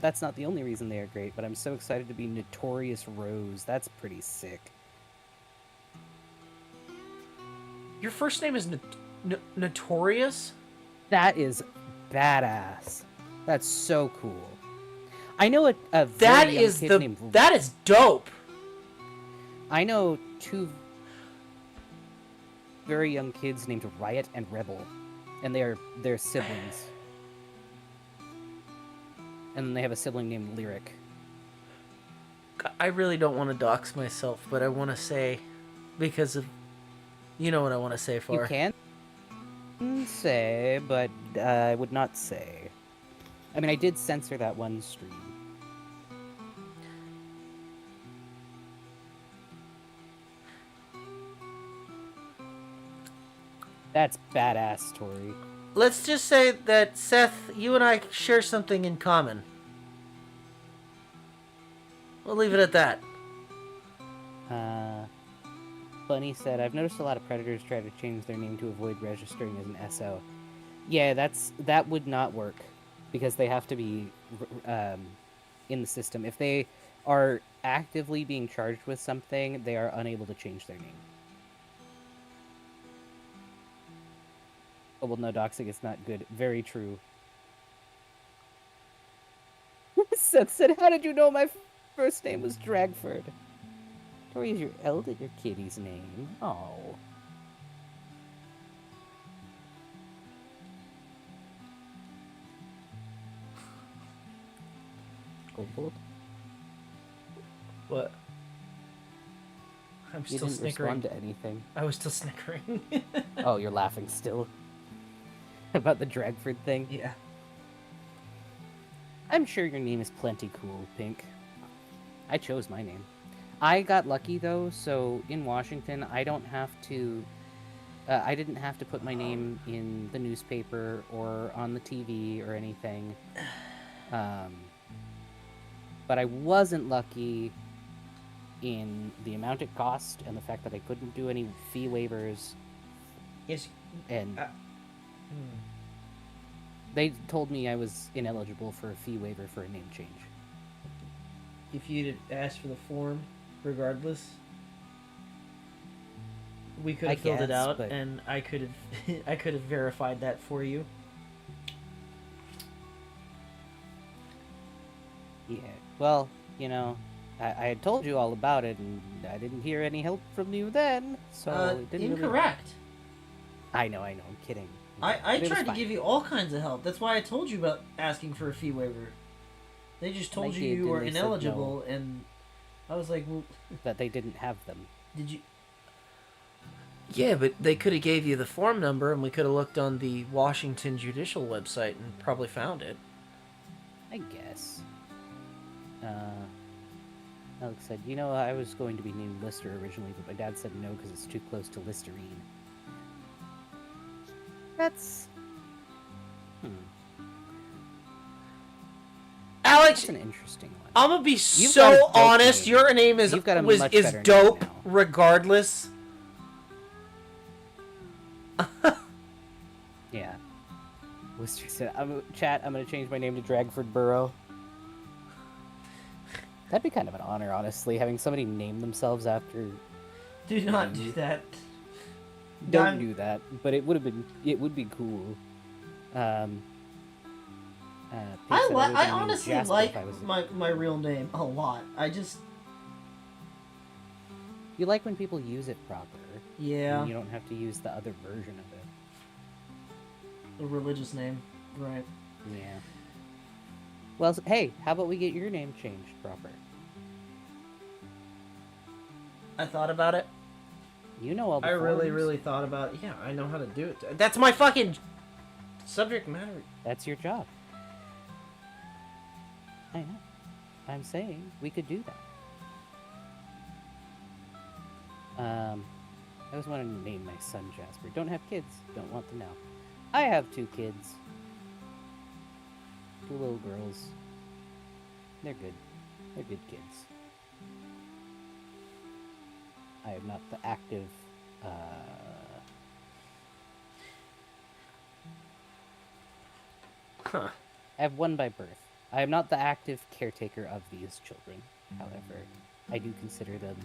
That's not the only reason they are great, but I'm so excited to be Notorious Rose. That's pretty sick. Your first name is Notorious? That is badass. That's so cool. I know a That very young is kid named... That is dope. I know two very young kids named Riot and Rebel, and they're siblings. And then they have a sibling named Lyric. I really don't want to dox myself, but I want to say, because of, you know what I want to say for. You can say, but I would not say. I mean, I did censor that one stream. That's badass, Tori. Let's just say that, Seth, you and I share something in common. We'll leave it at that. Bunny said, I've noticed a lot of predators try to change their name to avoid registering as an SO. Yeah, that would not work, because they have to be in the system. If they are actively being charged with something, they are unable to change their name. Oh, well, no, doxing is not good. Very true. Seth said, how did you know my first name was Dragford? Tori is your kitty's name. Oh. Kobold? What? I'm You still didn't snickering. respond to anything. I was still snickering. Oh, you're laughing still. About the Dragford thing? Yeah. I'm sure your name is plenty cool, Pink. I chose my name. I got lucky, though, so in Washington, I don't have to... I didn't have to put my name in the newspaper or on the TV or anything. But I wasn't lucky in the amount it cost and the fact that I couldn't do any fee waivers. Yes. And they told me I was ineligible for a fee waiver for a name change. If you'd asked for the form, regardless, we could I have filled it guess, out, but- and I could have, I could have verified that for you. Yeah. Well, you know, I had told you all about it, and I didn't hear any help from you then, so it didn't really... Incorrect. I know, I'm kidding. I But it was tried to fine. give you all kinds of help. That's why I told you about asking for a fee waiver. They just told I you did, you and were they said ineligible, and I was like, well, That they didn't have them. did you... Yeah, but they could have gave you the form number, and we could have looked on the Washington Judicial website and probably found it. I guess. Alex said, you know, I was going to be named Lister originally, but my dad said no because it's too close to Listerine. That's... Alex, That's an interesting one. I'm gonna be got a so dope honest. name. Your name is You've got a much is better name dope now. regardless. Yeah. Lister said, chat, I'm going to change my name to Dragford Burrow. That'd be kind of an honor, honestly, having somebody name themselves after... Do not do that. Don't I'm- do that, but it would be cool. Pink said would've I been named honestly Jasper like if I was- my real name a lot. I just... You like when people use it proper. Yeah, And you don't have to use the other version of it. a religious name. Right. Yeah. Well, hey, how about we get your name changed proper? I thought about it. You know all the I really, forms. really thought about it. Yeah, I know how to do it. That's my fucking subject matter. That's your job. I know. I'm saying we could do that. I always wanted to name my son Jasper. Don't have kids. Don't want them now. I have 2 kids. 2 little girls. They're good. They're good kids. I am not the active, Huh. I have 1 by birth. I am not the active caretaker of these children. However, I do consider them...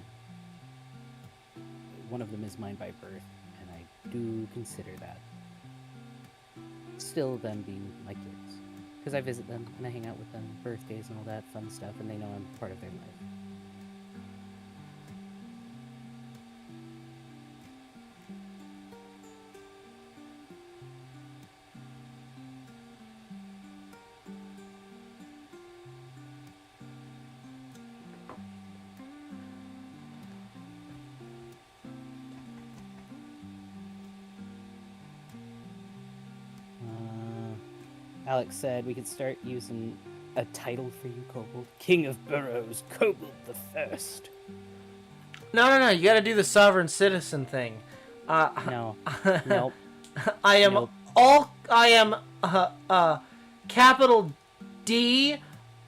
One of them is mine by birth, and I do consider that still them being my kids. Because I visit them, and I hang out with them, birthdays and all that fun stuff, and they know I'm part of their life. Alex said we could start using a title for you, Kobold. King of Burrows, Kobold the First. No. You got to do the sovereign citizen thing. No. Nope. I am Nope. I am capital D,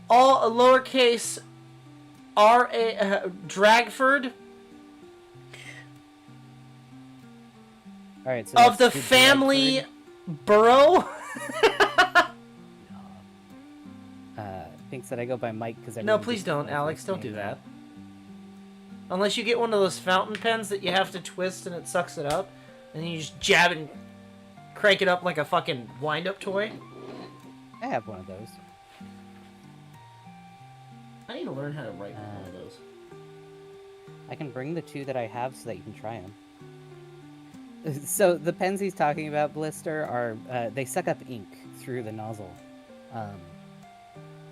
all lowercase R A Dragford Alright, so of the that's family Dragford. Burrow. Pink said I go by Mike because No, please don't, Alex. Don't do that. Unless you get one of those fountain pens that you have to twist and it sucks it up, and then you just jab and crank it up like a fucking wind-up toy. I have one of those. I need to learn how to write with one of those. I can bring the 2 that I have so that you can try them. So the pens he's talking about, Blister, are they suck up ink through the nozzle.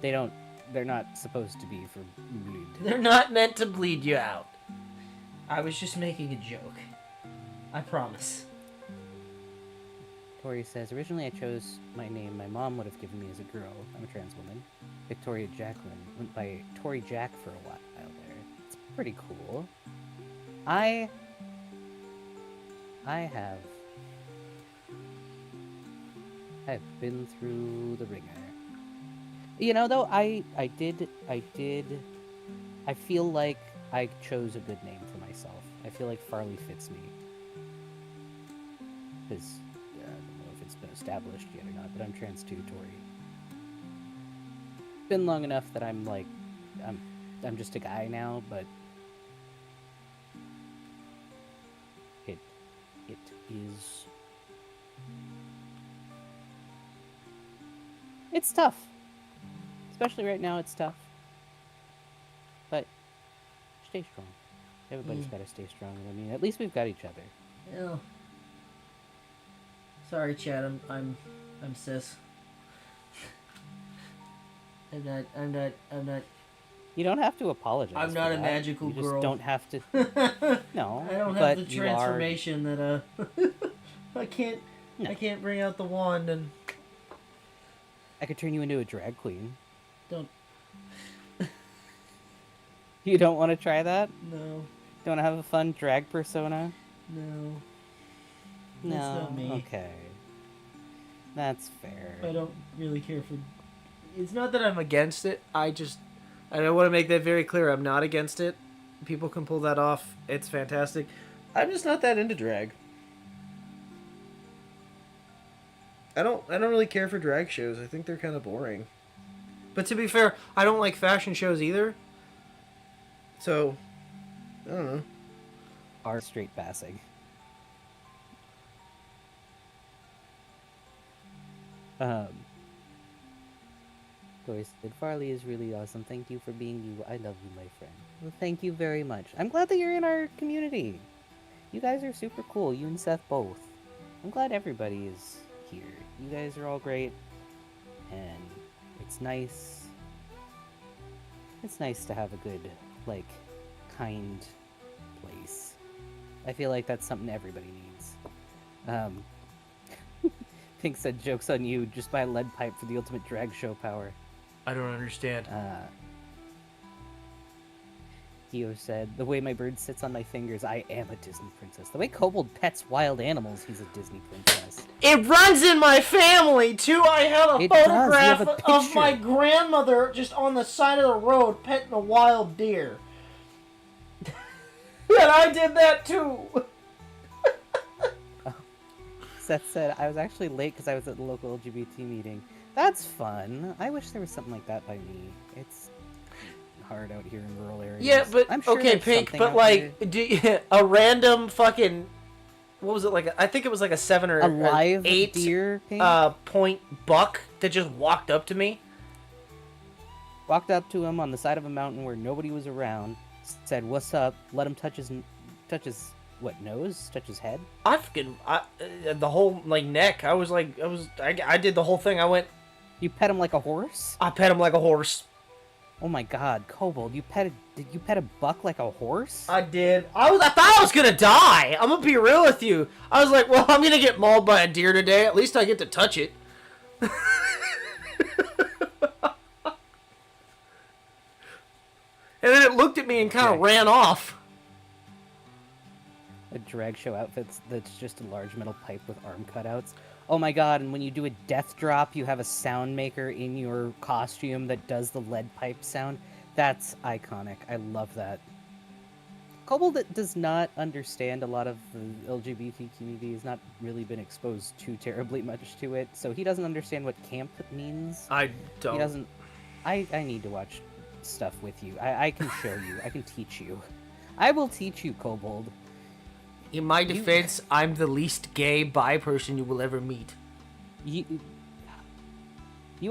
They're not supposed to be for bleed. They're not meant to bleed you out. I was just making a joke. I promise. Tori says, originally I chose my name my mom would have given me as a girl. I'm a trans woman. Victoria Jacqueline went by Tori Jack for a while there. It's pretty cool. I have been through the ringer. You know, though, I feel like I chose a good name for myself. I feel like Farley fits me. Because I don't know if it's been established yet or not, but I'm trans too, Tori. Been long enough that I'm like, I'm just a guy now, but it is. It's tough. Especially right now, it's tough. But stay strong. Everybody's got to stay strong. I mean, at least we've got each other. Yeah. Sorry, Chad. I'm cis. I'm not. You don't have to apologize. I'm not for a that. magical you girl. just don't have to. No, I don't but have the you transformation that I can't. No. I can't bring out the wand and. I could turn you into a drag queen. Don't. You don't want to try that? No. You want to have a fun drag persona? No. No. That's not me. Okay. That's fair. I don't really care for. It's not that I'm against it. I want to make that very clear. I'm not against it. People can pull that off. It's fantastic. I'm just not that into drag. I don't really care for drag shows. I think they're kind of boring. But to be fair, I don't like fashion shows either. So, I don't know. Are straight passing. Doris said, Farley is really awesome. Thank you for being you. I love you, my friend. Well, thank you very much. I'm glad that you're in our community. You guys are super cool. You and Seth both. I'm glad everybody is here. You guys are all great. And it's nice. It's nice to have a good, like, kind place. I feel like that's something everybody needs. Pink said, joke's on you. Just buy a lead pipe for the ultimate drag show power. I don't understand. Dio said, the way my bird sits on my fingers, I am a Disney princess. The way Kobold pets wild animals, he's a Disney princess. It runs in my family, too! I have a It does. You photograph have a of my picture. grandmother just on the side of the road petting a wild deer. And I did that, too! Seth said, I was actually late because I was at the local LGBT meeting. That's fun. I wish there was something like that by me. It's hard out here in rural areas. Yeah, but, I'm sure okay, there's Pink, something but, out like, there. a random fucking... What was it, like? I think it was like a 7 or A live 8 deer, Pink? point buck that just walked up to me. Walked up to him on the side of a mountain where nobody was around, said, what's up, let him touch his what, nose? Touch his head? The whole, like, neck. I did the whole thing. I went... You pet him like a horse? I pet him like a horse. Oh my god, Kobold, did you pet a buck like a horse? I did. I thought I was gonna die. I'm gonna be real with you. I was like, well, I'm gonna get mauled by a deer today. At least I get to touch it. And then it looked at me and kind of ran off. A drag show outfit that's just a large metal pipe with arm cutouts. Oh my god, and when you do a death drop, you have a sound maker in your costume that does the lead pipe sound. That's iconic. I love that. Kobold does not understand a lot of the LGBT community, has not really been exposed too terribly much to it, so he doesn't understand what camp means. I don't. He doesn't... I need to watch stuff with you. I can show you. I can teach you. I will teach you, Kobold. In my defense, I'm the least gay bi person you will ever meet. You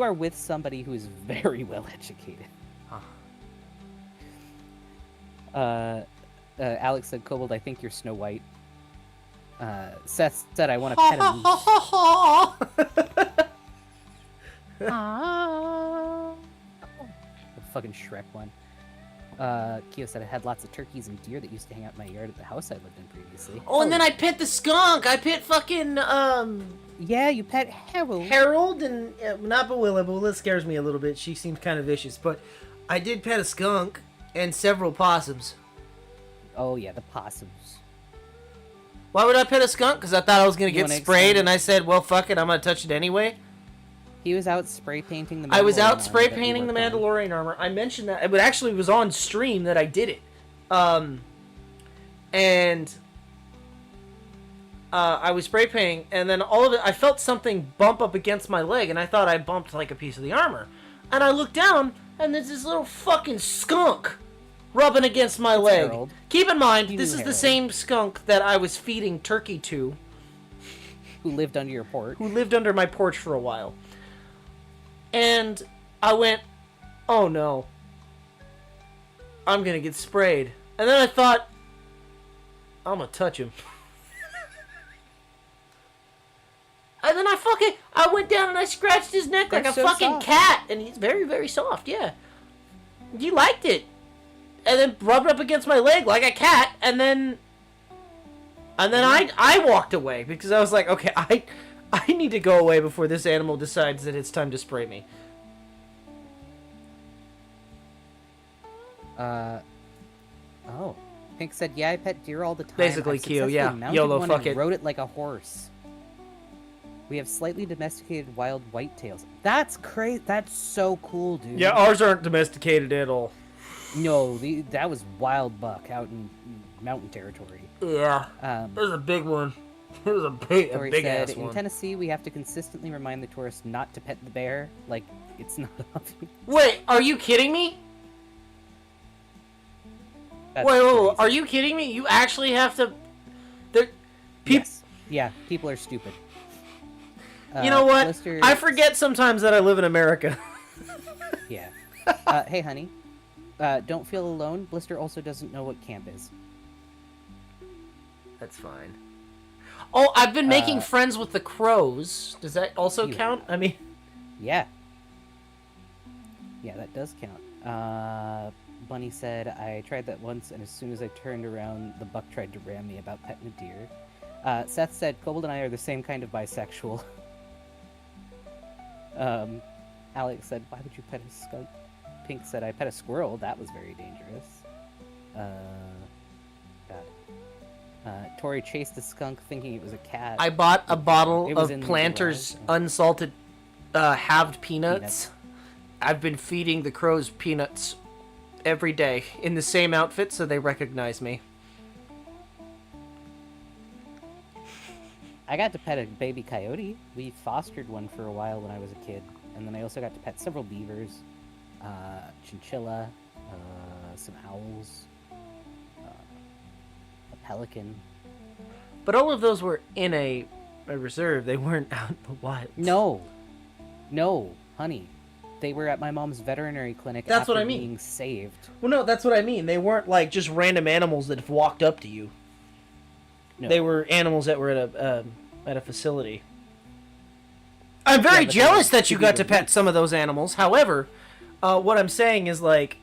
are with somebody who is very well educated. Alex said, Kobold, I think you're Snow White. Seth said, I want to pet a moose. The fucking Shrek one. Keo said I had lots of turkeys and deer that used to hang out in my yard at the house I lived in previously. Oh, and then I pet the skunk. I pet fucking, Yeah, you pet Harold. Harold and, not Bawilla. Bawilla scares me a little bit. She seems kind of vicious. But I did pet a skunk and several possums. Oh, yeah, the possums. Why would I pet a skunk? Because I thought I was going to You get wanna sprayed, explain? and I said, well, fuck it, I'm going to touch it anyway. He was out spray painting the Mandalorian I was out armor spray that we painting the worked on. Mandalorian armor. I mentioned that. It actually was on stream that I did it. And I was spray painting, and then all of it, I felt something bump up against my leg, and I thought I bumped like a piece of the armor. And I looked down, and there's this little fucking skunk rubbing against my leg. Harold. Keep in mind, You this knew is the Harold. same skunk that I was feeding turkey to, Who lived under your porch. who lived under my porch for a while. And I went, oh no, I'm gonna get sprayed. And then I thought, I'm gonna touch him. And then I went down and I scratched his neck They're like a so fucking soft. cat. And he's very, very soft, yeah. He liked it. And then rubbed up against my leg like a cat. And then I walked away because I was like, okay, I need to go away before this animal decides that it's time to spray me. Oh. Pink said, yeah, I pet deer all the time. Basically, I've Keo, successfully yeah. mounted YOLO, one fuck and it. rode it like a horse. We have slightly domesticated wild whitetails. That's crazy. That's so cool, dude. Yeah, ours aren't domesticated at all. No, that was wild buck out in mountain territory. Yeah, Um, it was a big one. It was a big Tori ass said, in one. Tennessee, we have to consistently remind the tourists not to pet the bear. Like, it's not obvious. Wait, are you kidding me? That's Wait, crazy. are you kidding me? You actually have to... There, Yes. Yeah, people are stupid. You know what? Blister- I forget sometimes that I live in America. Yeah. Hey, honey. Don't feel alone. Blister also doesn't know what camp is. That's fine. Oh, I've been making friends with the crows. Does that also You- count? I mean... Yeah. Yeah, that does count. Bunny said, I tried that once, and as soon as I turned around, the buck tried to ram me about petting a deer. Seth said, Kobold and I are the same kind of bisexual. Alex said, why would you pet a skunk? Pink said, I pet a squirrel. That was very dangerous. God. Tori chased a skunk thinking it was a cat. I bought a bottle It was of in the Planters garage. unsalted halved peanuts. Peanuts. I've been feeding the crows peanuts every day in the same outfit so they recognize me. I got to pet a baby coyote. We fostered one for a while when I was a kid. And then I also got to pet several beavers, chinchilla, some owls, a pelican. But all of those were in a reserve. They weren't out in the wild. No, honey. They were at my mom's veterinary clinic That's after what I mean. being saved. Well, no, that's what I mean. They weren't like just random animals that have walked up to you. No. They were animals that were at a facility. I'm very but jealous they- that you got to pet some of those animals. However, what I'm saying is like,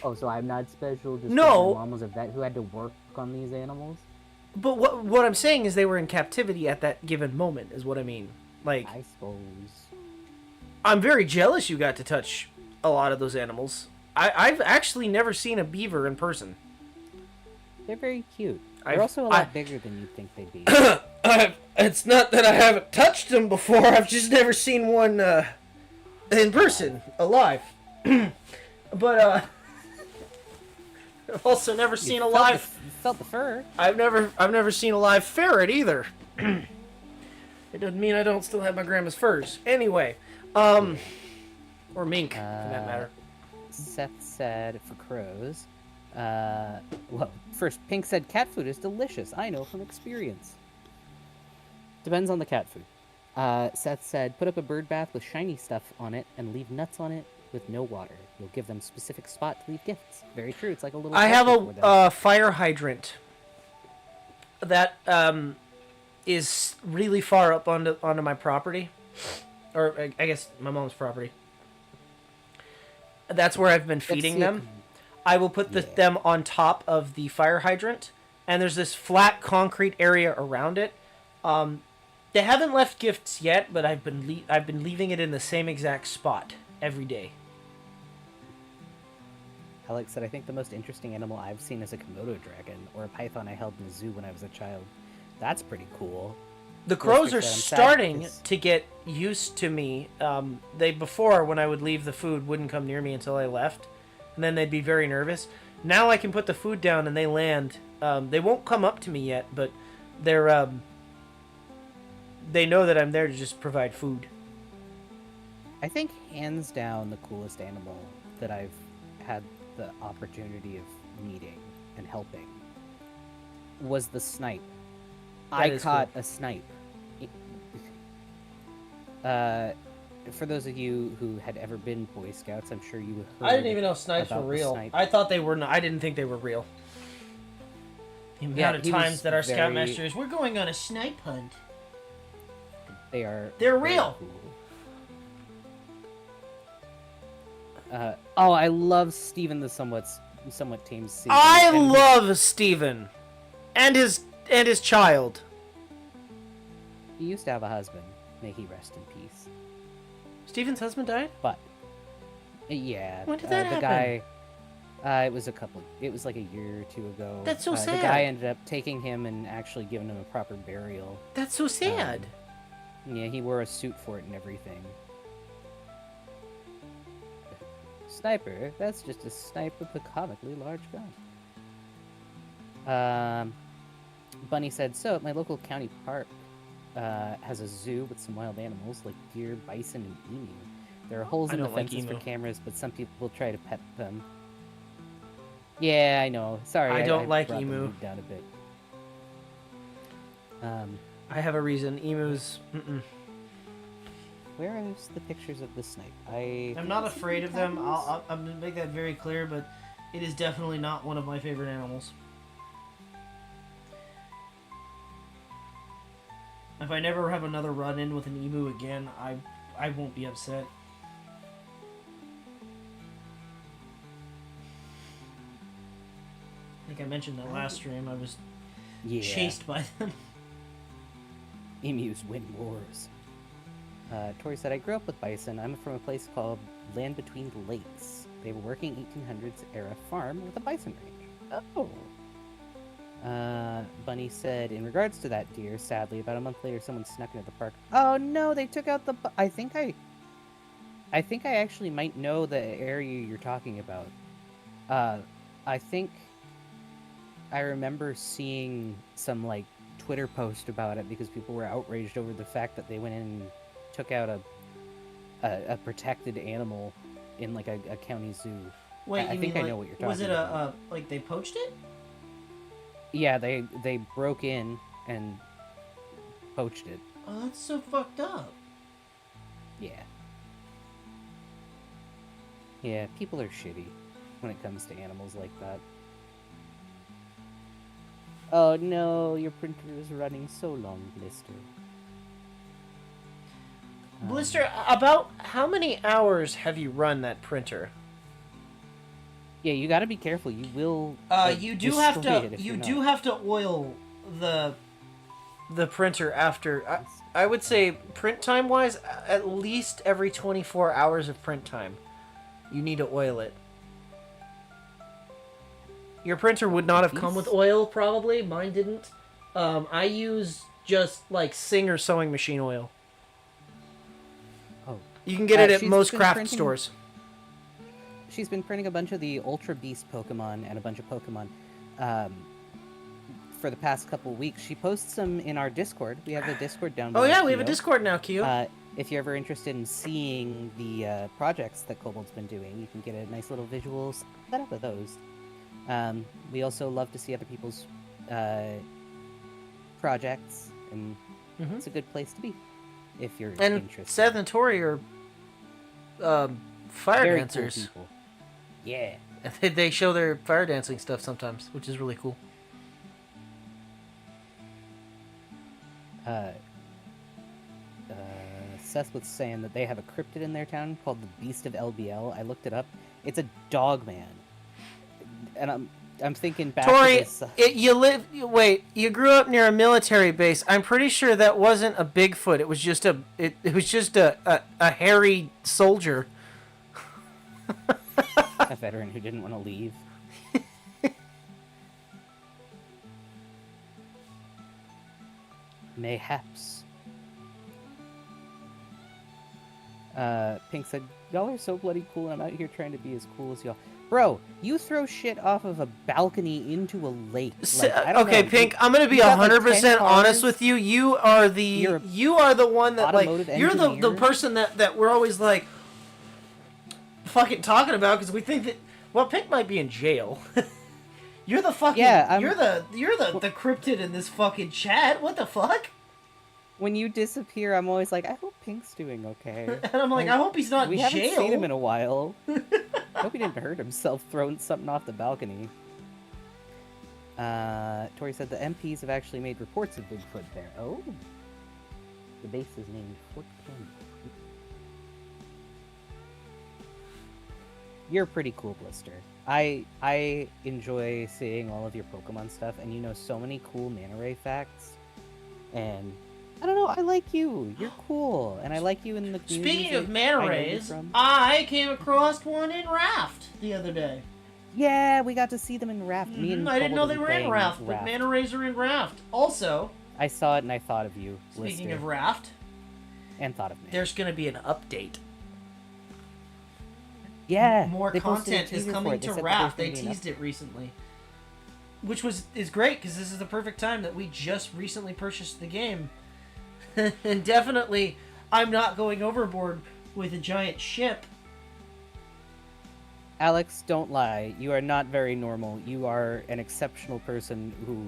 Oh, so I'm not special just No. because my mom was a vet who had to work on these animals? but what I'm saying is they were in captivity at that given moment. Is what I mean. Like, I suppose. I'm very jealous you got to touch a lot of those animals. I've actually never seen a beaver in person. They're very cute. They're I've- also a lot bigger than you'd think they'd be. It's not that I haven't touched them before. I've just never seen one in person, alive. But I've also never seen a live. Felt the fur. I've never seen a live ferret either. It doesn't mean I don't still have my grandma's furs. Anyway, or mink for that matter. Seth said for crows. Well, first, Pink said cat food is delicious. I know from experience. Depends on the cat food. Seth said put up a bird bath with shiny stuff on it and leave nuts on it with no water. You'll give them specific spot to leave gifts. Very true. It's like a little. I have shelter for them. a fire hydrant that is really far up onto my property, or I guess my mom's property. That's where I've been feeding them. I will put them on top of the fire hydrant, and there's this flat concrete area around it. They haven't left gifts yet, but I've been leaving it in the same exact spot every day. Alex said, I think the most interesting animal I've seen is a Komodo dragon, or a python I held in a zoo when I was a child. That's pretty cool. The crows are starting to get used to me. They before, when I would leave the food, wouldn't come near me until I left, and then they'd be very nervous. Now I can put the food down and they land. They won't come up to me yet, but they're they know that I'm there to just provide food. I think hands down the coolest animal that I've had the opportunity of meeting and helping was the snipe. I caught a snipe. For those of you who had ever been Boy Scouts, I'm sure you heard. I didn't even know snipes were real. I thought they were. I didn't think they were real. The amount of times that our scoutmaster is, we're going on a snipe hunt. They're real. Cool. I love Steven the somewhat tame sea. I love Steven, and his child. He used to have a husband. May he rest in peace. Steven's husband died? But yeah. When did that happen? The guy. It was like a year or two ago. That's so sad. The guy ended up taking him and actually giving him a proper burial. That's so sad. Yeah, he wore a suit for it and everything. Sniper? That's just a snipe with a comically large gun. Bunny said, so at my local county park has a zoo with some wild animals like deer, bison, and emu. There are holes in the fences for cameras, but some people try to pet them. Yeah, I know. Sorry, I don't like brought the emu. mood down a bit. I have a reason. Emus. Where are the pictures of the snipe? I'm not afraid of them. I'm gonna make that very clear, but it is definitely not one of my favorite animals. If I never have another run-in with an emu again, I won't be upset. I think I mentioned that last stream. I was chased by them. Emus win wars. Tori said, I grew up with bison. I'm from a place called Land Between the Lakes. They have a working 1800s era farm with a bison range. Oh. Bunny said, in regards to that deer, sadly, about a month later, someone snuck into the park. Oh no, they took out the. I think I actually might know the area you're talking about. I think I remember seeing some like Twitter post about it because people were outraged over the fact that they went in and took out a protected animal in like a county zoo. Wait, I think I know what you're talking about. Was it like they poached it? Yeah, they broke in and poached it. Oh, that's so fucked up. Yeah. Yeah, people are shitty when it comes to animals like that. Oh no, your printer is running so long, Blister. Blister, about how many hours have you run that printer? Yeah, you gotta be careful. You will. You do have to oil the printer after. I would say print time wise, at least every 24 hours of print time, you need to oil it. Your printer would not have come with oil, probably. Mine didn't. I use just like Singer sewing machine oil. Oh. You can get it at most craft stores. She's been printing a bunch of the Ultra Beast Pokemon and a bunch of Pokemon for the past couple weeks. She posts them in our Discord. We have the Discord down below. Oh yeah, we have a Discord now, Q. If you're ever interested in seeing the projects that Kobold's been doing, you can get a nice little visual setup of those. We also love to see other people's projects, and it's a good place to be if you're interested. And Seth and Tori are fire Very dancers. cool people. Yeah. They show their fire dancing stuff sometimes, which is really cool. Seth was saying that they have a cryptid in their town called the Beast of LBL. I looked it up. It's a dog man. and I'm thinking back Tori, to this. you grew up near a military base. I'm pretty sure that wasn't a Bigfoot. It was just a hairy soldier. A veteran who didn't want to leave. Mayhaps. Pink said, y'all are so bloody cool, and I'm out here trying to be as cool as y'all. Bro, you throw shit off of a balcony into a lake. Like, I don't Okay, know. Pink, I'm gonna be got, like, 100% 10 honest cars? with you. You are the one that, like, automotive you're the engineer? person that we're always like fucking talking about because we think that, well, Pink might be in jail. You're the fucking you're the cryptid in this fucking chat. What the fuck? When you disappear, I'm always like, I hope Pink's doing okay. And I'm like, I hope he's not in We jail. haven't seen him in a while. Hope he didn't hurt himself throwing something off the balcony. Tori said the MPs have actually made reports of Bigfoot there. Oh. The base is named Fort Canyon. You're pretty cool, Blister. I enjoy seeing all of your Pokemon stuff, and you know so many cool Manta Ray facts. And I don't know, I like you. You're cool, and I like you in the community. Speaking of Manta Rays, I came across one in Raft the other day. Yeah, we got to see them in Raft. Me and I didn't know Kobold they were were in playing Raft, but Manta Rays are in Raft. Also, I saw it and I thought of you, speaking Blister, of Raft, and thought of me. There's gonna be an update. Yeah, more they posted a content is teaser for coming it. They to said that Raft. They there's gonna be an teased it recently, which is great because this is the perfect time that we just recently purchased the game, and definitely I'm not going overboard with a giant ship. Alex, don't lie. You are not very normal. You are an exceptional person who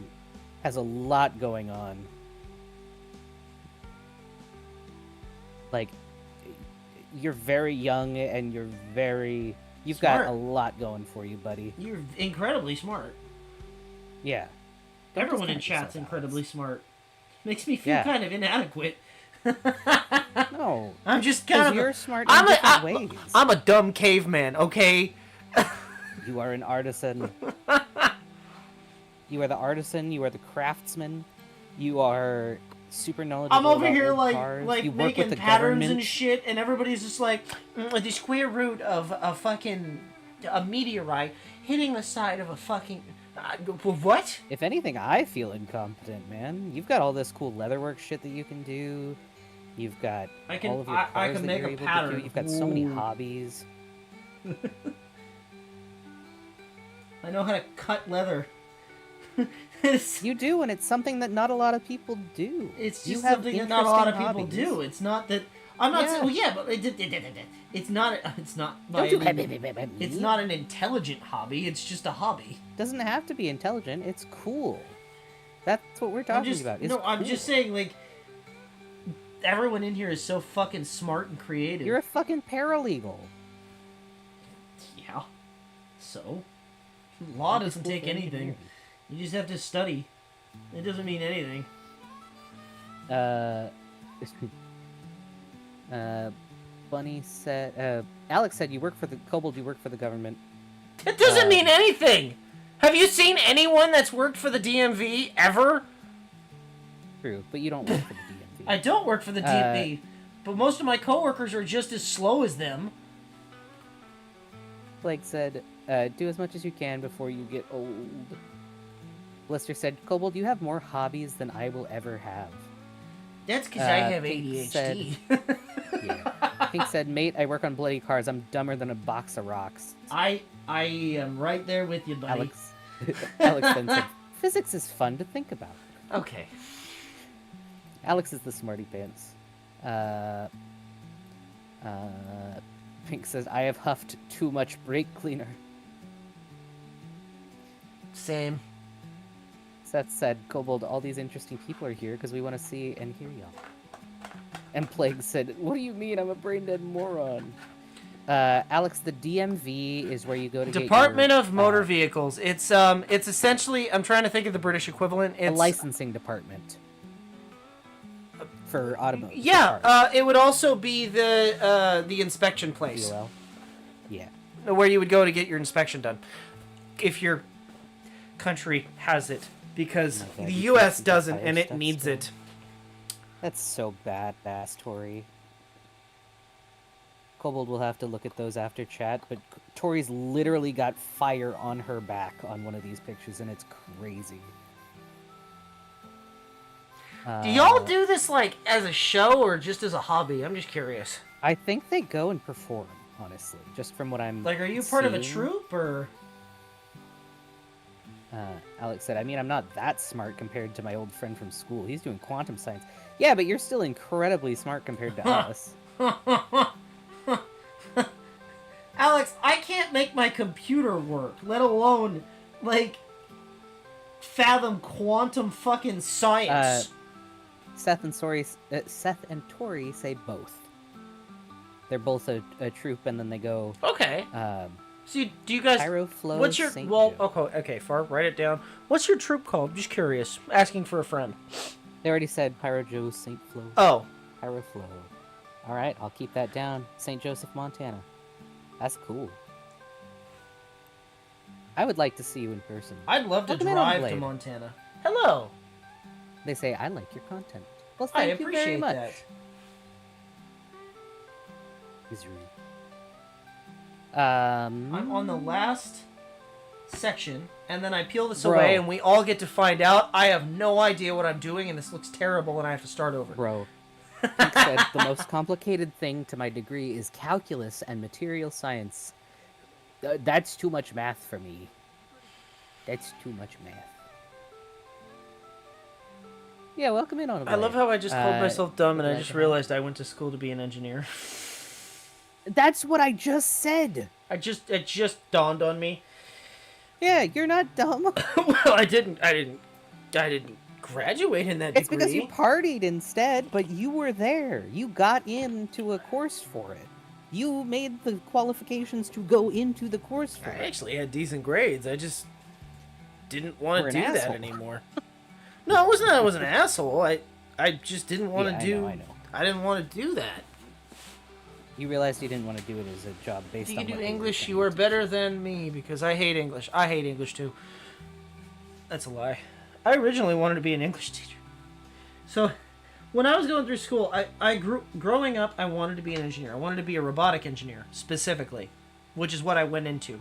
has a lot going on. Like, you're very young and you've Smart. got a lot going for you, buddy. You're incredibly smart. Yeah. Don't Everyone in discount chat's yourself, incredibly Alex. smart. Makes me feel Yeah. kind of inadequate. No. I'm just Because kind of you're smart in different ways. I'm a dumb caveman, okay? You are an artisan. You are the artisan. You are the craftsman. You are super knowledgeable. I'm over about here old like cars. like You work with making the patterns government. and shit, and everybody's just like the square root of a meteorite hitting the side of a fucking what? If anything, I feel incompetent, man. You've got all this cool leatherwork shit that you can do. You've got I can- all of your I cars can that make you're a able pattern. to do. You've got so many Ooh. hobbies. I know how to cut leather. You do, and it's something that not a lot of people do. It's You just have something that not a lot of interesting people hobbies. do. It's not that I'm not Yeah. saying. Well, yeah, but it's not. It's not. By Don't you any means- it's me. not an intelligent hobby. It's just a hobby. Doesn't have to be intelligent. It's cool. That's what we're I'm talking just about. It's no. I'm cool. just saying like everyone in here is so fucking smart and creative. You're a fucking paralegal. Yeah. So law That's doesn't cool take for anything. engineering. You just have to study. It doesn't mean anything. Bunny said, Alex said you work for the Kobold, you work for the government. It doesn't mean anything. Have you seen anyone that's worked for the DMV ever? True, but you don't work for the DMV. I don't work for the DMV, but most of my coworkers are just as slow as them. Blake said, do as much as you can before you get old. Blister said, Kobold, you have more hobbies than I will ever have. That's because I have Pink ADHD. Yeah. Pink said, mate, I work on bloody cars. I'm dumber than a box of rocks. I am right there with you, buddy. Alex then said, physics is fun to think about. Okay. Alex is the smarty pants. Pink says, I have huffed too much brake cleaner. Same. Seth said, Kobold, all these interesting people are here because we want to see and hear y'all. And Plague said, what do you mean? I'm a brain-dead moron. Alex, the DMV is where you go to Department get your, of Motor Vehicles. It's essentially, I'm trying to think of the British equivalent. a It's licensing department for automotive. Yeah, it would also be the inspection place DOL. Yeah. where you would go to get your inspection done. if your country has it, because Oh my God, the you U.S. can't doesn't, fire and it stuff needs still. it. That's so badass, Tori. Kobold will have to look at those after chat, but Tori's literally got fire on her back on one of these pictures, and it's crazy. Do y'all do this like as a show or just as a hobby? I'm just curious. I think they go and perform, honestly, just from what I'm Like, are you part of a seeing. troupe, or? Alex said, I mean, I'm not that smart compared to my old friend from school. He's doing quantum science. Yeah, but you're still incredibly smart compared to us. Alex, I can't make my computer work, let alone, like, fathom quantum fucking science. Seth and Tori say both. They're both a troupe, and then they go Okay. So do you guys? Pyroflow What's your Saint well? Joe. Okay, Far. Write it down. What's your troop called? Just curious. Asking for a friend. They already said Pyro Joe Saint Flo. Oh, Pyroflow. All right, I'll keep that down. St. Joseph, Montana. That's cool. I would like to see you in person. I'd love to Welcome in on drive to Blade. Montana. hello. They say I like your content. Well, I thank you very appreciate much. that. Israel. I'm on the last section, and then I peel this Bro. away, and we all get to find out. I have no idea what I'm doing, and this looks terrible, and I have to start over. Bro. He said the most complicated thing to my degree is calculus and material science. That's too much math for me. That's too much math. Yeah, welcome in on. I love how I just called myself dumb, and I glad just to have realized I went to school to be an engineer. That's what I just said. It just dawned on me. Yeah, you're not dumb. Well, I didn't graduate in that degree. It's because you partied instead, but you were there. You got into a course for it. You made the qualifications to go into the course for I it. actually had decent grades. I just didn't want You're to an do that asshole. anymore. No, it wasn't that I was an asshole. I just didn't want Yeah, to do. I know. I didn't want to do that. You realized you didn't want to do it as a job based If on you can what do they were English, saying you are to better than me because I hate English. I hate English too. That's a lie. I originally wanted to be an English teacher. So, when I was going through school, growing up, I wanted to be an engineer. I wanted to be a robotic engineer, specifically, which is what I went into.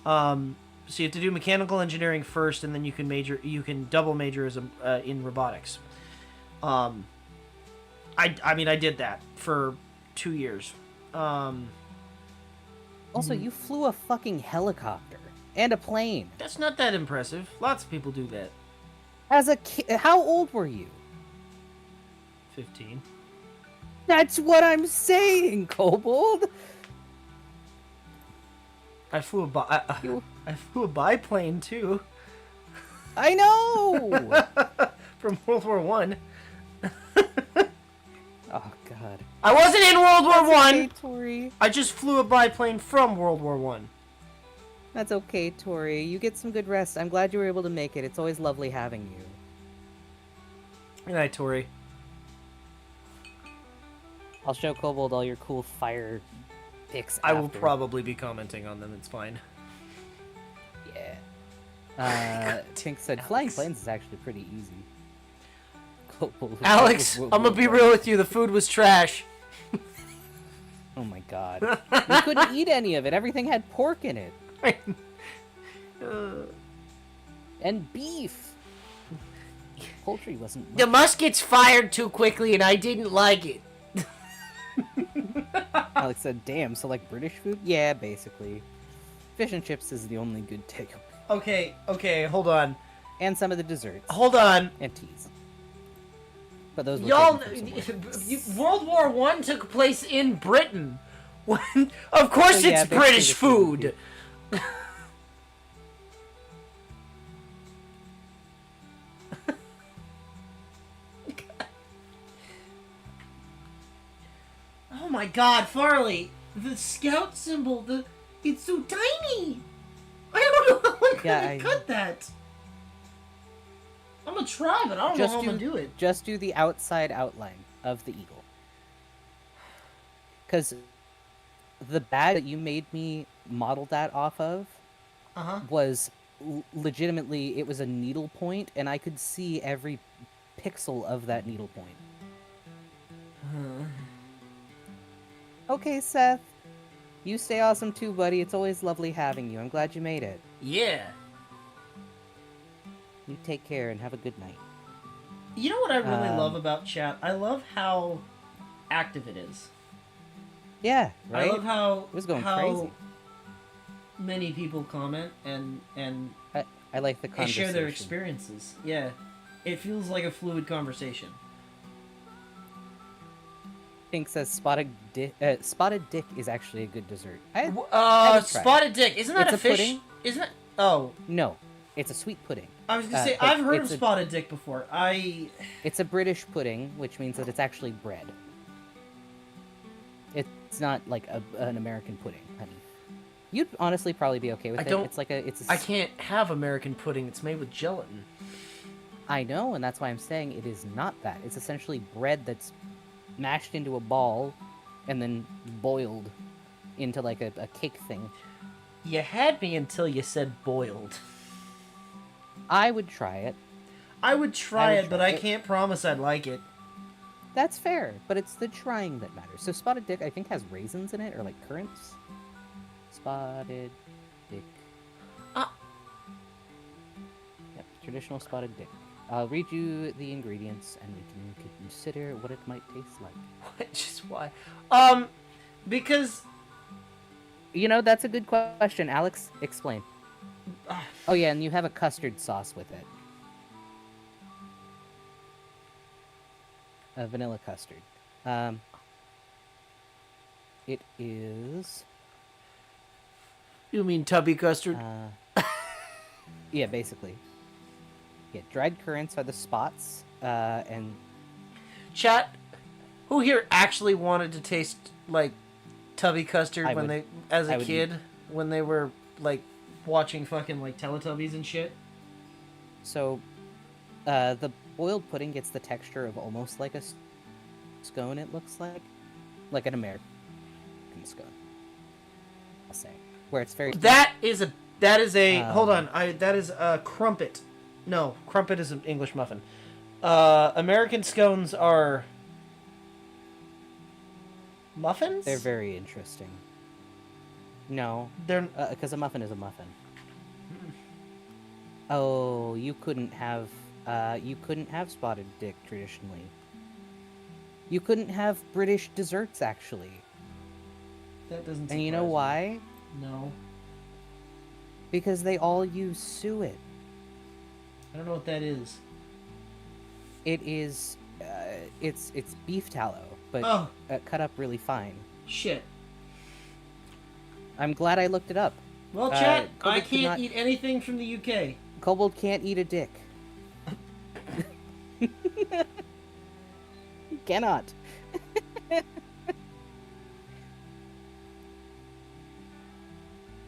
So you have to do mechanical engineering first, and then you can double major as in robotics. I mean, I did that for 2 years. Also, you flew a fucking helicopter and a plane. That's not that impressive. Lots of people do that. As a kid, how old were you? 15. That's what I'm saying, Kobold. I flew You- I flew a biplane too I know. from World War One. Oh God. I wasn't in World War That's One. okay, Tori. I just flew a biplane from World War One. That's okay, Tori. You get some good rest. I'm glad you were able to make it. It's always lovely having you. Good night, Tori. I'll show Kobold all your cool fire pics. I will after. probably be commenting on them. It's fine. Yeah. Tink said flying planes is actually pretty easy. Kobold, Alex, I'm gonna be real with you. The food was trash. Oh my God. You couldn't eat any of it. Everything had pork in it and beef. Poultry wasn't. The muskets fired too quickly, and I didn't like it. Alex said, "Damn, so like British food? Yeah, basically. Fish and chips is the only good takeaway, Okay, hold on. and some of the desserts Hold on. and teas. But those were Y'all, taken from somewhere. World War One took place in Britain. When, of course, So, yeah, it's basically British the food would food. Oh my God, Farley! The scout symbol, it's so tiny! I don't know how I'm Yeah, gonna I- cut that! I'm gonna try, but I don't know how I'm gonna do it. Just do the outside outline of the eagle. Because the bag that you made me model that off of was legitimately, it was a needle point, and I could see every pixel of that needle point. Okay, Seth. You stay awesome too, buddy. It's always lovely having you. I'm glad you made it. Yeah. You take care and have a good night. You know what I really love about chat? I love how active it is. Yeah, right? I love how It was going how crazy. many people comment and I like the they conversation. share their experiences. Yeah. It feels like a fluid conversation. Pink says spotted dick is actually a good dessert. I would try it. Spotted dick. Isn't that It's a a fish? pudding? Isn't it? Oh, No, it's a sweet pudding. I was gonna say but I've heard of it's a- spotted dick before. It's a British pudding, which means that it's actually bread. It's not like an American pudding, honey. You'd honestly probably be okay with it. It's like I can't have American pudding. It's made with gelatin. I know, and that's why I'm saying it is not that. It's essentially bread that's mashed into a ball and then boiled into like a cake thing. You had me until you said boiled. I would try it. I would try it, but try I it. can't promise I'd like it. That's fair, but it's the trying that matters. So spotted dick, I think, has raisins in it, or like currants. Spotted dick. Ah. Yep, traditional spotted dick. I'll read you the ingredients, and we can consider what it might taste like. Just why? Because You know, that's a good question. Alex, explain. Oh yeah, and you have a custard sauce with it. A vanilla custard. It is... you mean tubby custard? Yeah, basically. Yeah, dried currants are the spots, and Chat, who here actually wanted to taste like tubby custard I when would. they, as a I would kid, when they were like watching fucking like Teletubbies and shit. so the boiled pudding gets the texture of almost like a scone, it looks like an American scone, I'll say, where it's very... that is a hold Um, on, that is a crumpet. No, crumpet is an English muffin. American scones are muffins. They're very interesting. No, They're because a muffin is a muffin. Oh, you couldn't have spotted dick traditionally. You couldn't have British desserts, actually. That doesn't. And you know surprise why? me. No, Because they all use suet. I don't know what that is. It is, it's beef tallow, but Oh cut up really fine. shit. I'm glad I looked it up. Well, chat, I Kobold could can't not- eat anything from the UK. Kobold can't eat a dick. He cannot.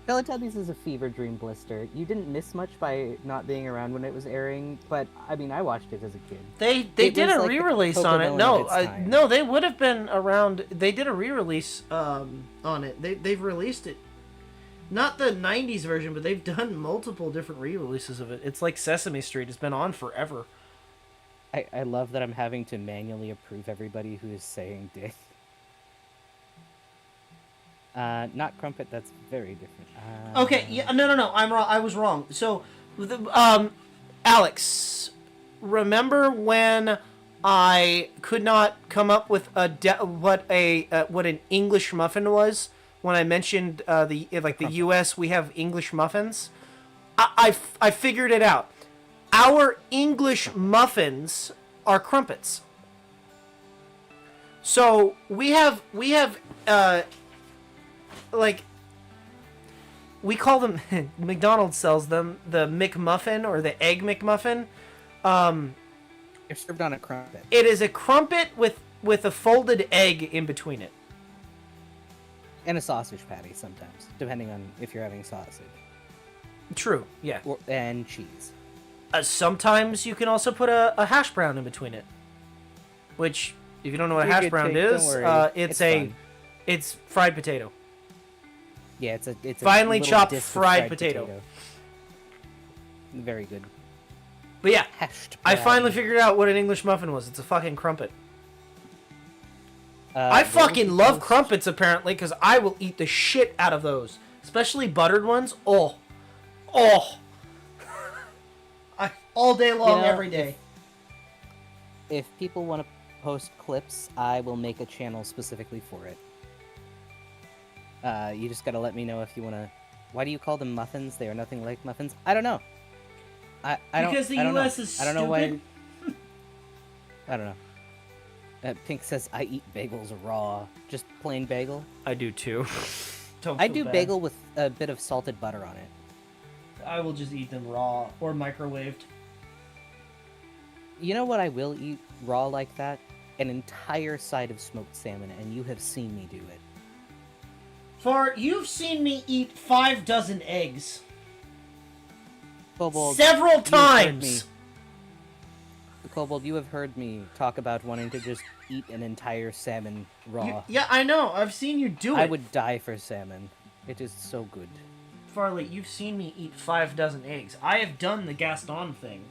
Teletubbies is a fever dream, Blister. You didn't miss much by not being around when it was airing, but I mean, I watched it as a kid. They It did was a like the re-release on it. Cocomelon No, of its time. no, they would have been around. They did a re-release on it. They've released it. Not the '90s version, but they've done multiple different re-releases of it. It's like Sesame Street. It's been on forever. I love that I'm having to manually approve everybody who is saying dick. Not crumpet, that's very different. Okay, yeah, no, I'm wrong. I was wrong. So, Alex, remember when I could not come up with what an English muffin was when I mentioned the U.S. we have English muffins? I figured it out. Our English muffins are crumpets. So we have like, we call them, McDonald's sells them the McMuffin or the Egg McMuffin. They're served on a crumpet. It is a crumpet with a folded egg in between it. And a sausage patty sometimes, depending on if you're having sausage. True, yeah. And cheese. Sometimes you can also put a hash brown in between it. Which, if you don't know what a You're hash good, brown Jake, don't is, worry. it's fun. fried potato. Yeah, it's a Finely little chopped disc of fried potato. Very good. But yeah, Hashed I brown. finally figured out what an English muffin was. It's a fucking crumpet. I where would fucking you love post- crumpets, apparently, because I will eat the shit out of those. Especially buttered ones. Oh. Oh. All day long, every day. If people want to post clips, I will make a channel specifically for it. You just gotta let me know if you want to... Why do you call them muffins? They are nothing like muffins. I don't know. I don't, Because the I don't know. U.S. is I don't know stupid. why... I don't know. Pink says, I eat bagels raw. Just plain bagel. I do too. Don't I feel do bad. bagel with a bit of salted butter on it. I will just eat them raw or microwaved. You know what I will eat raw like that? An entire side of smoked salmon, and you have seen me do it. You've seen me eat 5 dozen eggs. Kobold, Several you have heard times! me- Kobold, you have heard me talk about wanting to just eat an entire salmon raw. Yeah, I know. I've seen you do it. I would die for salmon. It is so good. Farley, you've seen me eat 5 dozen eggs. I have done the Gaston thing.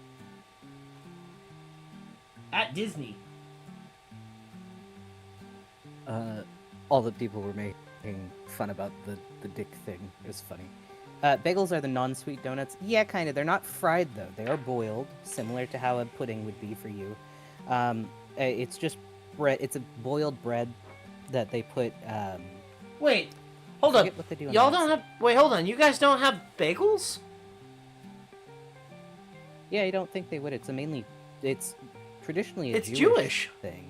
At Disney. All the people were making fun about the dick thing. It was funny. Bagels are the non-sweet donuts. Yeah, kind of. They're not fried, though. They are boiled, similar to how a pudding would be for you. It's just bread. It's a boiled bread that they put... Wait, Hold I on. forget what they do on Y'all the don't outside. have... Wait, hold on. You guys don't have bagels? Yeah, I don't think they would. It's It's traditionally a It's Jewish. thing.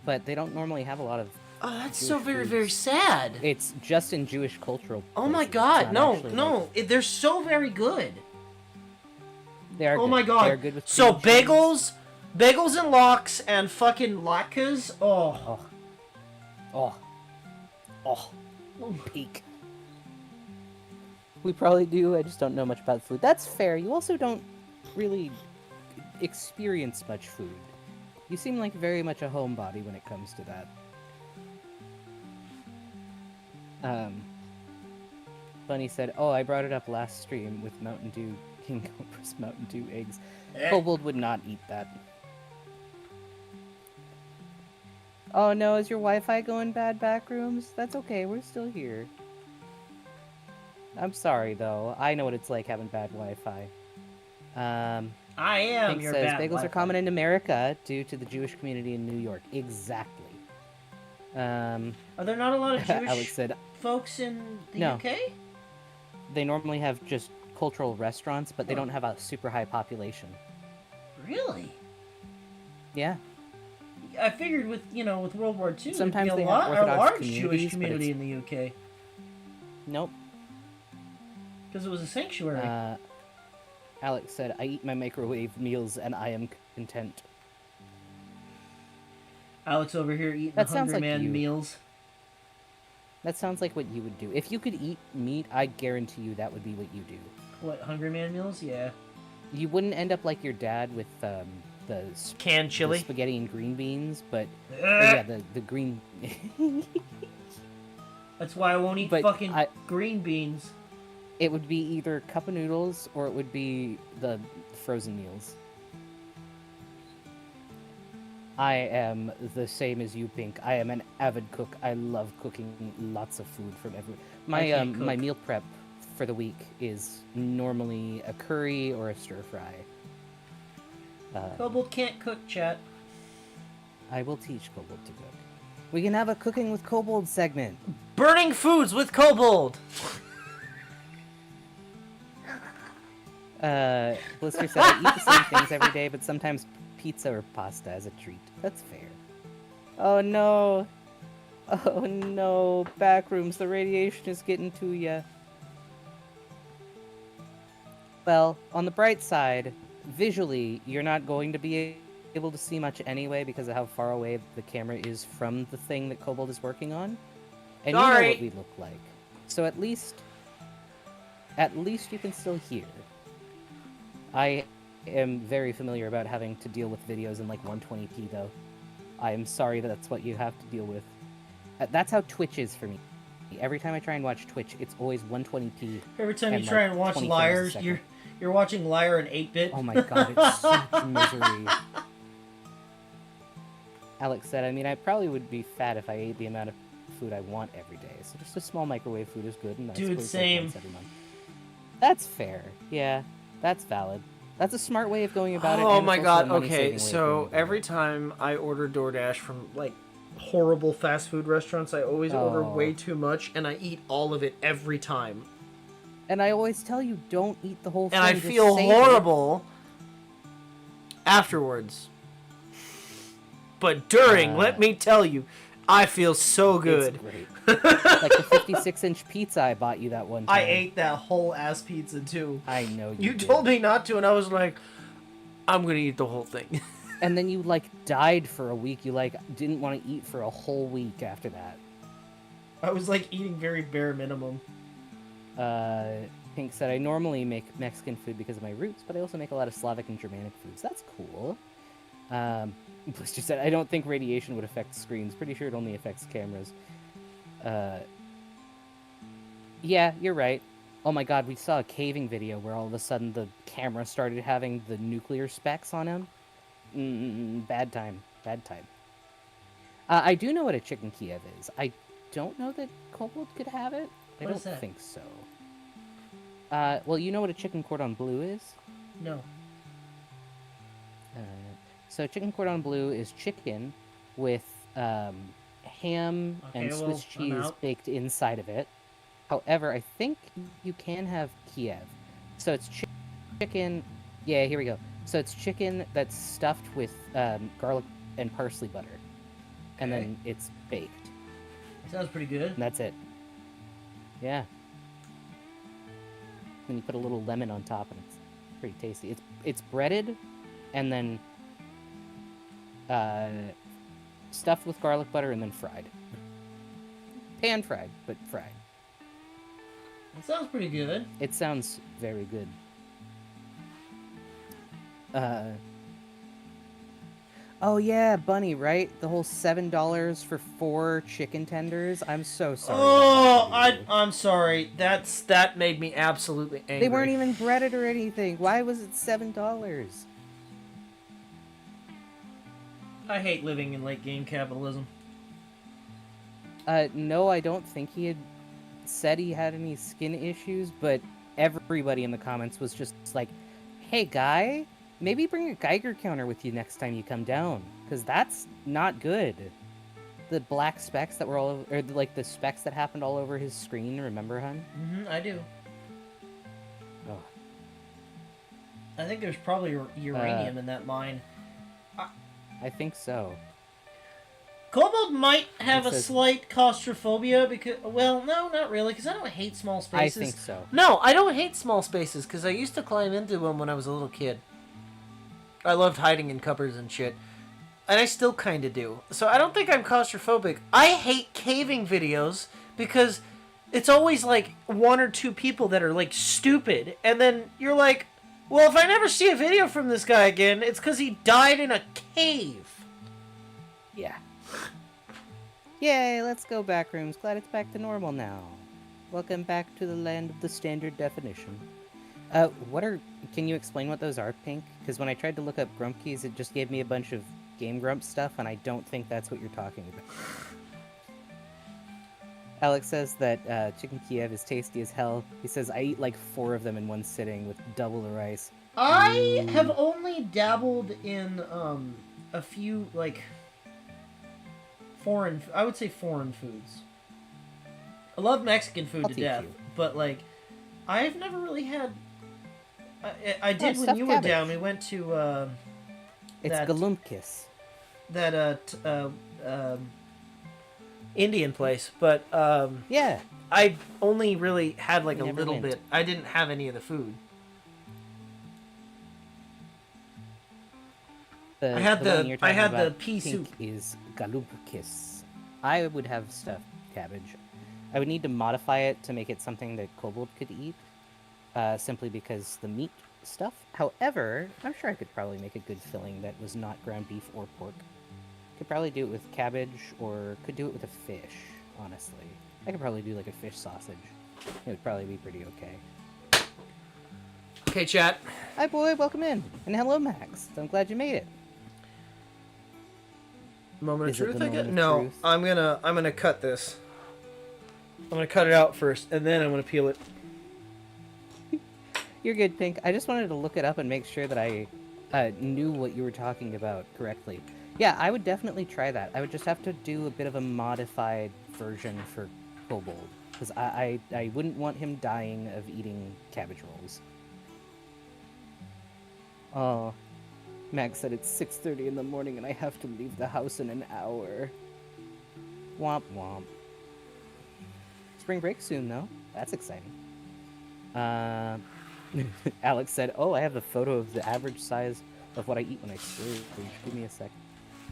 But they don't normally have a lot of... Oh, that's Jewish so very, very foods. sad. It's just in Jewish cultural Oh my places. It's god, not no, actually, no. They're so very good. They are oh good. my god. They're good with So cream cheese. bagels and lox and fucking latkes. Oh. Oh. Peak. We probably do, I just don't know much about food. That's fair. You also don't really experience much food. You seem like very much a homebody when it comes to that. Bunny said, oh, I brought it up last stream with Mountain Dew, King Cobra's Mountain Dew eggs. Kobold would not eat that. Oh no, is your Wi-Fi going bad, Backrooms? That's okay, we're still here. I'm sorry, though. I know what it's like having bad Wi-Fi. I am Pink your says, bad bagels are Wi-Fi. common in America due to the Jewish community in New York. Exactly. Are there not a lot of Alex Jewish said, folks in the No. UK? they normally have just cultural restaurants, but they Huh. don't have a super high population. Really? Yeah. I figured with World War II, Sometimes there'd they be have a Orthodox large communities, Jewish but community it's- in the UK Nope. because it was a sanctuary. Alex said, I eat my microwave meals and I am content. Alex over here eating That the sounds Hungry like Man you. meals. That sounds like what you would do. If you could eat meat, I guarantee you that would be what you do. What, Hungry Man meals? Yeah. You wouldn't end up like your dad with the Canned chili. spaghetti and green beans, but yeah, the green. That's why I won't eat But fucking I- green beans. It would be either cup of noodles or it would be the frozen meals. I am the same as you, Pink. I am an avid cook. I love cooking lots of food from everywhere. My can't my cook. meal prep for the week is normally a curry or a stir fry. Kobold can't cook, chat. I will teach Kobold to cook. We can have a cooking with Kobold segment. Burning foods with Kobold. Blister said, I eat the same things every day, but sometimes pizza or pasta as a treat. That's fair. Oh no. Oh no. Backrooms, the radiation is getting to ya. Well, on the bright side, visually, you're not going to be able to see much anyway because of how far away the camera is from the thing that Kobold is working on. And you know Sorry. what we look like. So at least you can still hear. I am very familiar about having to deal with videos in like 120p though. I am sorry that that's what you have to deal with. That's how Twitch is for me. Every time I try and watch Twitch, it's always 120p. Every time you and, try like, and watch 20 frames a Liars, second. you're watching Liar in 8-bit. Oh my god, it's such misery. Alex said, I mean, I probably would be fat if I ate the amount of food I want every day. So just a small microwave food is good, and that's Dude, like same. once every month. That's fair. Yeah, that's valid. That's a smart way of going about it. Oh and my it's also god, a money-saving way okay, of so going about every it. time I order DoorDash from, like, horrible fast food restaurants, I always order Oh. way too much, and I eat all of it every time. And I always tell you, don't eat the whole thing. And I just feel save it. horrible afterwards. But during, let me tell you, I feel so good. It's great. Like the 56-inch pizza I bought you that one time. I ate that whole ass pizza too. I know you You did. told me not to, and I was like, I'm gonna eat the whole thing. And then you, like, died for a week. You, like, didn't want to eat for a whole week after that. I was like eating very bare minimum. Pink said, I normally make Mexican food because of my roots, but I also make a lot of Slavic and Germanic foods. That's cool. Blister said, I don't think radiation would affect screens. Pretty sure it only affects cameras. Yeah, you're right. Oh my god, we saw a caving video where all of a sudden the camera started having the nuclear specks on him. Bad time. Bad time. I do know what a chicken Kiev is. I don't know that Kobold could have it. I What don't is that? think so. Well, you know what a chicken cordon bleu is? No. So chicken cordon bleu is chicken with ham and Okay, Swiss well, I'm cheese out. baked inside of it. However, I think you can have Kiev. So it's chicken. Yeah, here we go. So it's chicken that's stuffed with garlic and parsley butter, and Okay. then it's baked, Sounds pretty good. and that's it. Yeah. Then you put a little lemon on top, and it's pretty tasty. It's breaded, and then stuffed with garlic butter, and then fried. Pan fried, but fried. It sounds pretty good. It sounds very good. Oh yeah, Bunny, right? The whole $7 for 4 chicken tenders. I'm so sorry. Oh, that happened to you. I'm sorry. That made me absolutely angry. They weren't even breaded or anything. Why was it $7? I hate living in late game capitalism. No, I don't think he had said he had any skin issues, but everybody in the comments was just like, hey guy, maybe bring a Geiger counter with you next time you come down, because that's not good. The black specks that were all over, or like the specks that happened all over his screen, remember, hun? Mm-hmm, I do. Oh. I think there's probably uranium in that mine. I think so. Kobold might have It a says- slight claustrophobia because, well, no, not really, because I don't hate small I spaces. think so. No, I don't hate small spaces, because I used to climb into them when I was a little kid. I loved hiding in cupboards and shit. And I still kind of do. So I don't think I'm claustrophobic. I hate caving videos, because it's always like 1 or 2 people that are like stupid. And then you're like, well, if I never see a video from this guy again, it's because he died in a cave. Yeah. Yay, let's go backrooms. Glad it's back to normal now. Welcome back to the land of the standard definition. Can you explain what those are, Pink? Because when I tried to look up Grump keys, it just gave me a bunch of Game Grump stuff, and I don't think that's what you're talking about. Alex says that chicken Kiev is tasty as hell. He says, I eat like 4 of them in one sitting with double the rice. I have only dabbled in a few like I would say foreign foods. I love Mexican food I'll to teach death, you. but like I've never really had. I did when stuffed you were cabbage. down. We went to It's That- galumpkis. that Indian place, but Yeah. I only really had like We a never little went. bit. I didn't have any of the food. The, I had one the- you're I talking had the about, pea Pink, soup. is galumpkis. I would have stuffed cabbage. I would need to modify it to make it something that Kobold could eat, simply because the meat stuff. However, I'm sure I could probably make a good filling that was not ground beef or pork. Could probably do it with cabbage, or could do it with a fish, honestly. I could probably do like a fish sausage. It would probably be pretty okay. Okay, chat. Hi, boy. Welcome in. And hello, Max. I'm glad you made it. Moment Is of it truth, the I guess? moment of No, truth? I'm gonna cut this. I'm gonna cut it out first, and then I'm gonna peel it. You're good, Pink. I just wanted to look it up and make sure that I knew what you were talking about correctly. Yeah, I would definitely try that. I would just have to do a bit of a modified version for Kobold. Because I wouldn't want him dying of eating cabbage rolls. Oh, Max said it's 6:30 in the morning and I have to leave the house in an hour. Womp womp. Spring break soon, though. That's exciting. Alex said, "Oh, I have a photo of the average size of what I eat when I splurge. Give me a sec."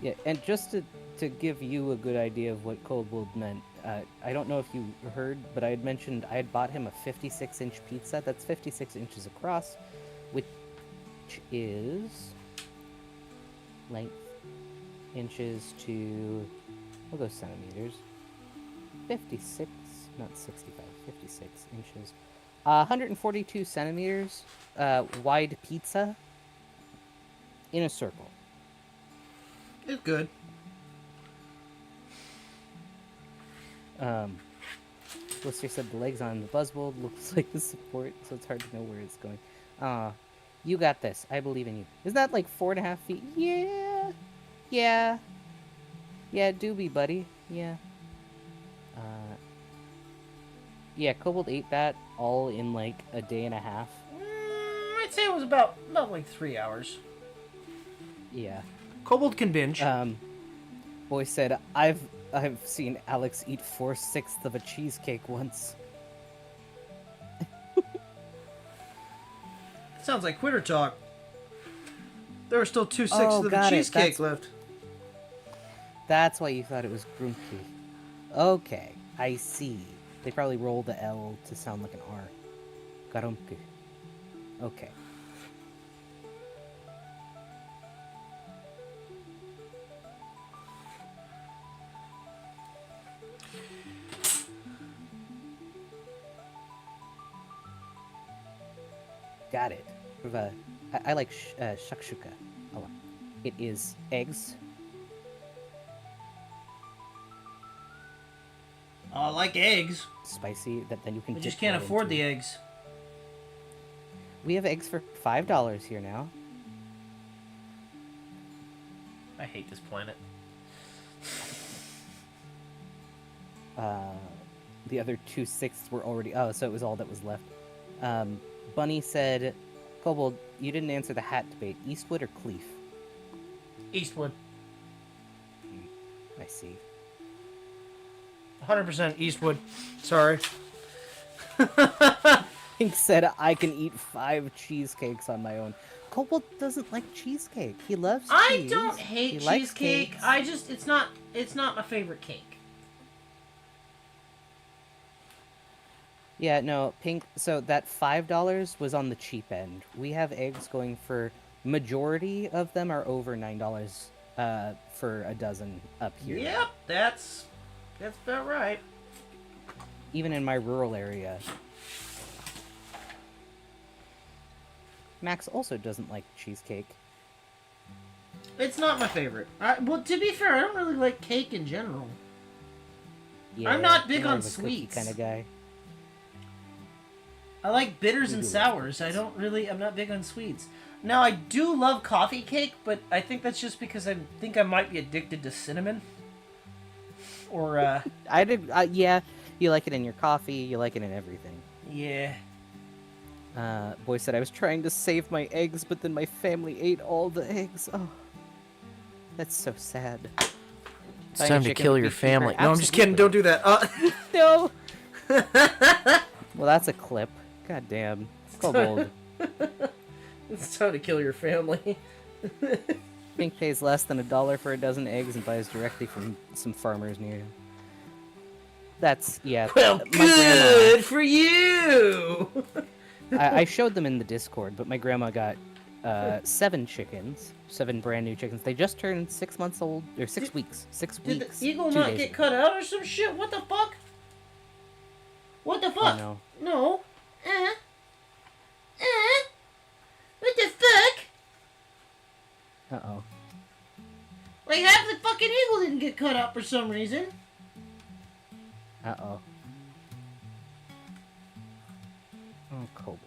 Yeah, and just to give you a good idea of what Kobold meant, I don't know if you heard, but I had mentioned I had bought him a 56-inch pizza. That's 56 inches across, which is length inches to, we'll go centimeters. 56, not 65, 56 inches. 142 centimeters wide pizza in a circle. It's good. Lister said the legs on the buzzwold looks like the support, so it's hard to know where it's going. You got this. I believe in you. Isn't that like 4.5 feet? Yeah. Yeah. Yeah, doobie, buddy. Yeah. Yeah, Kobold ate that all in like a day and a half. I'd say it was about like 3 hours. Yeah. Kobold can binge. Boy said, I've seen Alex eat 4/6 of a cheesecake once. Sounds like quitter talk. There are still 2/6 of the got it. cheesecake left. That's why you thought it was grumpy. Okay, I see. They probably rolled the L to sound like an R. Garumke. Okay. Got it. I like shakshuka a lot. It is eggs. I like eggs. Spicy that then you can We dip just can't right afford into. the eggs. We have eggs for $5 here now. I hate this planet. The other 2/6 were already. Oh, so it was all that was left. Bunny said, "Kobold, you didn't answer the hat debate. Eastwood or Cleef?" Eastwood. I see. 100% Eastwood. Sorry. Pink said, "I can eat 5 cheesecakes on my own." Kobold doesn't like cheesecake. He loves cheese. I don't hate He likes cheesecake. cakes. I just it's not my favorite cake. Yeah, no, Pink. So that $5 was on the cheap end. We have eggs going for majority of them are over $9 for a dozen up here. Yep, that's about right. Even in my rural area. Max also doesn't like cheesecake. It's not my favorite. Well, to be fair, I don't really like cake in general. Yeah, I'm not big you're more on of a cookie sweets. kind of guy. I like bitters You and do like sours. sweets. I'm not big on sweets. Now, I do love coffee cake, but I think that's just because I think I might be addicted to cinnamon. Or, I did. Yeah, you like it in your coffee. You like it in everything. yeah. Boy said I was trying to save my eggs, but then my family ate all the eggs. Oh, that's so sad. It's time to kill your family. No, I'm just kidding. Don't do that. No. Well, that's a clip. God damn. Kobold. It's time to kill your family. Pink pays less than $1 for a dozen eggs and buys directly from some farmers near him. That's, yeah. Well, my good for you! I showed them in the Discord, but my grandma got 7 chickens. 7 brand new chickens. They just turned 6 months old, or 6 weeks. 6 Did weeks. the eagle 2 not days get ago. cut out or some shit? What the fuck? What the Oh, fuck? no. No. What the fuck? Uh-oh. Like, half the fucking eagle didn't get cut up for some reason. Uh-oh. Oh, Kobold.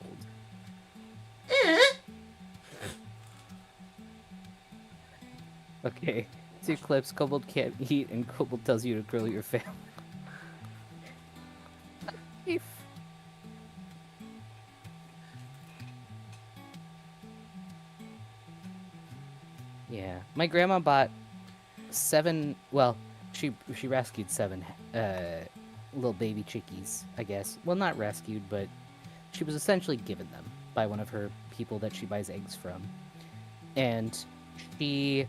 Okay. 2 clips. Kobold can't eat, and Kobold tells you to grill your family. Beef. Yeah. My grandma bought 7... Well, she rescued 7 little baby chickies, I guess. Well, not rescued, but she was essentially given them by one of her people that she buys eggs from. And she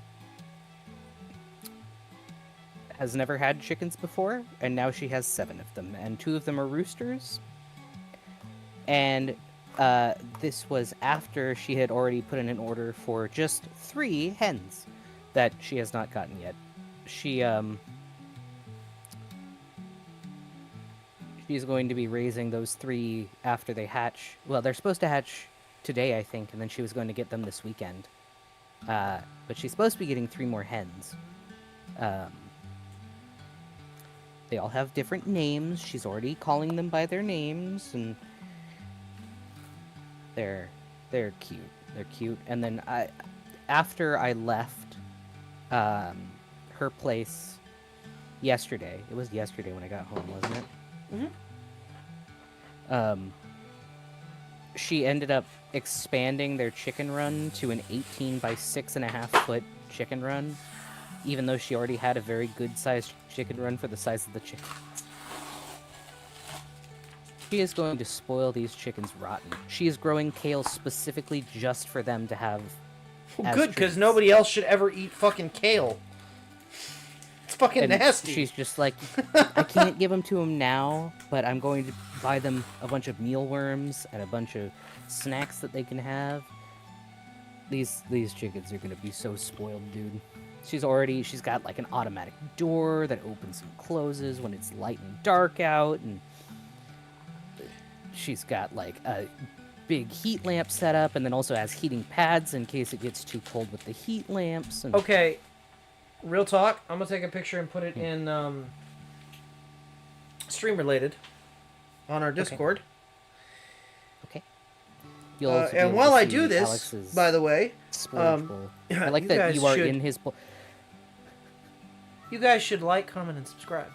has never had chickens before, and now she has 7 of them, and 2 of them are roosters. And this was after she had already put in an order for just 3 hens that she has not gotten yet. She's going to be raising those 3 after they hatch. Well, they're supposed to hatch today, I think, and then she was going to get them this weekend. But she's supposed to be getting 3 more hens. They all have different names. She's already calling them by their names, and they're cute. They're cute. And then after I left her place yesterday, it was yesterday when I got home, wasn't it? Mm-hmm. She ended up expanding their chicken run to an 18 by 6.5 foot chicken run, even though she already had a very good sized chicken run for the size of the chickens. She is going to spoil these chickens rotten. She is growing kale specifically just for them to have. Well, as good, because treats. nobody else should ever eat fucking kale. It's fucking And nasty. she's just like, I can't give them to them now, but I'm going to buy them a bunch of mealworms and a bunch of snacks that they can have. These chickens are gonna be so spoiled, dude. She's got like an automatic door that opens and closes when it's light and dark out, and she's got like a big heat lamp set up, and then also has heating pads in case it gets too cold with the heat lamps. And... Okay, real talk. I'm gonna take a picture and put it in stream related on our Discord. Okay. You'll also be and able while to I see do this, Alex's by the way, storage bowl. I like you that guys you are should- in his bowl. you guys should like, comment, and subscribe.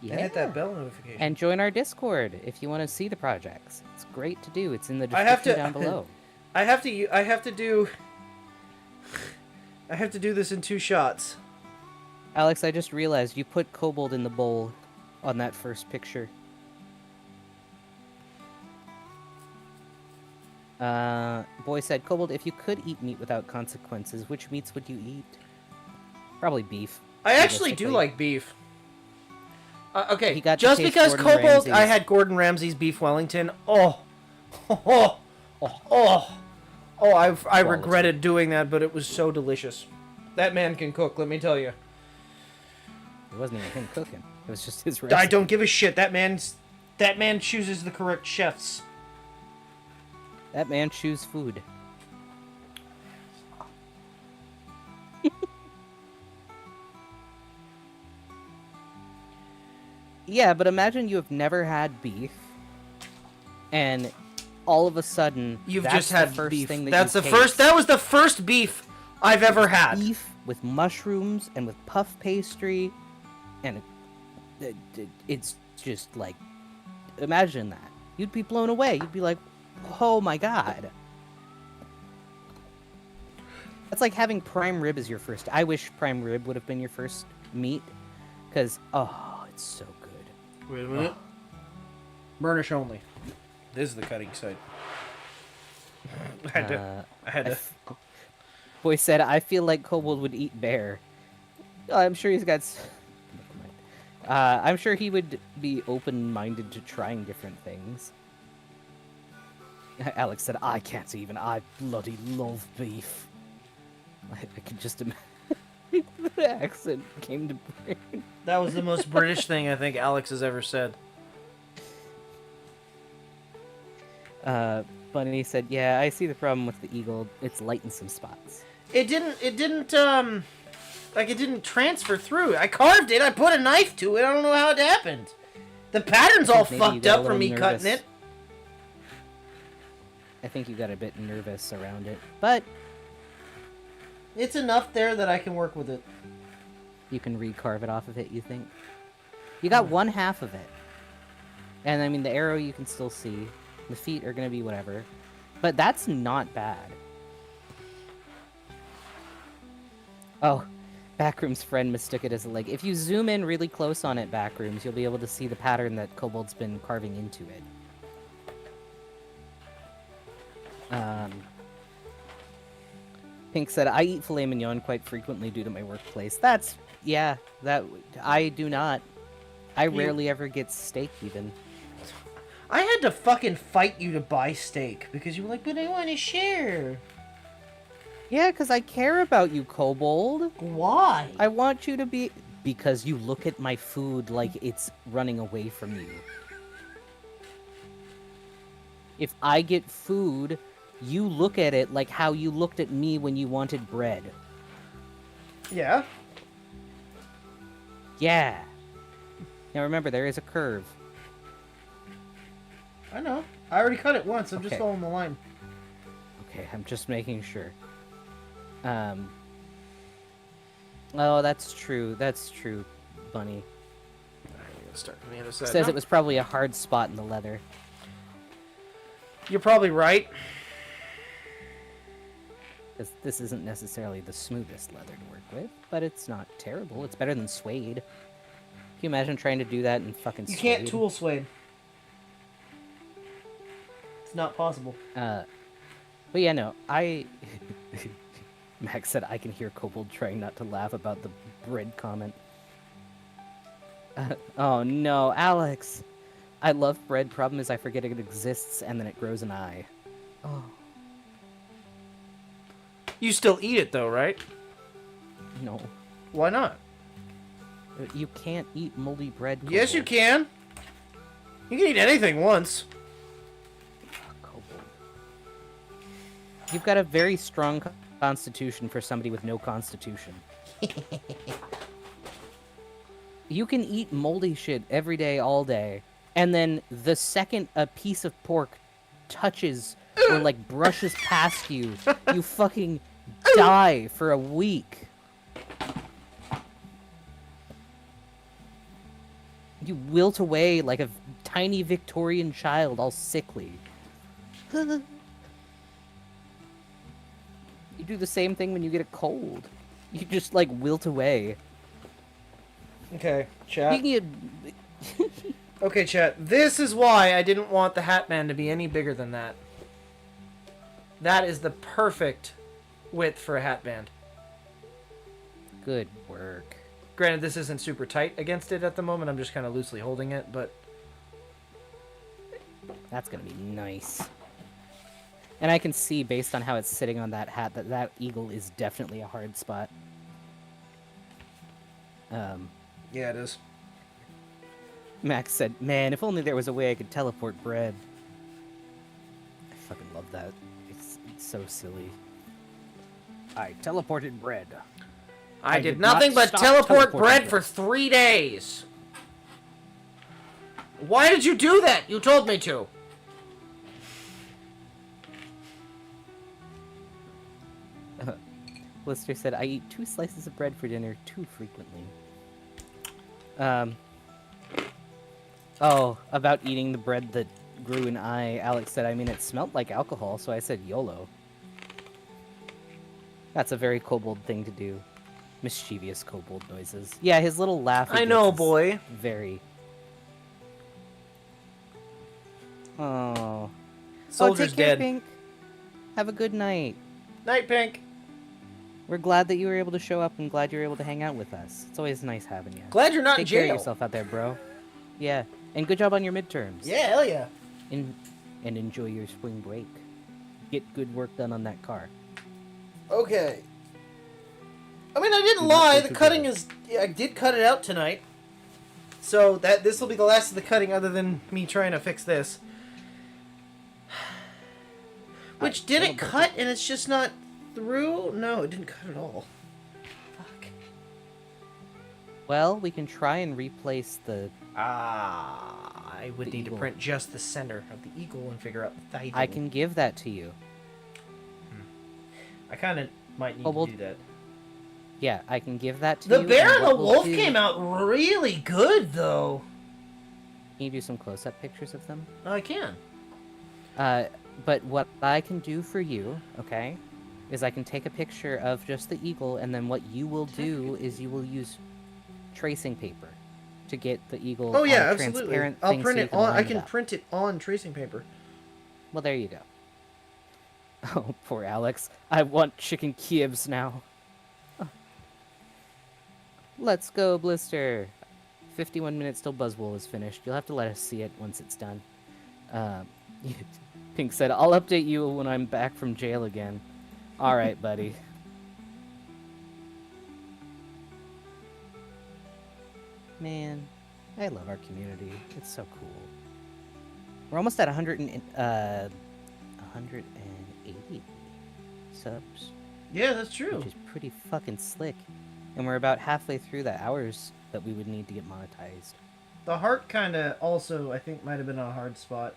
Yeah. And hit that bell notification. And join our Discord if you want to see the projects. It's great to do. It's in the I have description to- down below. I have to do this in 2 shots. Alex, I just realized you put Kobold in the bowl on that first picture. Boy said, Kobold, if you could eat meat without consequences, which meats would you eat? Probably beef. I actually do realistically. like beef. Okay, He got to just taste because Gordon Kobold, I Ramsay's- had Gordon Ramsay's beef Wellington. I regretted doing that, but it was so delicious. That man can cook, let me tell you. It wasn't even him cooking. It was just his I recipe. don't give a shit. That man chooses the correct chefs. That man chews food. Yeah, but imagine you have never had beef, and all of a sudden You've that's just the had first beef. thing that That's you the taste. first. That was the first beef I've ever had. Beef with mushrooms and with puff pastry, and it's just like, imagine that. You'd be blown away. You'd be like, oh my god. That's like having prime rib as your first. I wish prime rib would have been your first meat, because oh, it's so good. Wait a minute. Burnish only. This is the cutting side. I had to. Boy said, I feel like Kobold would eat bear. I'm sure he's got. Never mind. I'm sure he would be open-minded to trying different things. Alex said, I can't even. I bloody love beef. I could just imagine. The accent came to brain. That was the most British thing I think Alex has ever said. Bunny said, "Yeah, I see the problem with the eagle. It's light in some spots." It didn't like it didn't transfer through. I carved it. I put a knife to it. I don't know how it happened. The pattern's all Maybe you fucked got a up from me little cutting nervous. it. I think you got a bit nervous around it, but It's enough there that I can work with it. you can recarve it off of it. You think? You got one half of it, and I mean the arrow you can still see. The feet are gonna be whatever, but that's not bad. Oh, Backroom's friend mistook it as a leg. If you zoom in really close on it, Backrooms, you'll be able to see the pattern that Kobold's been carving into it. Pink said, I eat filet mignon quite frequently due to my workplace. Yeah, I do not. I rarely ever get steak, even. I had to fucking fight you to buy steak because you were like, but I want to share. Yeah, because I care about you, Kobold. Why? I want you to be... Because you look at my food like it's running away from you. If I get food, you look at it like how you looked at me when you wanted bread. Yeah. Yeah. Now remember, there is a curve. I know. I already cut it once. I'm just Okay. following the line. Okay, I'm just making sure. Oh, that's true. That's true, Bunny. Alright, I'm gonna start from the other side. Says now. it was probably a hard spot in the leather. You're probably right. Because this isn't necessarily the smoothest leather to work with, but it's not terrible. It's better than suede. Can you imagine trying to do that in fucking You suede? can't tool suede. It's not possible. But yeah, no, Max said I can hear Kobold trying not to laugh about the bread comment. Oh no, Alex! I love bread, problem is I forget it exists and then it grows an eye. Oh, You still eat it though, right? no. Why not? You can't eat moldy bread, Kobold. Yes, you can. You can eat anything once. Kobold. You've got a very strong constitution for somebody with no constitution. You can eat moldy shit every day, all day, and then the second a piece of pork touches or like brushes past you, you fucking die for a week. You wilt away like a tiny Victorian child, all sickly. You do the same thing when you get a cold. You just, like, wilt away. Okay, You chat. can get... Okay, chat. This is why I didn't want the hatband to be any bigger than that. That is the perfect width for a hatband. Good work. Granted, this isn't super tight against it at the moment. I'm just kind of loosely holding it, but... That's gonna be nice. And I can see, based on how it's sitting on that hat, that that eagle is definitely a hard spot. Yeah, it is. Max said, man, if only there was a way I could teleport bread. I fucking love that. It's so silly. I teleported bread. I did did not nothing but stop teleport teleporting bread bread. for 3 days. Why did you do that? You told me to. Blister said, I eat 2 slices of bread for dinner too frequently. Oh, about eating the bread that grew an eye, Alex said, I mean, it smelled like alcohol, so I said YOLO. That's a very kobold thing to do. Mischievous kobold noises. Yeah, his little laugh. he I know, gets is boy. Very. Oh. Soldier's take care, dead. Pink. Have a good night. Night, Pink. We're glad that you were able to show up and glad you were able to hang out with us. It's always nice having you. Glad you're not Take in care jail. of yourself out there, bro. Yeah, and good job on your midterms. Yeah, hell yeah. And enjoy your spring break. Get good work done on that car. Okay. I mean, I didn't Do not lie. go The too cutting bad. is... I did cut it out tonight. So this will be the last of the cutting other than me trying to fix this. Which, Alright, did little it bit. cut and it's just not through? No, it didn't cut at all. Fuck. Well, we can try and replace the... I would The need eagle. to print just the center of the eagle and figure out the thigh. I can give that to you. I kind of might need Kobold? to do that. Yeah, I can give that to The you. bear and the what we'll wolf do- came out really good, though. Can you do some close-up pictures of them? I can. But what I can do for you, okay, is I can take a picture of just the eagle, and then what you will do is you will use tracing paper to get the eagle Oh on yeah, a absolutely. transparent I'll thing print so it you can on. I line can up. print it on tracing paper. Well, there you go. Oh, poor Alex. I want chicken Kievs now. Let's go, Blister. 51 minutes till Buzzwole is finished. You'll have to let us see it once it's done. Pink said, I'll update you when I'm back from jail again. Alright, buddy. Man, I love our community. It's so cool. We're almost at 180 subs, Yeah, that's true. which is pretty fucking slick. And we're about halfway through the hours that we would need to get monetized. The heart kind of also, I think, might have been a hard spot.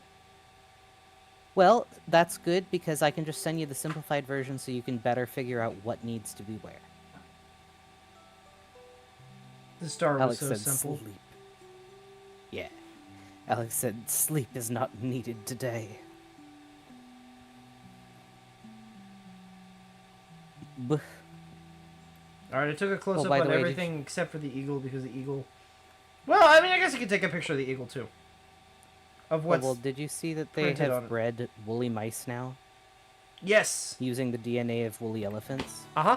Well, that's good because I can just send you the simplified version so you can better figure out what needs to be where. The star was Alex so said simple. sleep. Yeah. Alex said sleep is not needed today. Buh. Alright, I took a close up by the on way, did everything except for the eagle because the eagle. Well, I mean, I guess you could take a picture of the eagle too. Of Oh, what's. well, did you see that they printed on have it. bred woolly mice now Yes. using the DNA of woolly elephants? Uh huh.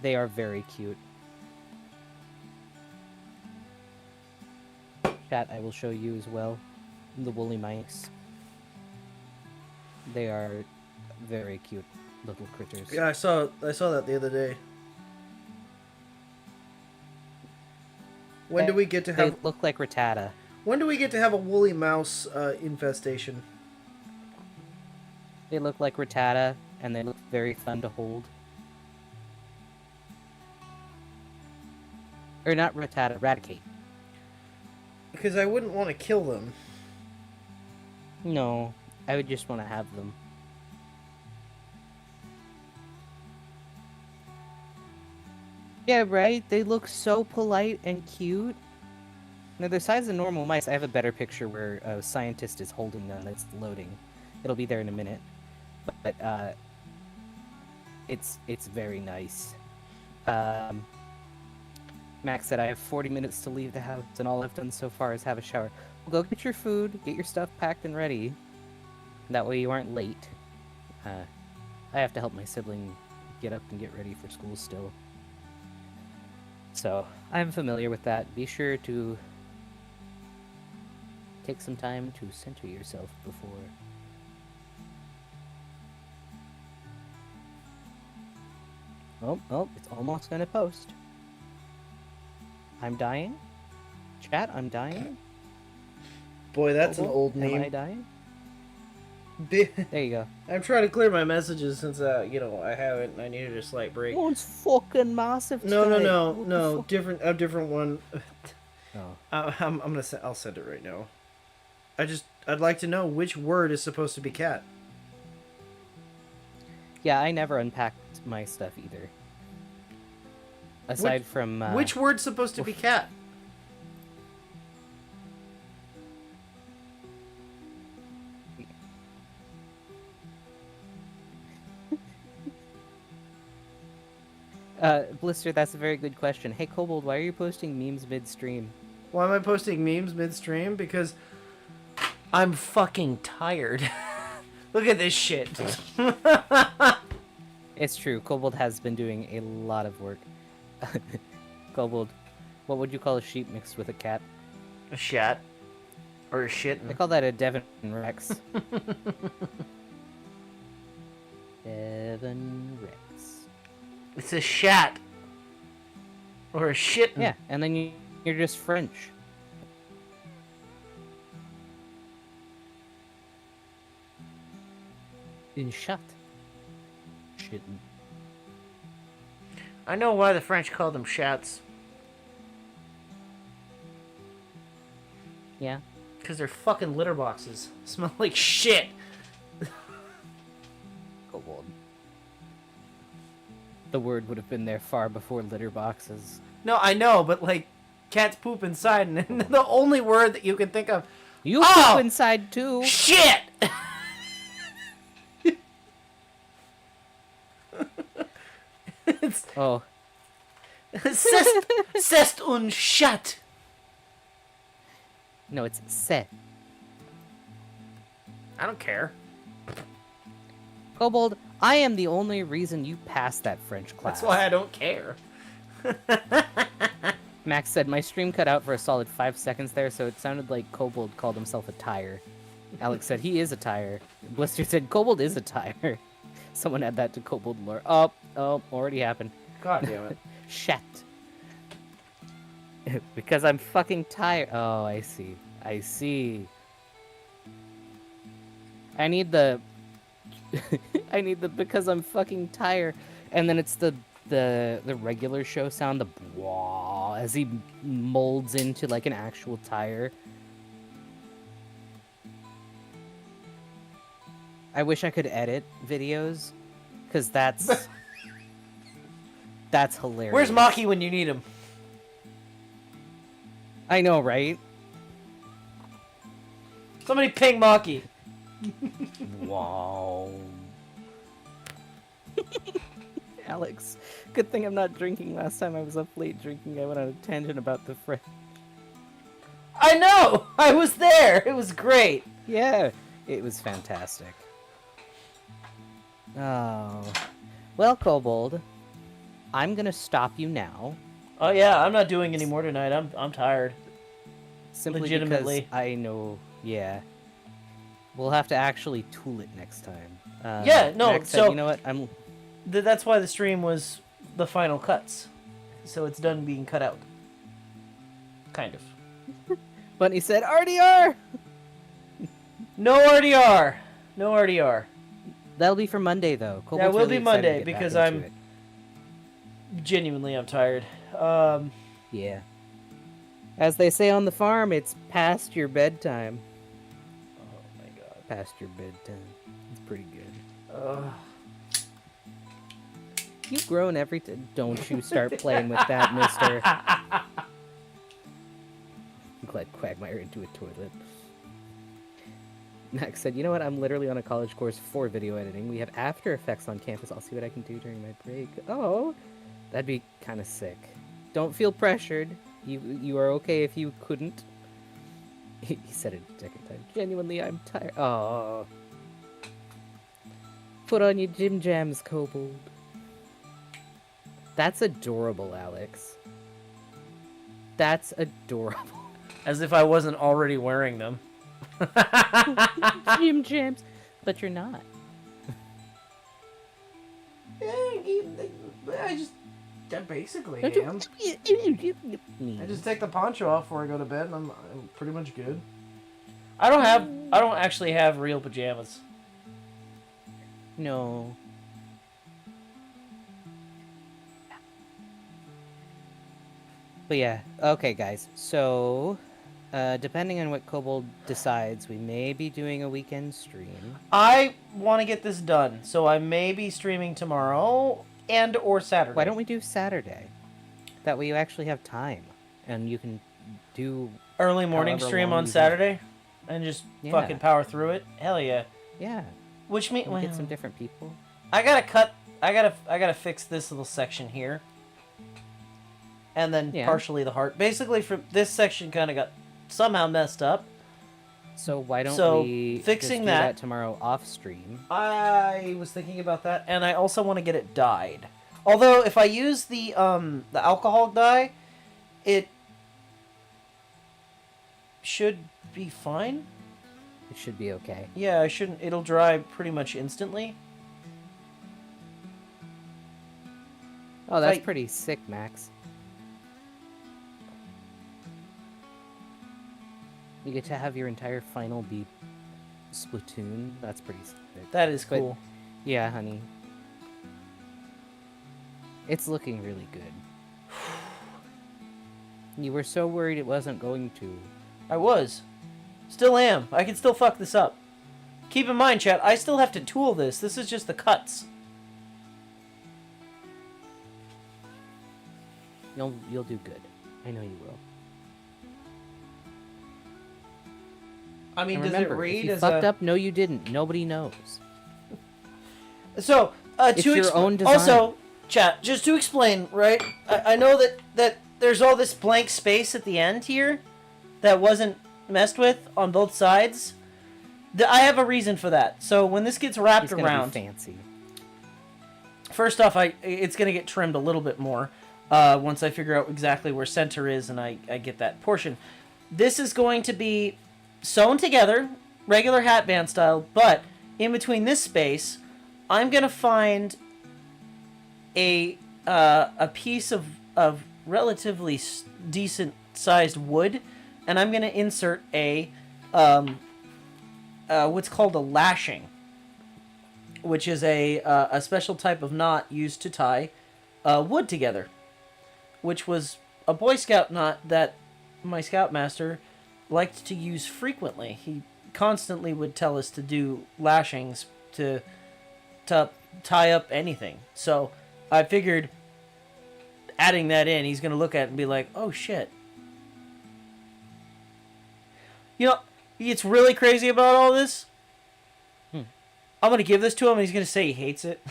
They are very cute. Chat, I will show you as well the woolly mice. They are very cute little critters. Yeah, I saw that the other day. When do we get to They have? look like Rattata. When do we get to have a woolly mouse infestation? They look like Rattata, and they look very fun to hold. Or not Rattata, Raticate. Because I wouldn't want to kill them. No, I would just want to have them. Yeah, right? They look so polite and cute. Now, they're the size of normal mice. I have a better picture where a scientist is holding them. It's loading. It'll be there in a minute. But, it's very nice. Max said, I have 40 minutes to leave the house, and all I've done so far is have a shower. Well, go get your food, get your stuff packed and ready. That way you aren't late. I have to help my sibling get up and get ready for school still. So, I'm familiar with that. Be sure to take some time to center yourself before. Oh, it's almost gonna post. I'm dying? Chat, I'm dying? Boy, that's an Kobold, old Am I name. dying? Bi- There you go. I'm trying to clear my messages since I haven't. And I needed a slight break. Oh, it's fucking massive. No, today. no, What the no. fuck? Different. A different one. Oh. I'm gonna. I'll send it right now. I'd like to know which word is supposed to be cat. Yeah, I never unpacked my stuff either. Aside from Which word's supposed to be cat? Blister, that's a very good question. Hey Kobold, why are you posting memes midstream? Why am I posting memes midstream? Because I'm fucking tired. Look at this shit. It's true, Kobold has been doing a lot of work. Kobold, what would you call a sheep mixed with a cat? A shat. Or a shit. I call that a Devon Rex. Devon Rex. It's a shat. Or a shit. Yeah, and then you're just French. in shut. Shit. I know why the French call them chats. Yeah. Because they're fucking litter boxes. Smell like shit. Kobold. The word would have been there far before litter boxes. No, I know, but like, cats poop inside, and the only word that you can think of. You Oh! poop inside too. Shit! It's Oh. Cest un chat. No, it's se. I don't care. Kobold, I am the only reason you passed that French class. That's why I don't care. Max said, my stream cut out for a solid 5 seconds there, so it sounded like Kobold called himself a tire. Alex said, he is a tire. Blister said, Kobold is a tire. Someone add that to Kobold lore. Oh, already happened. God damn it. Shat. Because I'm fucking tired. Oh, I see. I see. I need the... I need the because I'm fucking tired. And then it's the regular show sound, the bwah, as he molds into like an actual tire. I wish I could edit videos, because that's hilarious. Where's Maki when you need him? I know, right? Somebody ping Maki. Wow. Alex, good thing I'm not drinking. Last time I was up late drinking, I went on a tangent about the friend. I know! I was there! It was great! Yeah, it was fantastic. Oh. Well, Kobold, I'm gonna stop you now. Oh yeah, I'm not doing any more tonight. I'm tired. Simply Legitimately. because I know, yeah. We'll have to actually tool it next time. Yeah, no, Max said, so- you know what? That's why the stream was the final cuts. So it's done being cut out. Kind of. Bunny said, RDR! No RDR! No RDR. That'll be for Monday, though. That Kobold's will really be excited to Monday, get because back into I'm- it. Genuinely, I'm tired. Yeah. As they say on the farm, it's past your bedtime. Oh my god. Past your bedtime. It's pretty good. Ugh. You've grown every time. Don't you start playing with that, mister. I'm glad Quagmire into a toilet. Max said, you know what? I'm literally on a college course for video editing. We have After Effects on campus. I'll see what I can do during my break. Oh, that'd be kind of sick. Don't feel pressured. You are okay if you couldn't. He said it a second time. Genuinely, I'm tired. Oh. Put on your gym jams, Kobold. That's adorable, Alex. That's adorable. As if I wasn't already wearing them. Gym jams. But you're not. I basically Don't you- am. I just take the poncho off before I go to bed, and I'm pretty much good. I don't actually have real pajamas. No. But yeah, okay guys, so, depending on what Kobold decides, we may be doing a weekend stream. I want to get this done, so I may be streaming tomorrow and or Saturday. Why don't we do Saturday? That way you actually have time, and you can do, early morning however stream long on you Saturday and just Yeah. fucking power through it? Hell yeah. yeah, Which means and get some different people. I gotta fix this little section here. And then Yeah. partially the heart. Basically, from this section kind of got somehow messed up. So why don't So, we fixing just do that- tomorrow off stream? I was thinking about that, and I also want to get it dyed. Although, if I use the alcohol dye, it should be fine. It should be okay. Yeah, I shouldn't. It'll dry pretty much instantly. Oh, that's Like- pretty sick, Max. You get to have your entire final be Splatoon. That's pretty sick. That is But cool. Yeah, honey. It's looking really good. You were so worried it wasn't going to. I was. Still am. I can still fuck this up. Keep in mind, chat, I still have to tool this. This is just the cuts. You'll do good. I know you will. I mean, And does remember, it read if you as fucked a... up, no you didn't. Nobody knows. So, It's your own design. Also, chat, just to explain, right? I know that there's all this blank space at the end here that wasn't messed with on both sides. I have a reason for that. So when this gets wrapped It's gonna around, be fancy. first off, it's gonna get trimmed a little bit more once I figure out exactly where center is and I get that portion. This is going to be sewn together, regular hatband style, but in between this space, I'm gonna find a piece of relatively decent sized wood, and I'm gonna insert a what's called a lashing, which is a special type of knot used to tie wood together, which was a Boy Scout knot that my scoutmaster liked to use frequently. He constantly would tell us to do lashings to tie up anything. So I figured adding that in, he's going to look at it and be like, oh shit. You know, it's really crazy about all this. I'm going to give this to him and he's going to say he hates it.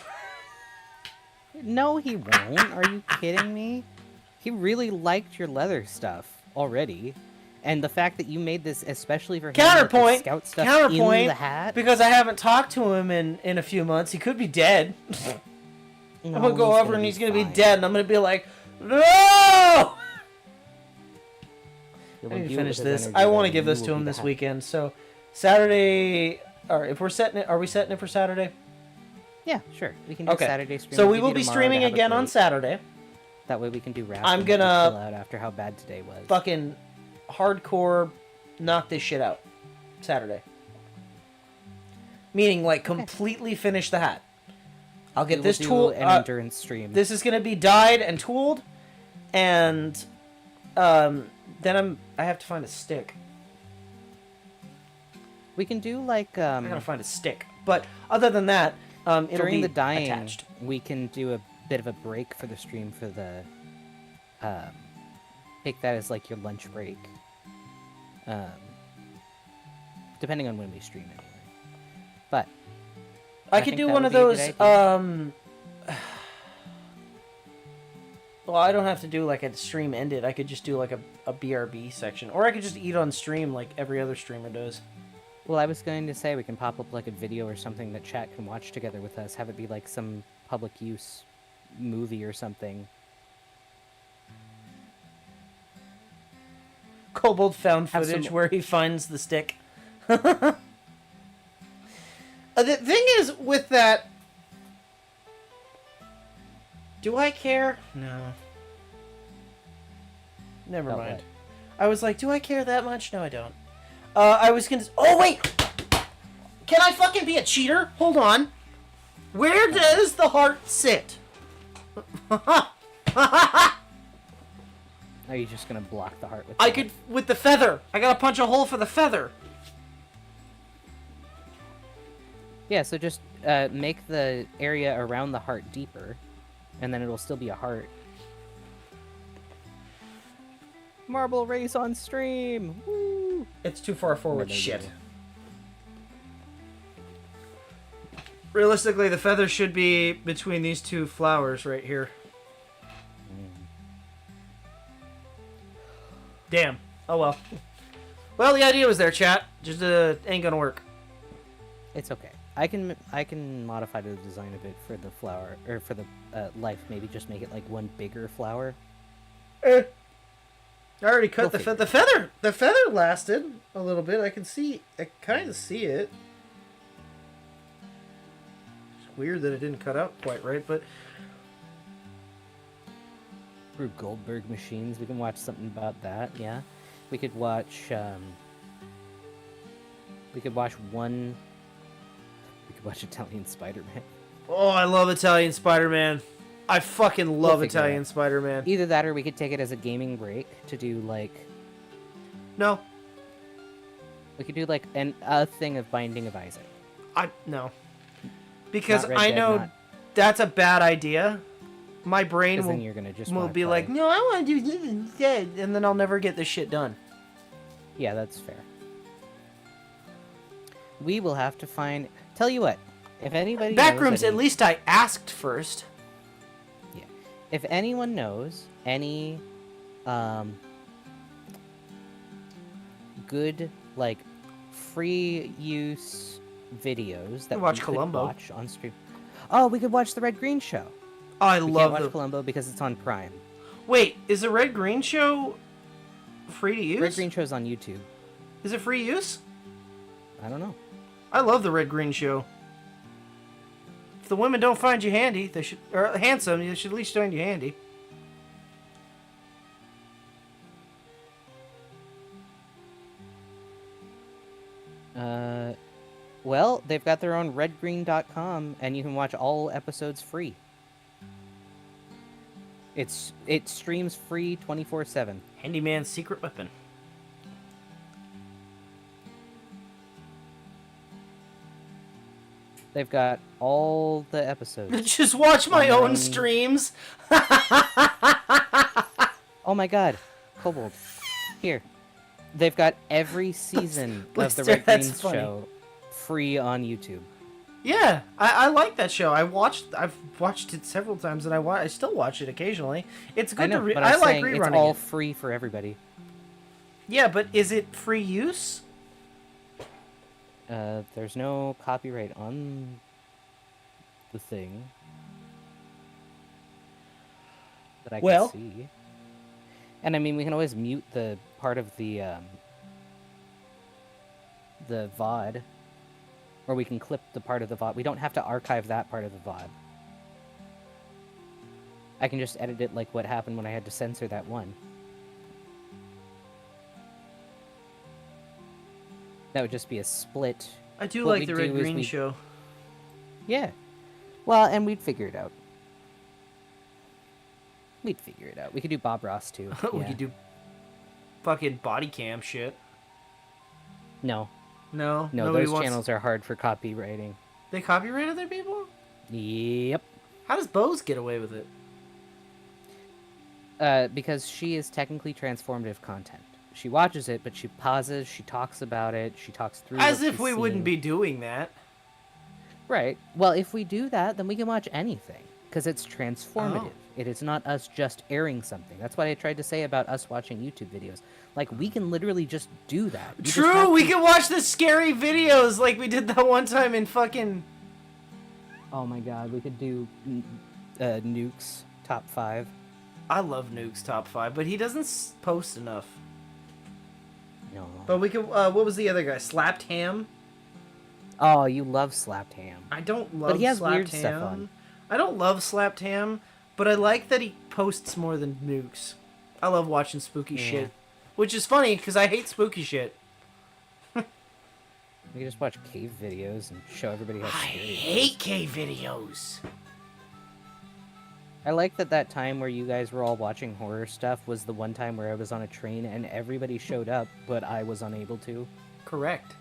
No, he won't. Are you kidding me? He really liked your leather stuff already. And the fact that you made this especially for him, Counterpoint. with the scout stuff in the hat. Because I haven't talked to him in a few months. He could be dead. I'm going to go over and he's going to be dead and I'm going to be like, no! I need to finish this. I want to give this to him this weekend. So Saturday, or if we're setting it, are we setting it for Saturday? Yeah, sure. We can do Saturday stream. So We'll we give will you be tomorrow streaming to have a again on break. Saturday. That way we can do rap. I'm and gonna chill out after how bad today was. Fucking hardcore knock this shit out Saturday. Meaning like completely finish the hat. I'll get this tool. An endurance stream. This is gonna be dyed and tooled, and then I have to find a stick. We can do like I gotta find a stick. But other than that, it'll during be the dyeing, attached. we can do a bit of a break for the stream for the take that as like your lunch break. Depending on when we stream anyway. But I could think do that one would of be a good those. Well, I don't have to do like a stream ended. I could just do like a BRB section, or I could just eat on stream like every other streamer does. Well, I was going to say we can pop up like a video or something that chat can watch together with us. Have it be like some public use movie or something. Kobold found Have footage some- where he finds the stick. The thing is with that, do I care? No. Never About mind. what? I was like, do I care that much? No, I don't. I was gonna. Oh wait, can I fucking be a cheater? Hold on. Where does the heart sit? Are you just gonna block the heart with I that? could with the feather. I gotta punch a hole for the feather. Yeah, so just make the area around the heart deeper, and then it'll still be a heart. Marble race on stream! Woo! It's too far forward. No, no, Shit. no. Realistically, the feather should be between these two flowers right here. Damn. Oh well. Well, the idea was there, chat. Just ain't gonna work. It's okay. I can modify the design a bit for the flower, or for the life. Maybe just make it like one bigger flower. I already cut We'll the feather. The feather lasted a little bit. I kind of see it. It's weird that it didn't cut out quite right, but Through Goldberg machines, we can watch something about that. Yeah, we could watch. We could watch Italian Spider-Man. Oh, I love Italian Spider-Man. I fucking love figure it Italian out. Spider-Man. Either that, or we could take it as a gaming break to do like No, we could do like a thing of Binding of Isaac. no. Because Not Red I Dead, know not- that's a bad idea. My brain 'cause then will, you're gonna just will wanna be play. like, no, I want to do this instead, and then I'll never get this shit done. Yeah, that's fair. We will have to find. Tell you what, if anybody Backrooms, knows at any- least I asked first. Yeah, if anyone knows any, good like free use videos that watch we Columbo. could watch on stream. Oh, we could watch the Red Green Show. Oh, I We love can't watch the... Columbo because it's on Prime. Wait, is the Red Green Show free to use? Red Green Show's on YouTube. Is it free use? I don't know. I love the Red Green Show. If the women don't find you handy, they should, or handsome, they should at least find you handy. Well, they've got their own redgreen.com, and you can watch all episodes free. It streams free 24/7. Handyman's secret weapon. They've got all the episodes. Just watch my On own streams. Oh my god, Kobold. Here. They've got every season of the Blister, Red that's Green funny. Show free on YouTube. Yeah, I like that show. I've watched it several times, and I still watch it occasionally. It's good I know, to but I I'm like saying it's rerunning all it. free for everybody. Yeah, but is it free use? There's no copyright on the thing that I Well- can see. And I mean, we can always mute the part of the VOD, or we can clip the part of the VOD. We don't have to archive that part of the VOD. I can just edit it like what happened when I had to censor that one. That would just be a split. I do What like we the Red do is Green we- Show. Yeah. Well, and we'd figure it out. We'd figure it out. We could do Bob Ross too. We Yeah. could do fucking body cam shit. No, No, no, nobody those wants... channels are hard for copywriting. They copyright other people? Yep. How does Bose get away with it? Because she is technically transformative content. She watches it, but she pauses, she talks about it, she talks through As what if she's we wouldn't seeing. be doing that. Right. Well, if we do that, then we can watch anything. Because it's transformative. Oh. It is not us just airing something. That's what I tried to say about us watching YouTube videos. Like, we can literally just do that. You just have True, we to- can watch the scary videos like we did that one time in fucking... Oh my god, we could do Nuke's top 5. I love Nuke's top 5, but he doesn't post enough. No. But we could, what was the other guy? Slapped Ham? Oh, you love Slapped Ham. I don't love he has Slapped weird Ham. stuff on. I don't love Slapped Ham, but I like that he posts more than Nukes. I love watching spooky Yeah. shit. Which is funny, because I hate spooky shit. We could just watch cave videos and show everybody how I scary it is. hate cave videos. I like that time where you guys were all watching horror stuff was the one time where I was on a train and everybody showed up, but I was unable to. Correct.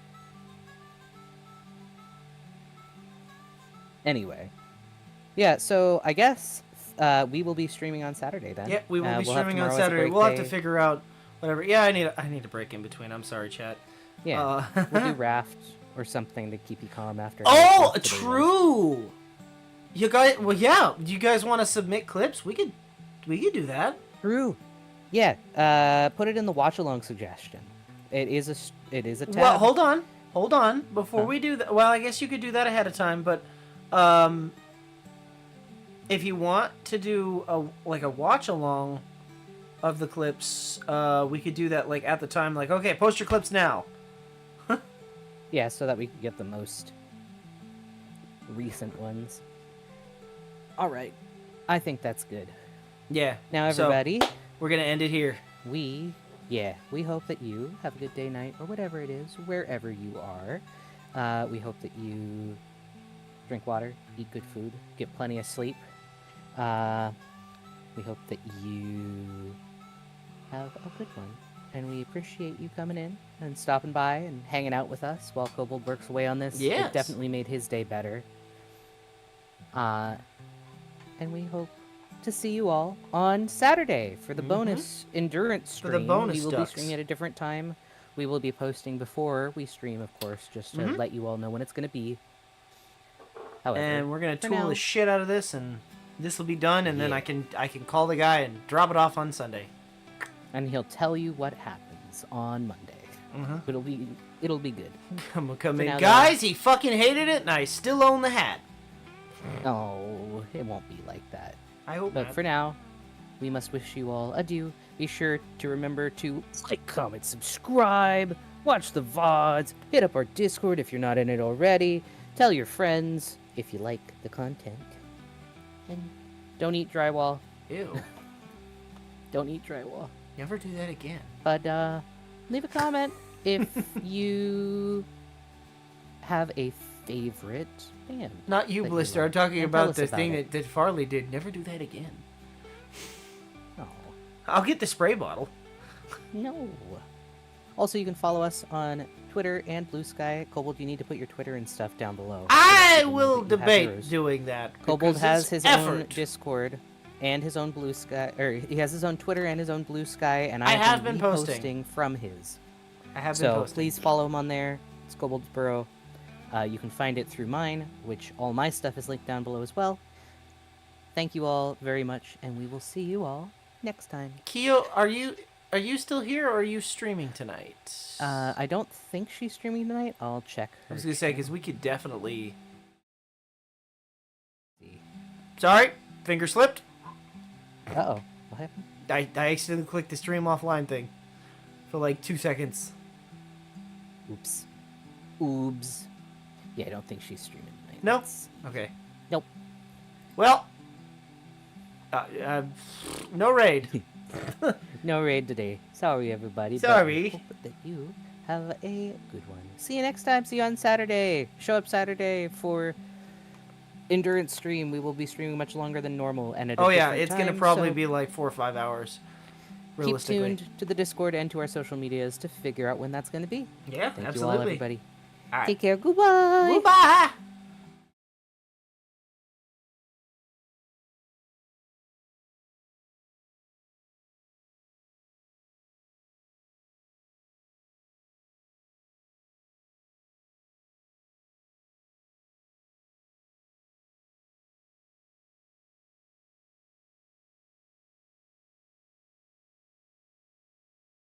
Anyway. Yeah, so I guess we will be streaming on Saturday then. Yeah, we will be we'll have streaming on tomorrow as a Saturday. break We'll have to day. figure out whatever. Yeah, I need a break in between. I'm sorry, chat. Yeah, we'll do Raft or something to keep you calm after. Oh, today was. true. You guys, well, yeah. Do you guys want to submit clips? We could do that. True. Yeah, put it in the watch along suggestion. It is a tab. Well, hold on. Before Huh? we do that, well, I guess you could do that ahead of time, but if you want to do a watch along of the clips, we could do that like at the time. Like, okay, post your clips now. Yeah, so that we can get the most recent ones. All right, I think that's good. Yeah. Now, so everybody, we're gonna end it here. we hope that you have a good day, night, or whatever it is, wherever you are. We hope that you drink water, eat good food, get plenty of sleep. We hope that you have a good one. And we appreciate you coming in and stopping by and hanging out with us while Kobold works away on this. Yes. It definitely made his day better. And we hope to see you all on Saturday for the bonus endurance For stream. the bonus we will ducks. be streaming at a different time. We will be posting before we stream, of course, just to let you all know when it's going to be. However, And we're gonna for tool now- the shit out of this, and this will be done, and then Yeah. I can call the guy and drop it off on Sunday. and he'll tell you what happens on Monday. It'll be good. Come For in, now, though. guys. He fucking hated it, and I still own the hat. Oh, it won't be like that. I hope But not. for now, we must wish you all adieu. Be sure to remember to like, comment, subscribe, watch the VODs, hit up our Discord if you're not in it already, tell your friends if you like the content, and don't eat drywall. Ew. Don't eat drywall. Never do that again. But leave a comment if you have a favorite band. Not you, that you Blister. I'm like, talking and tell about us the about thing it. that Farley did. Never do that again. Oh, I'll get the spray bottle. no. Also, you can follow us on Twitter and Blue Sky. Kobold, you need to put your Twitter and stuff down below. I So will that you have debate yours. doing that. Kobold because has it's his effort. own Discord and his own Blue Sky, or he has his own Twitter and his own Blue Sky, and I I have been posting. posting from his. I have been So posting. please follow him on there. It's Kobold's Burrow. You can find it through mine, which all my stuff is linked down below as well. Thank you all very much, and we will see you all next time. Keo, are you still here, or are you streaming tonight? I don't think she's streaming tonight. I'll check. I was gonna say, because we could definitely. Sorry, finger slipped. Uh-oh. What happened? I accidentally clicked the stream offline thing for like 2 seconds. Oops. Oops. Yeah, I don't think she's streaming tonight. No? That's- Okay. Nope. Well, no raid. No raid today. Sorry, everybody. but Sorry. I hope that you have a good one. See you next time. See you on Saturday. Show up Saturday for endurance stream. We will be streaming much longer than normal, and at a Oh yeah, different it's gonna time, probably so be like 4 or 5 hours. keep Realistically. tuned to the Discord and to our social medias to figure out when that's going to be. Yeah, Thank absolutely. you all, everybody. All right. Take care. Goodbye. Goodbye.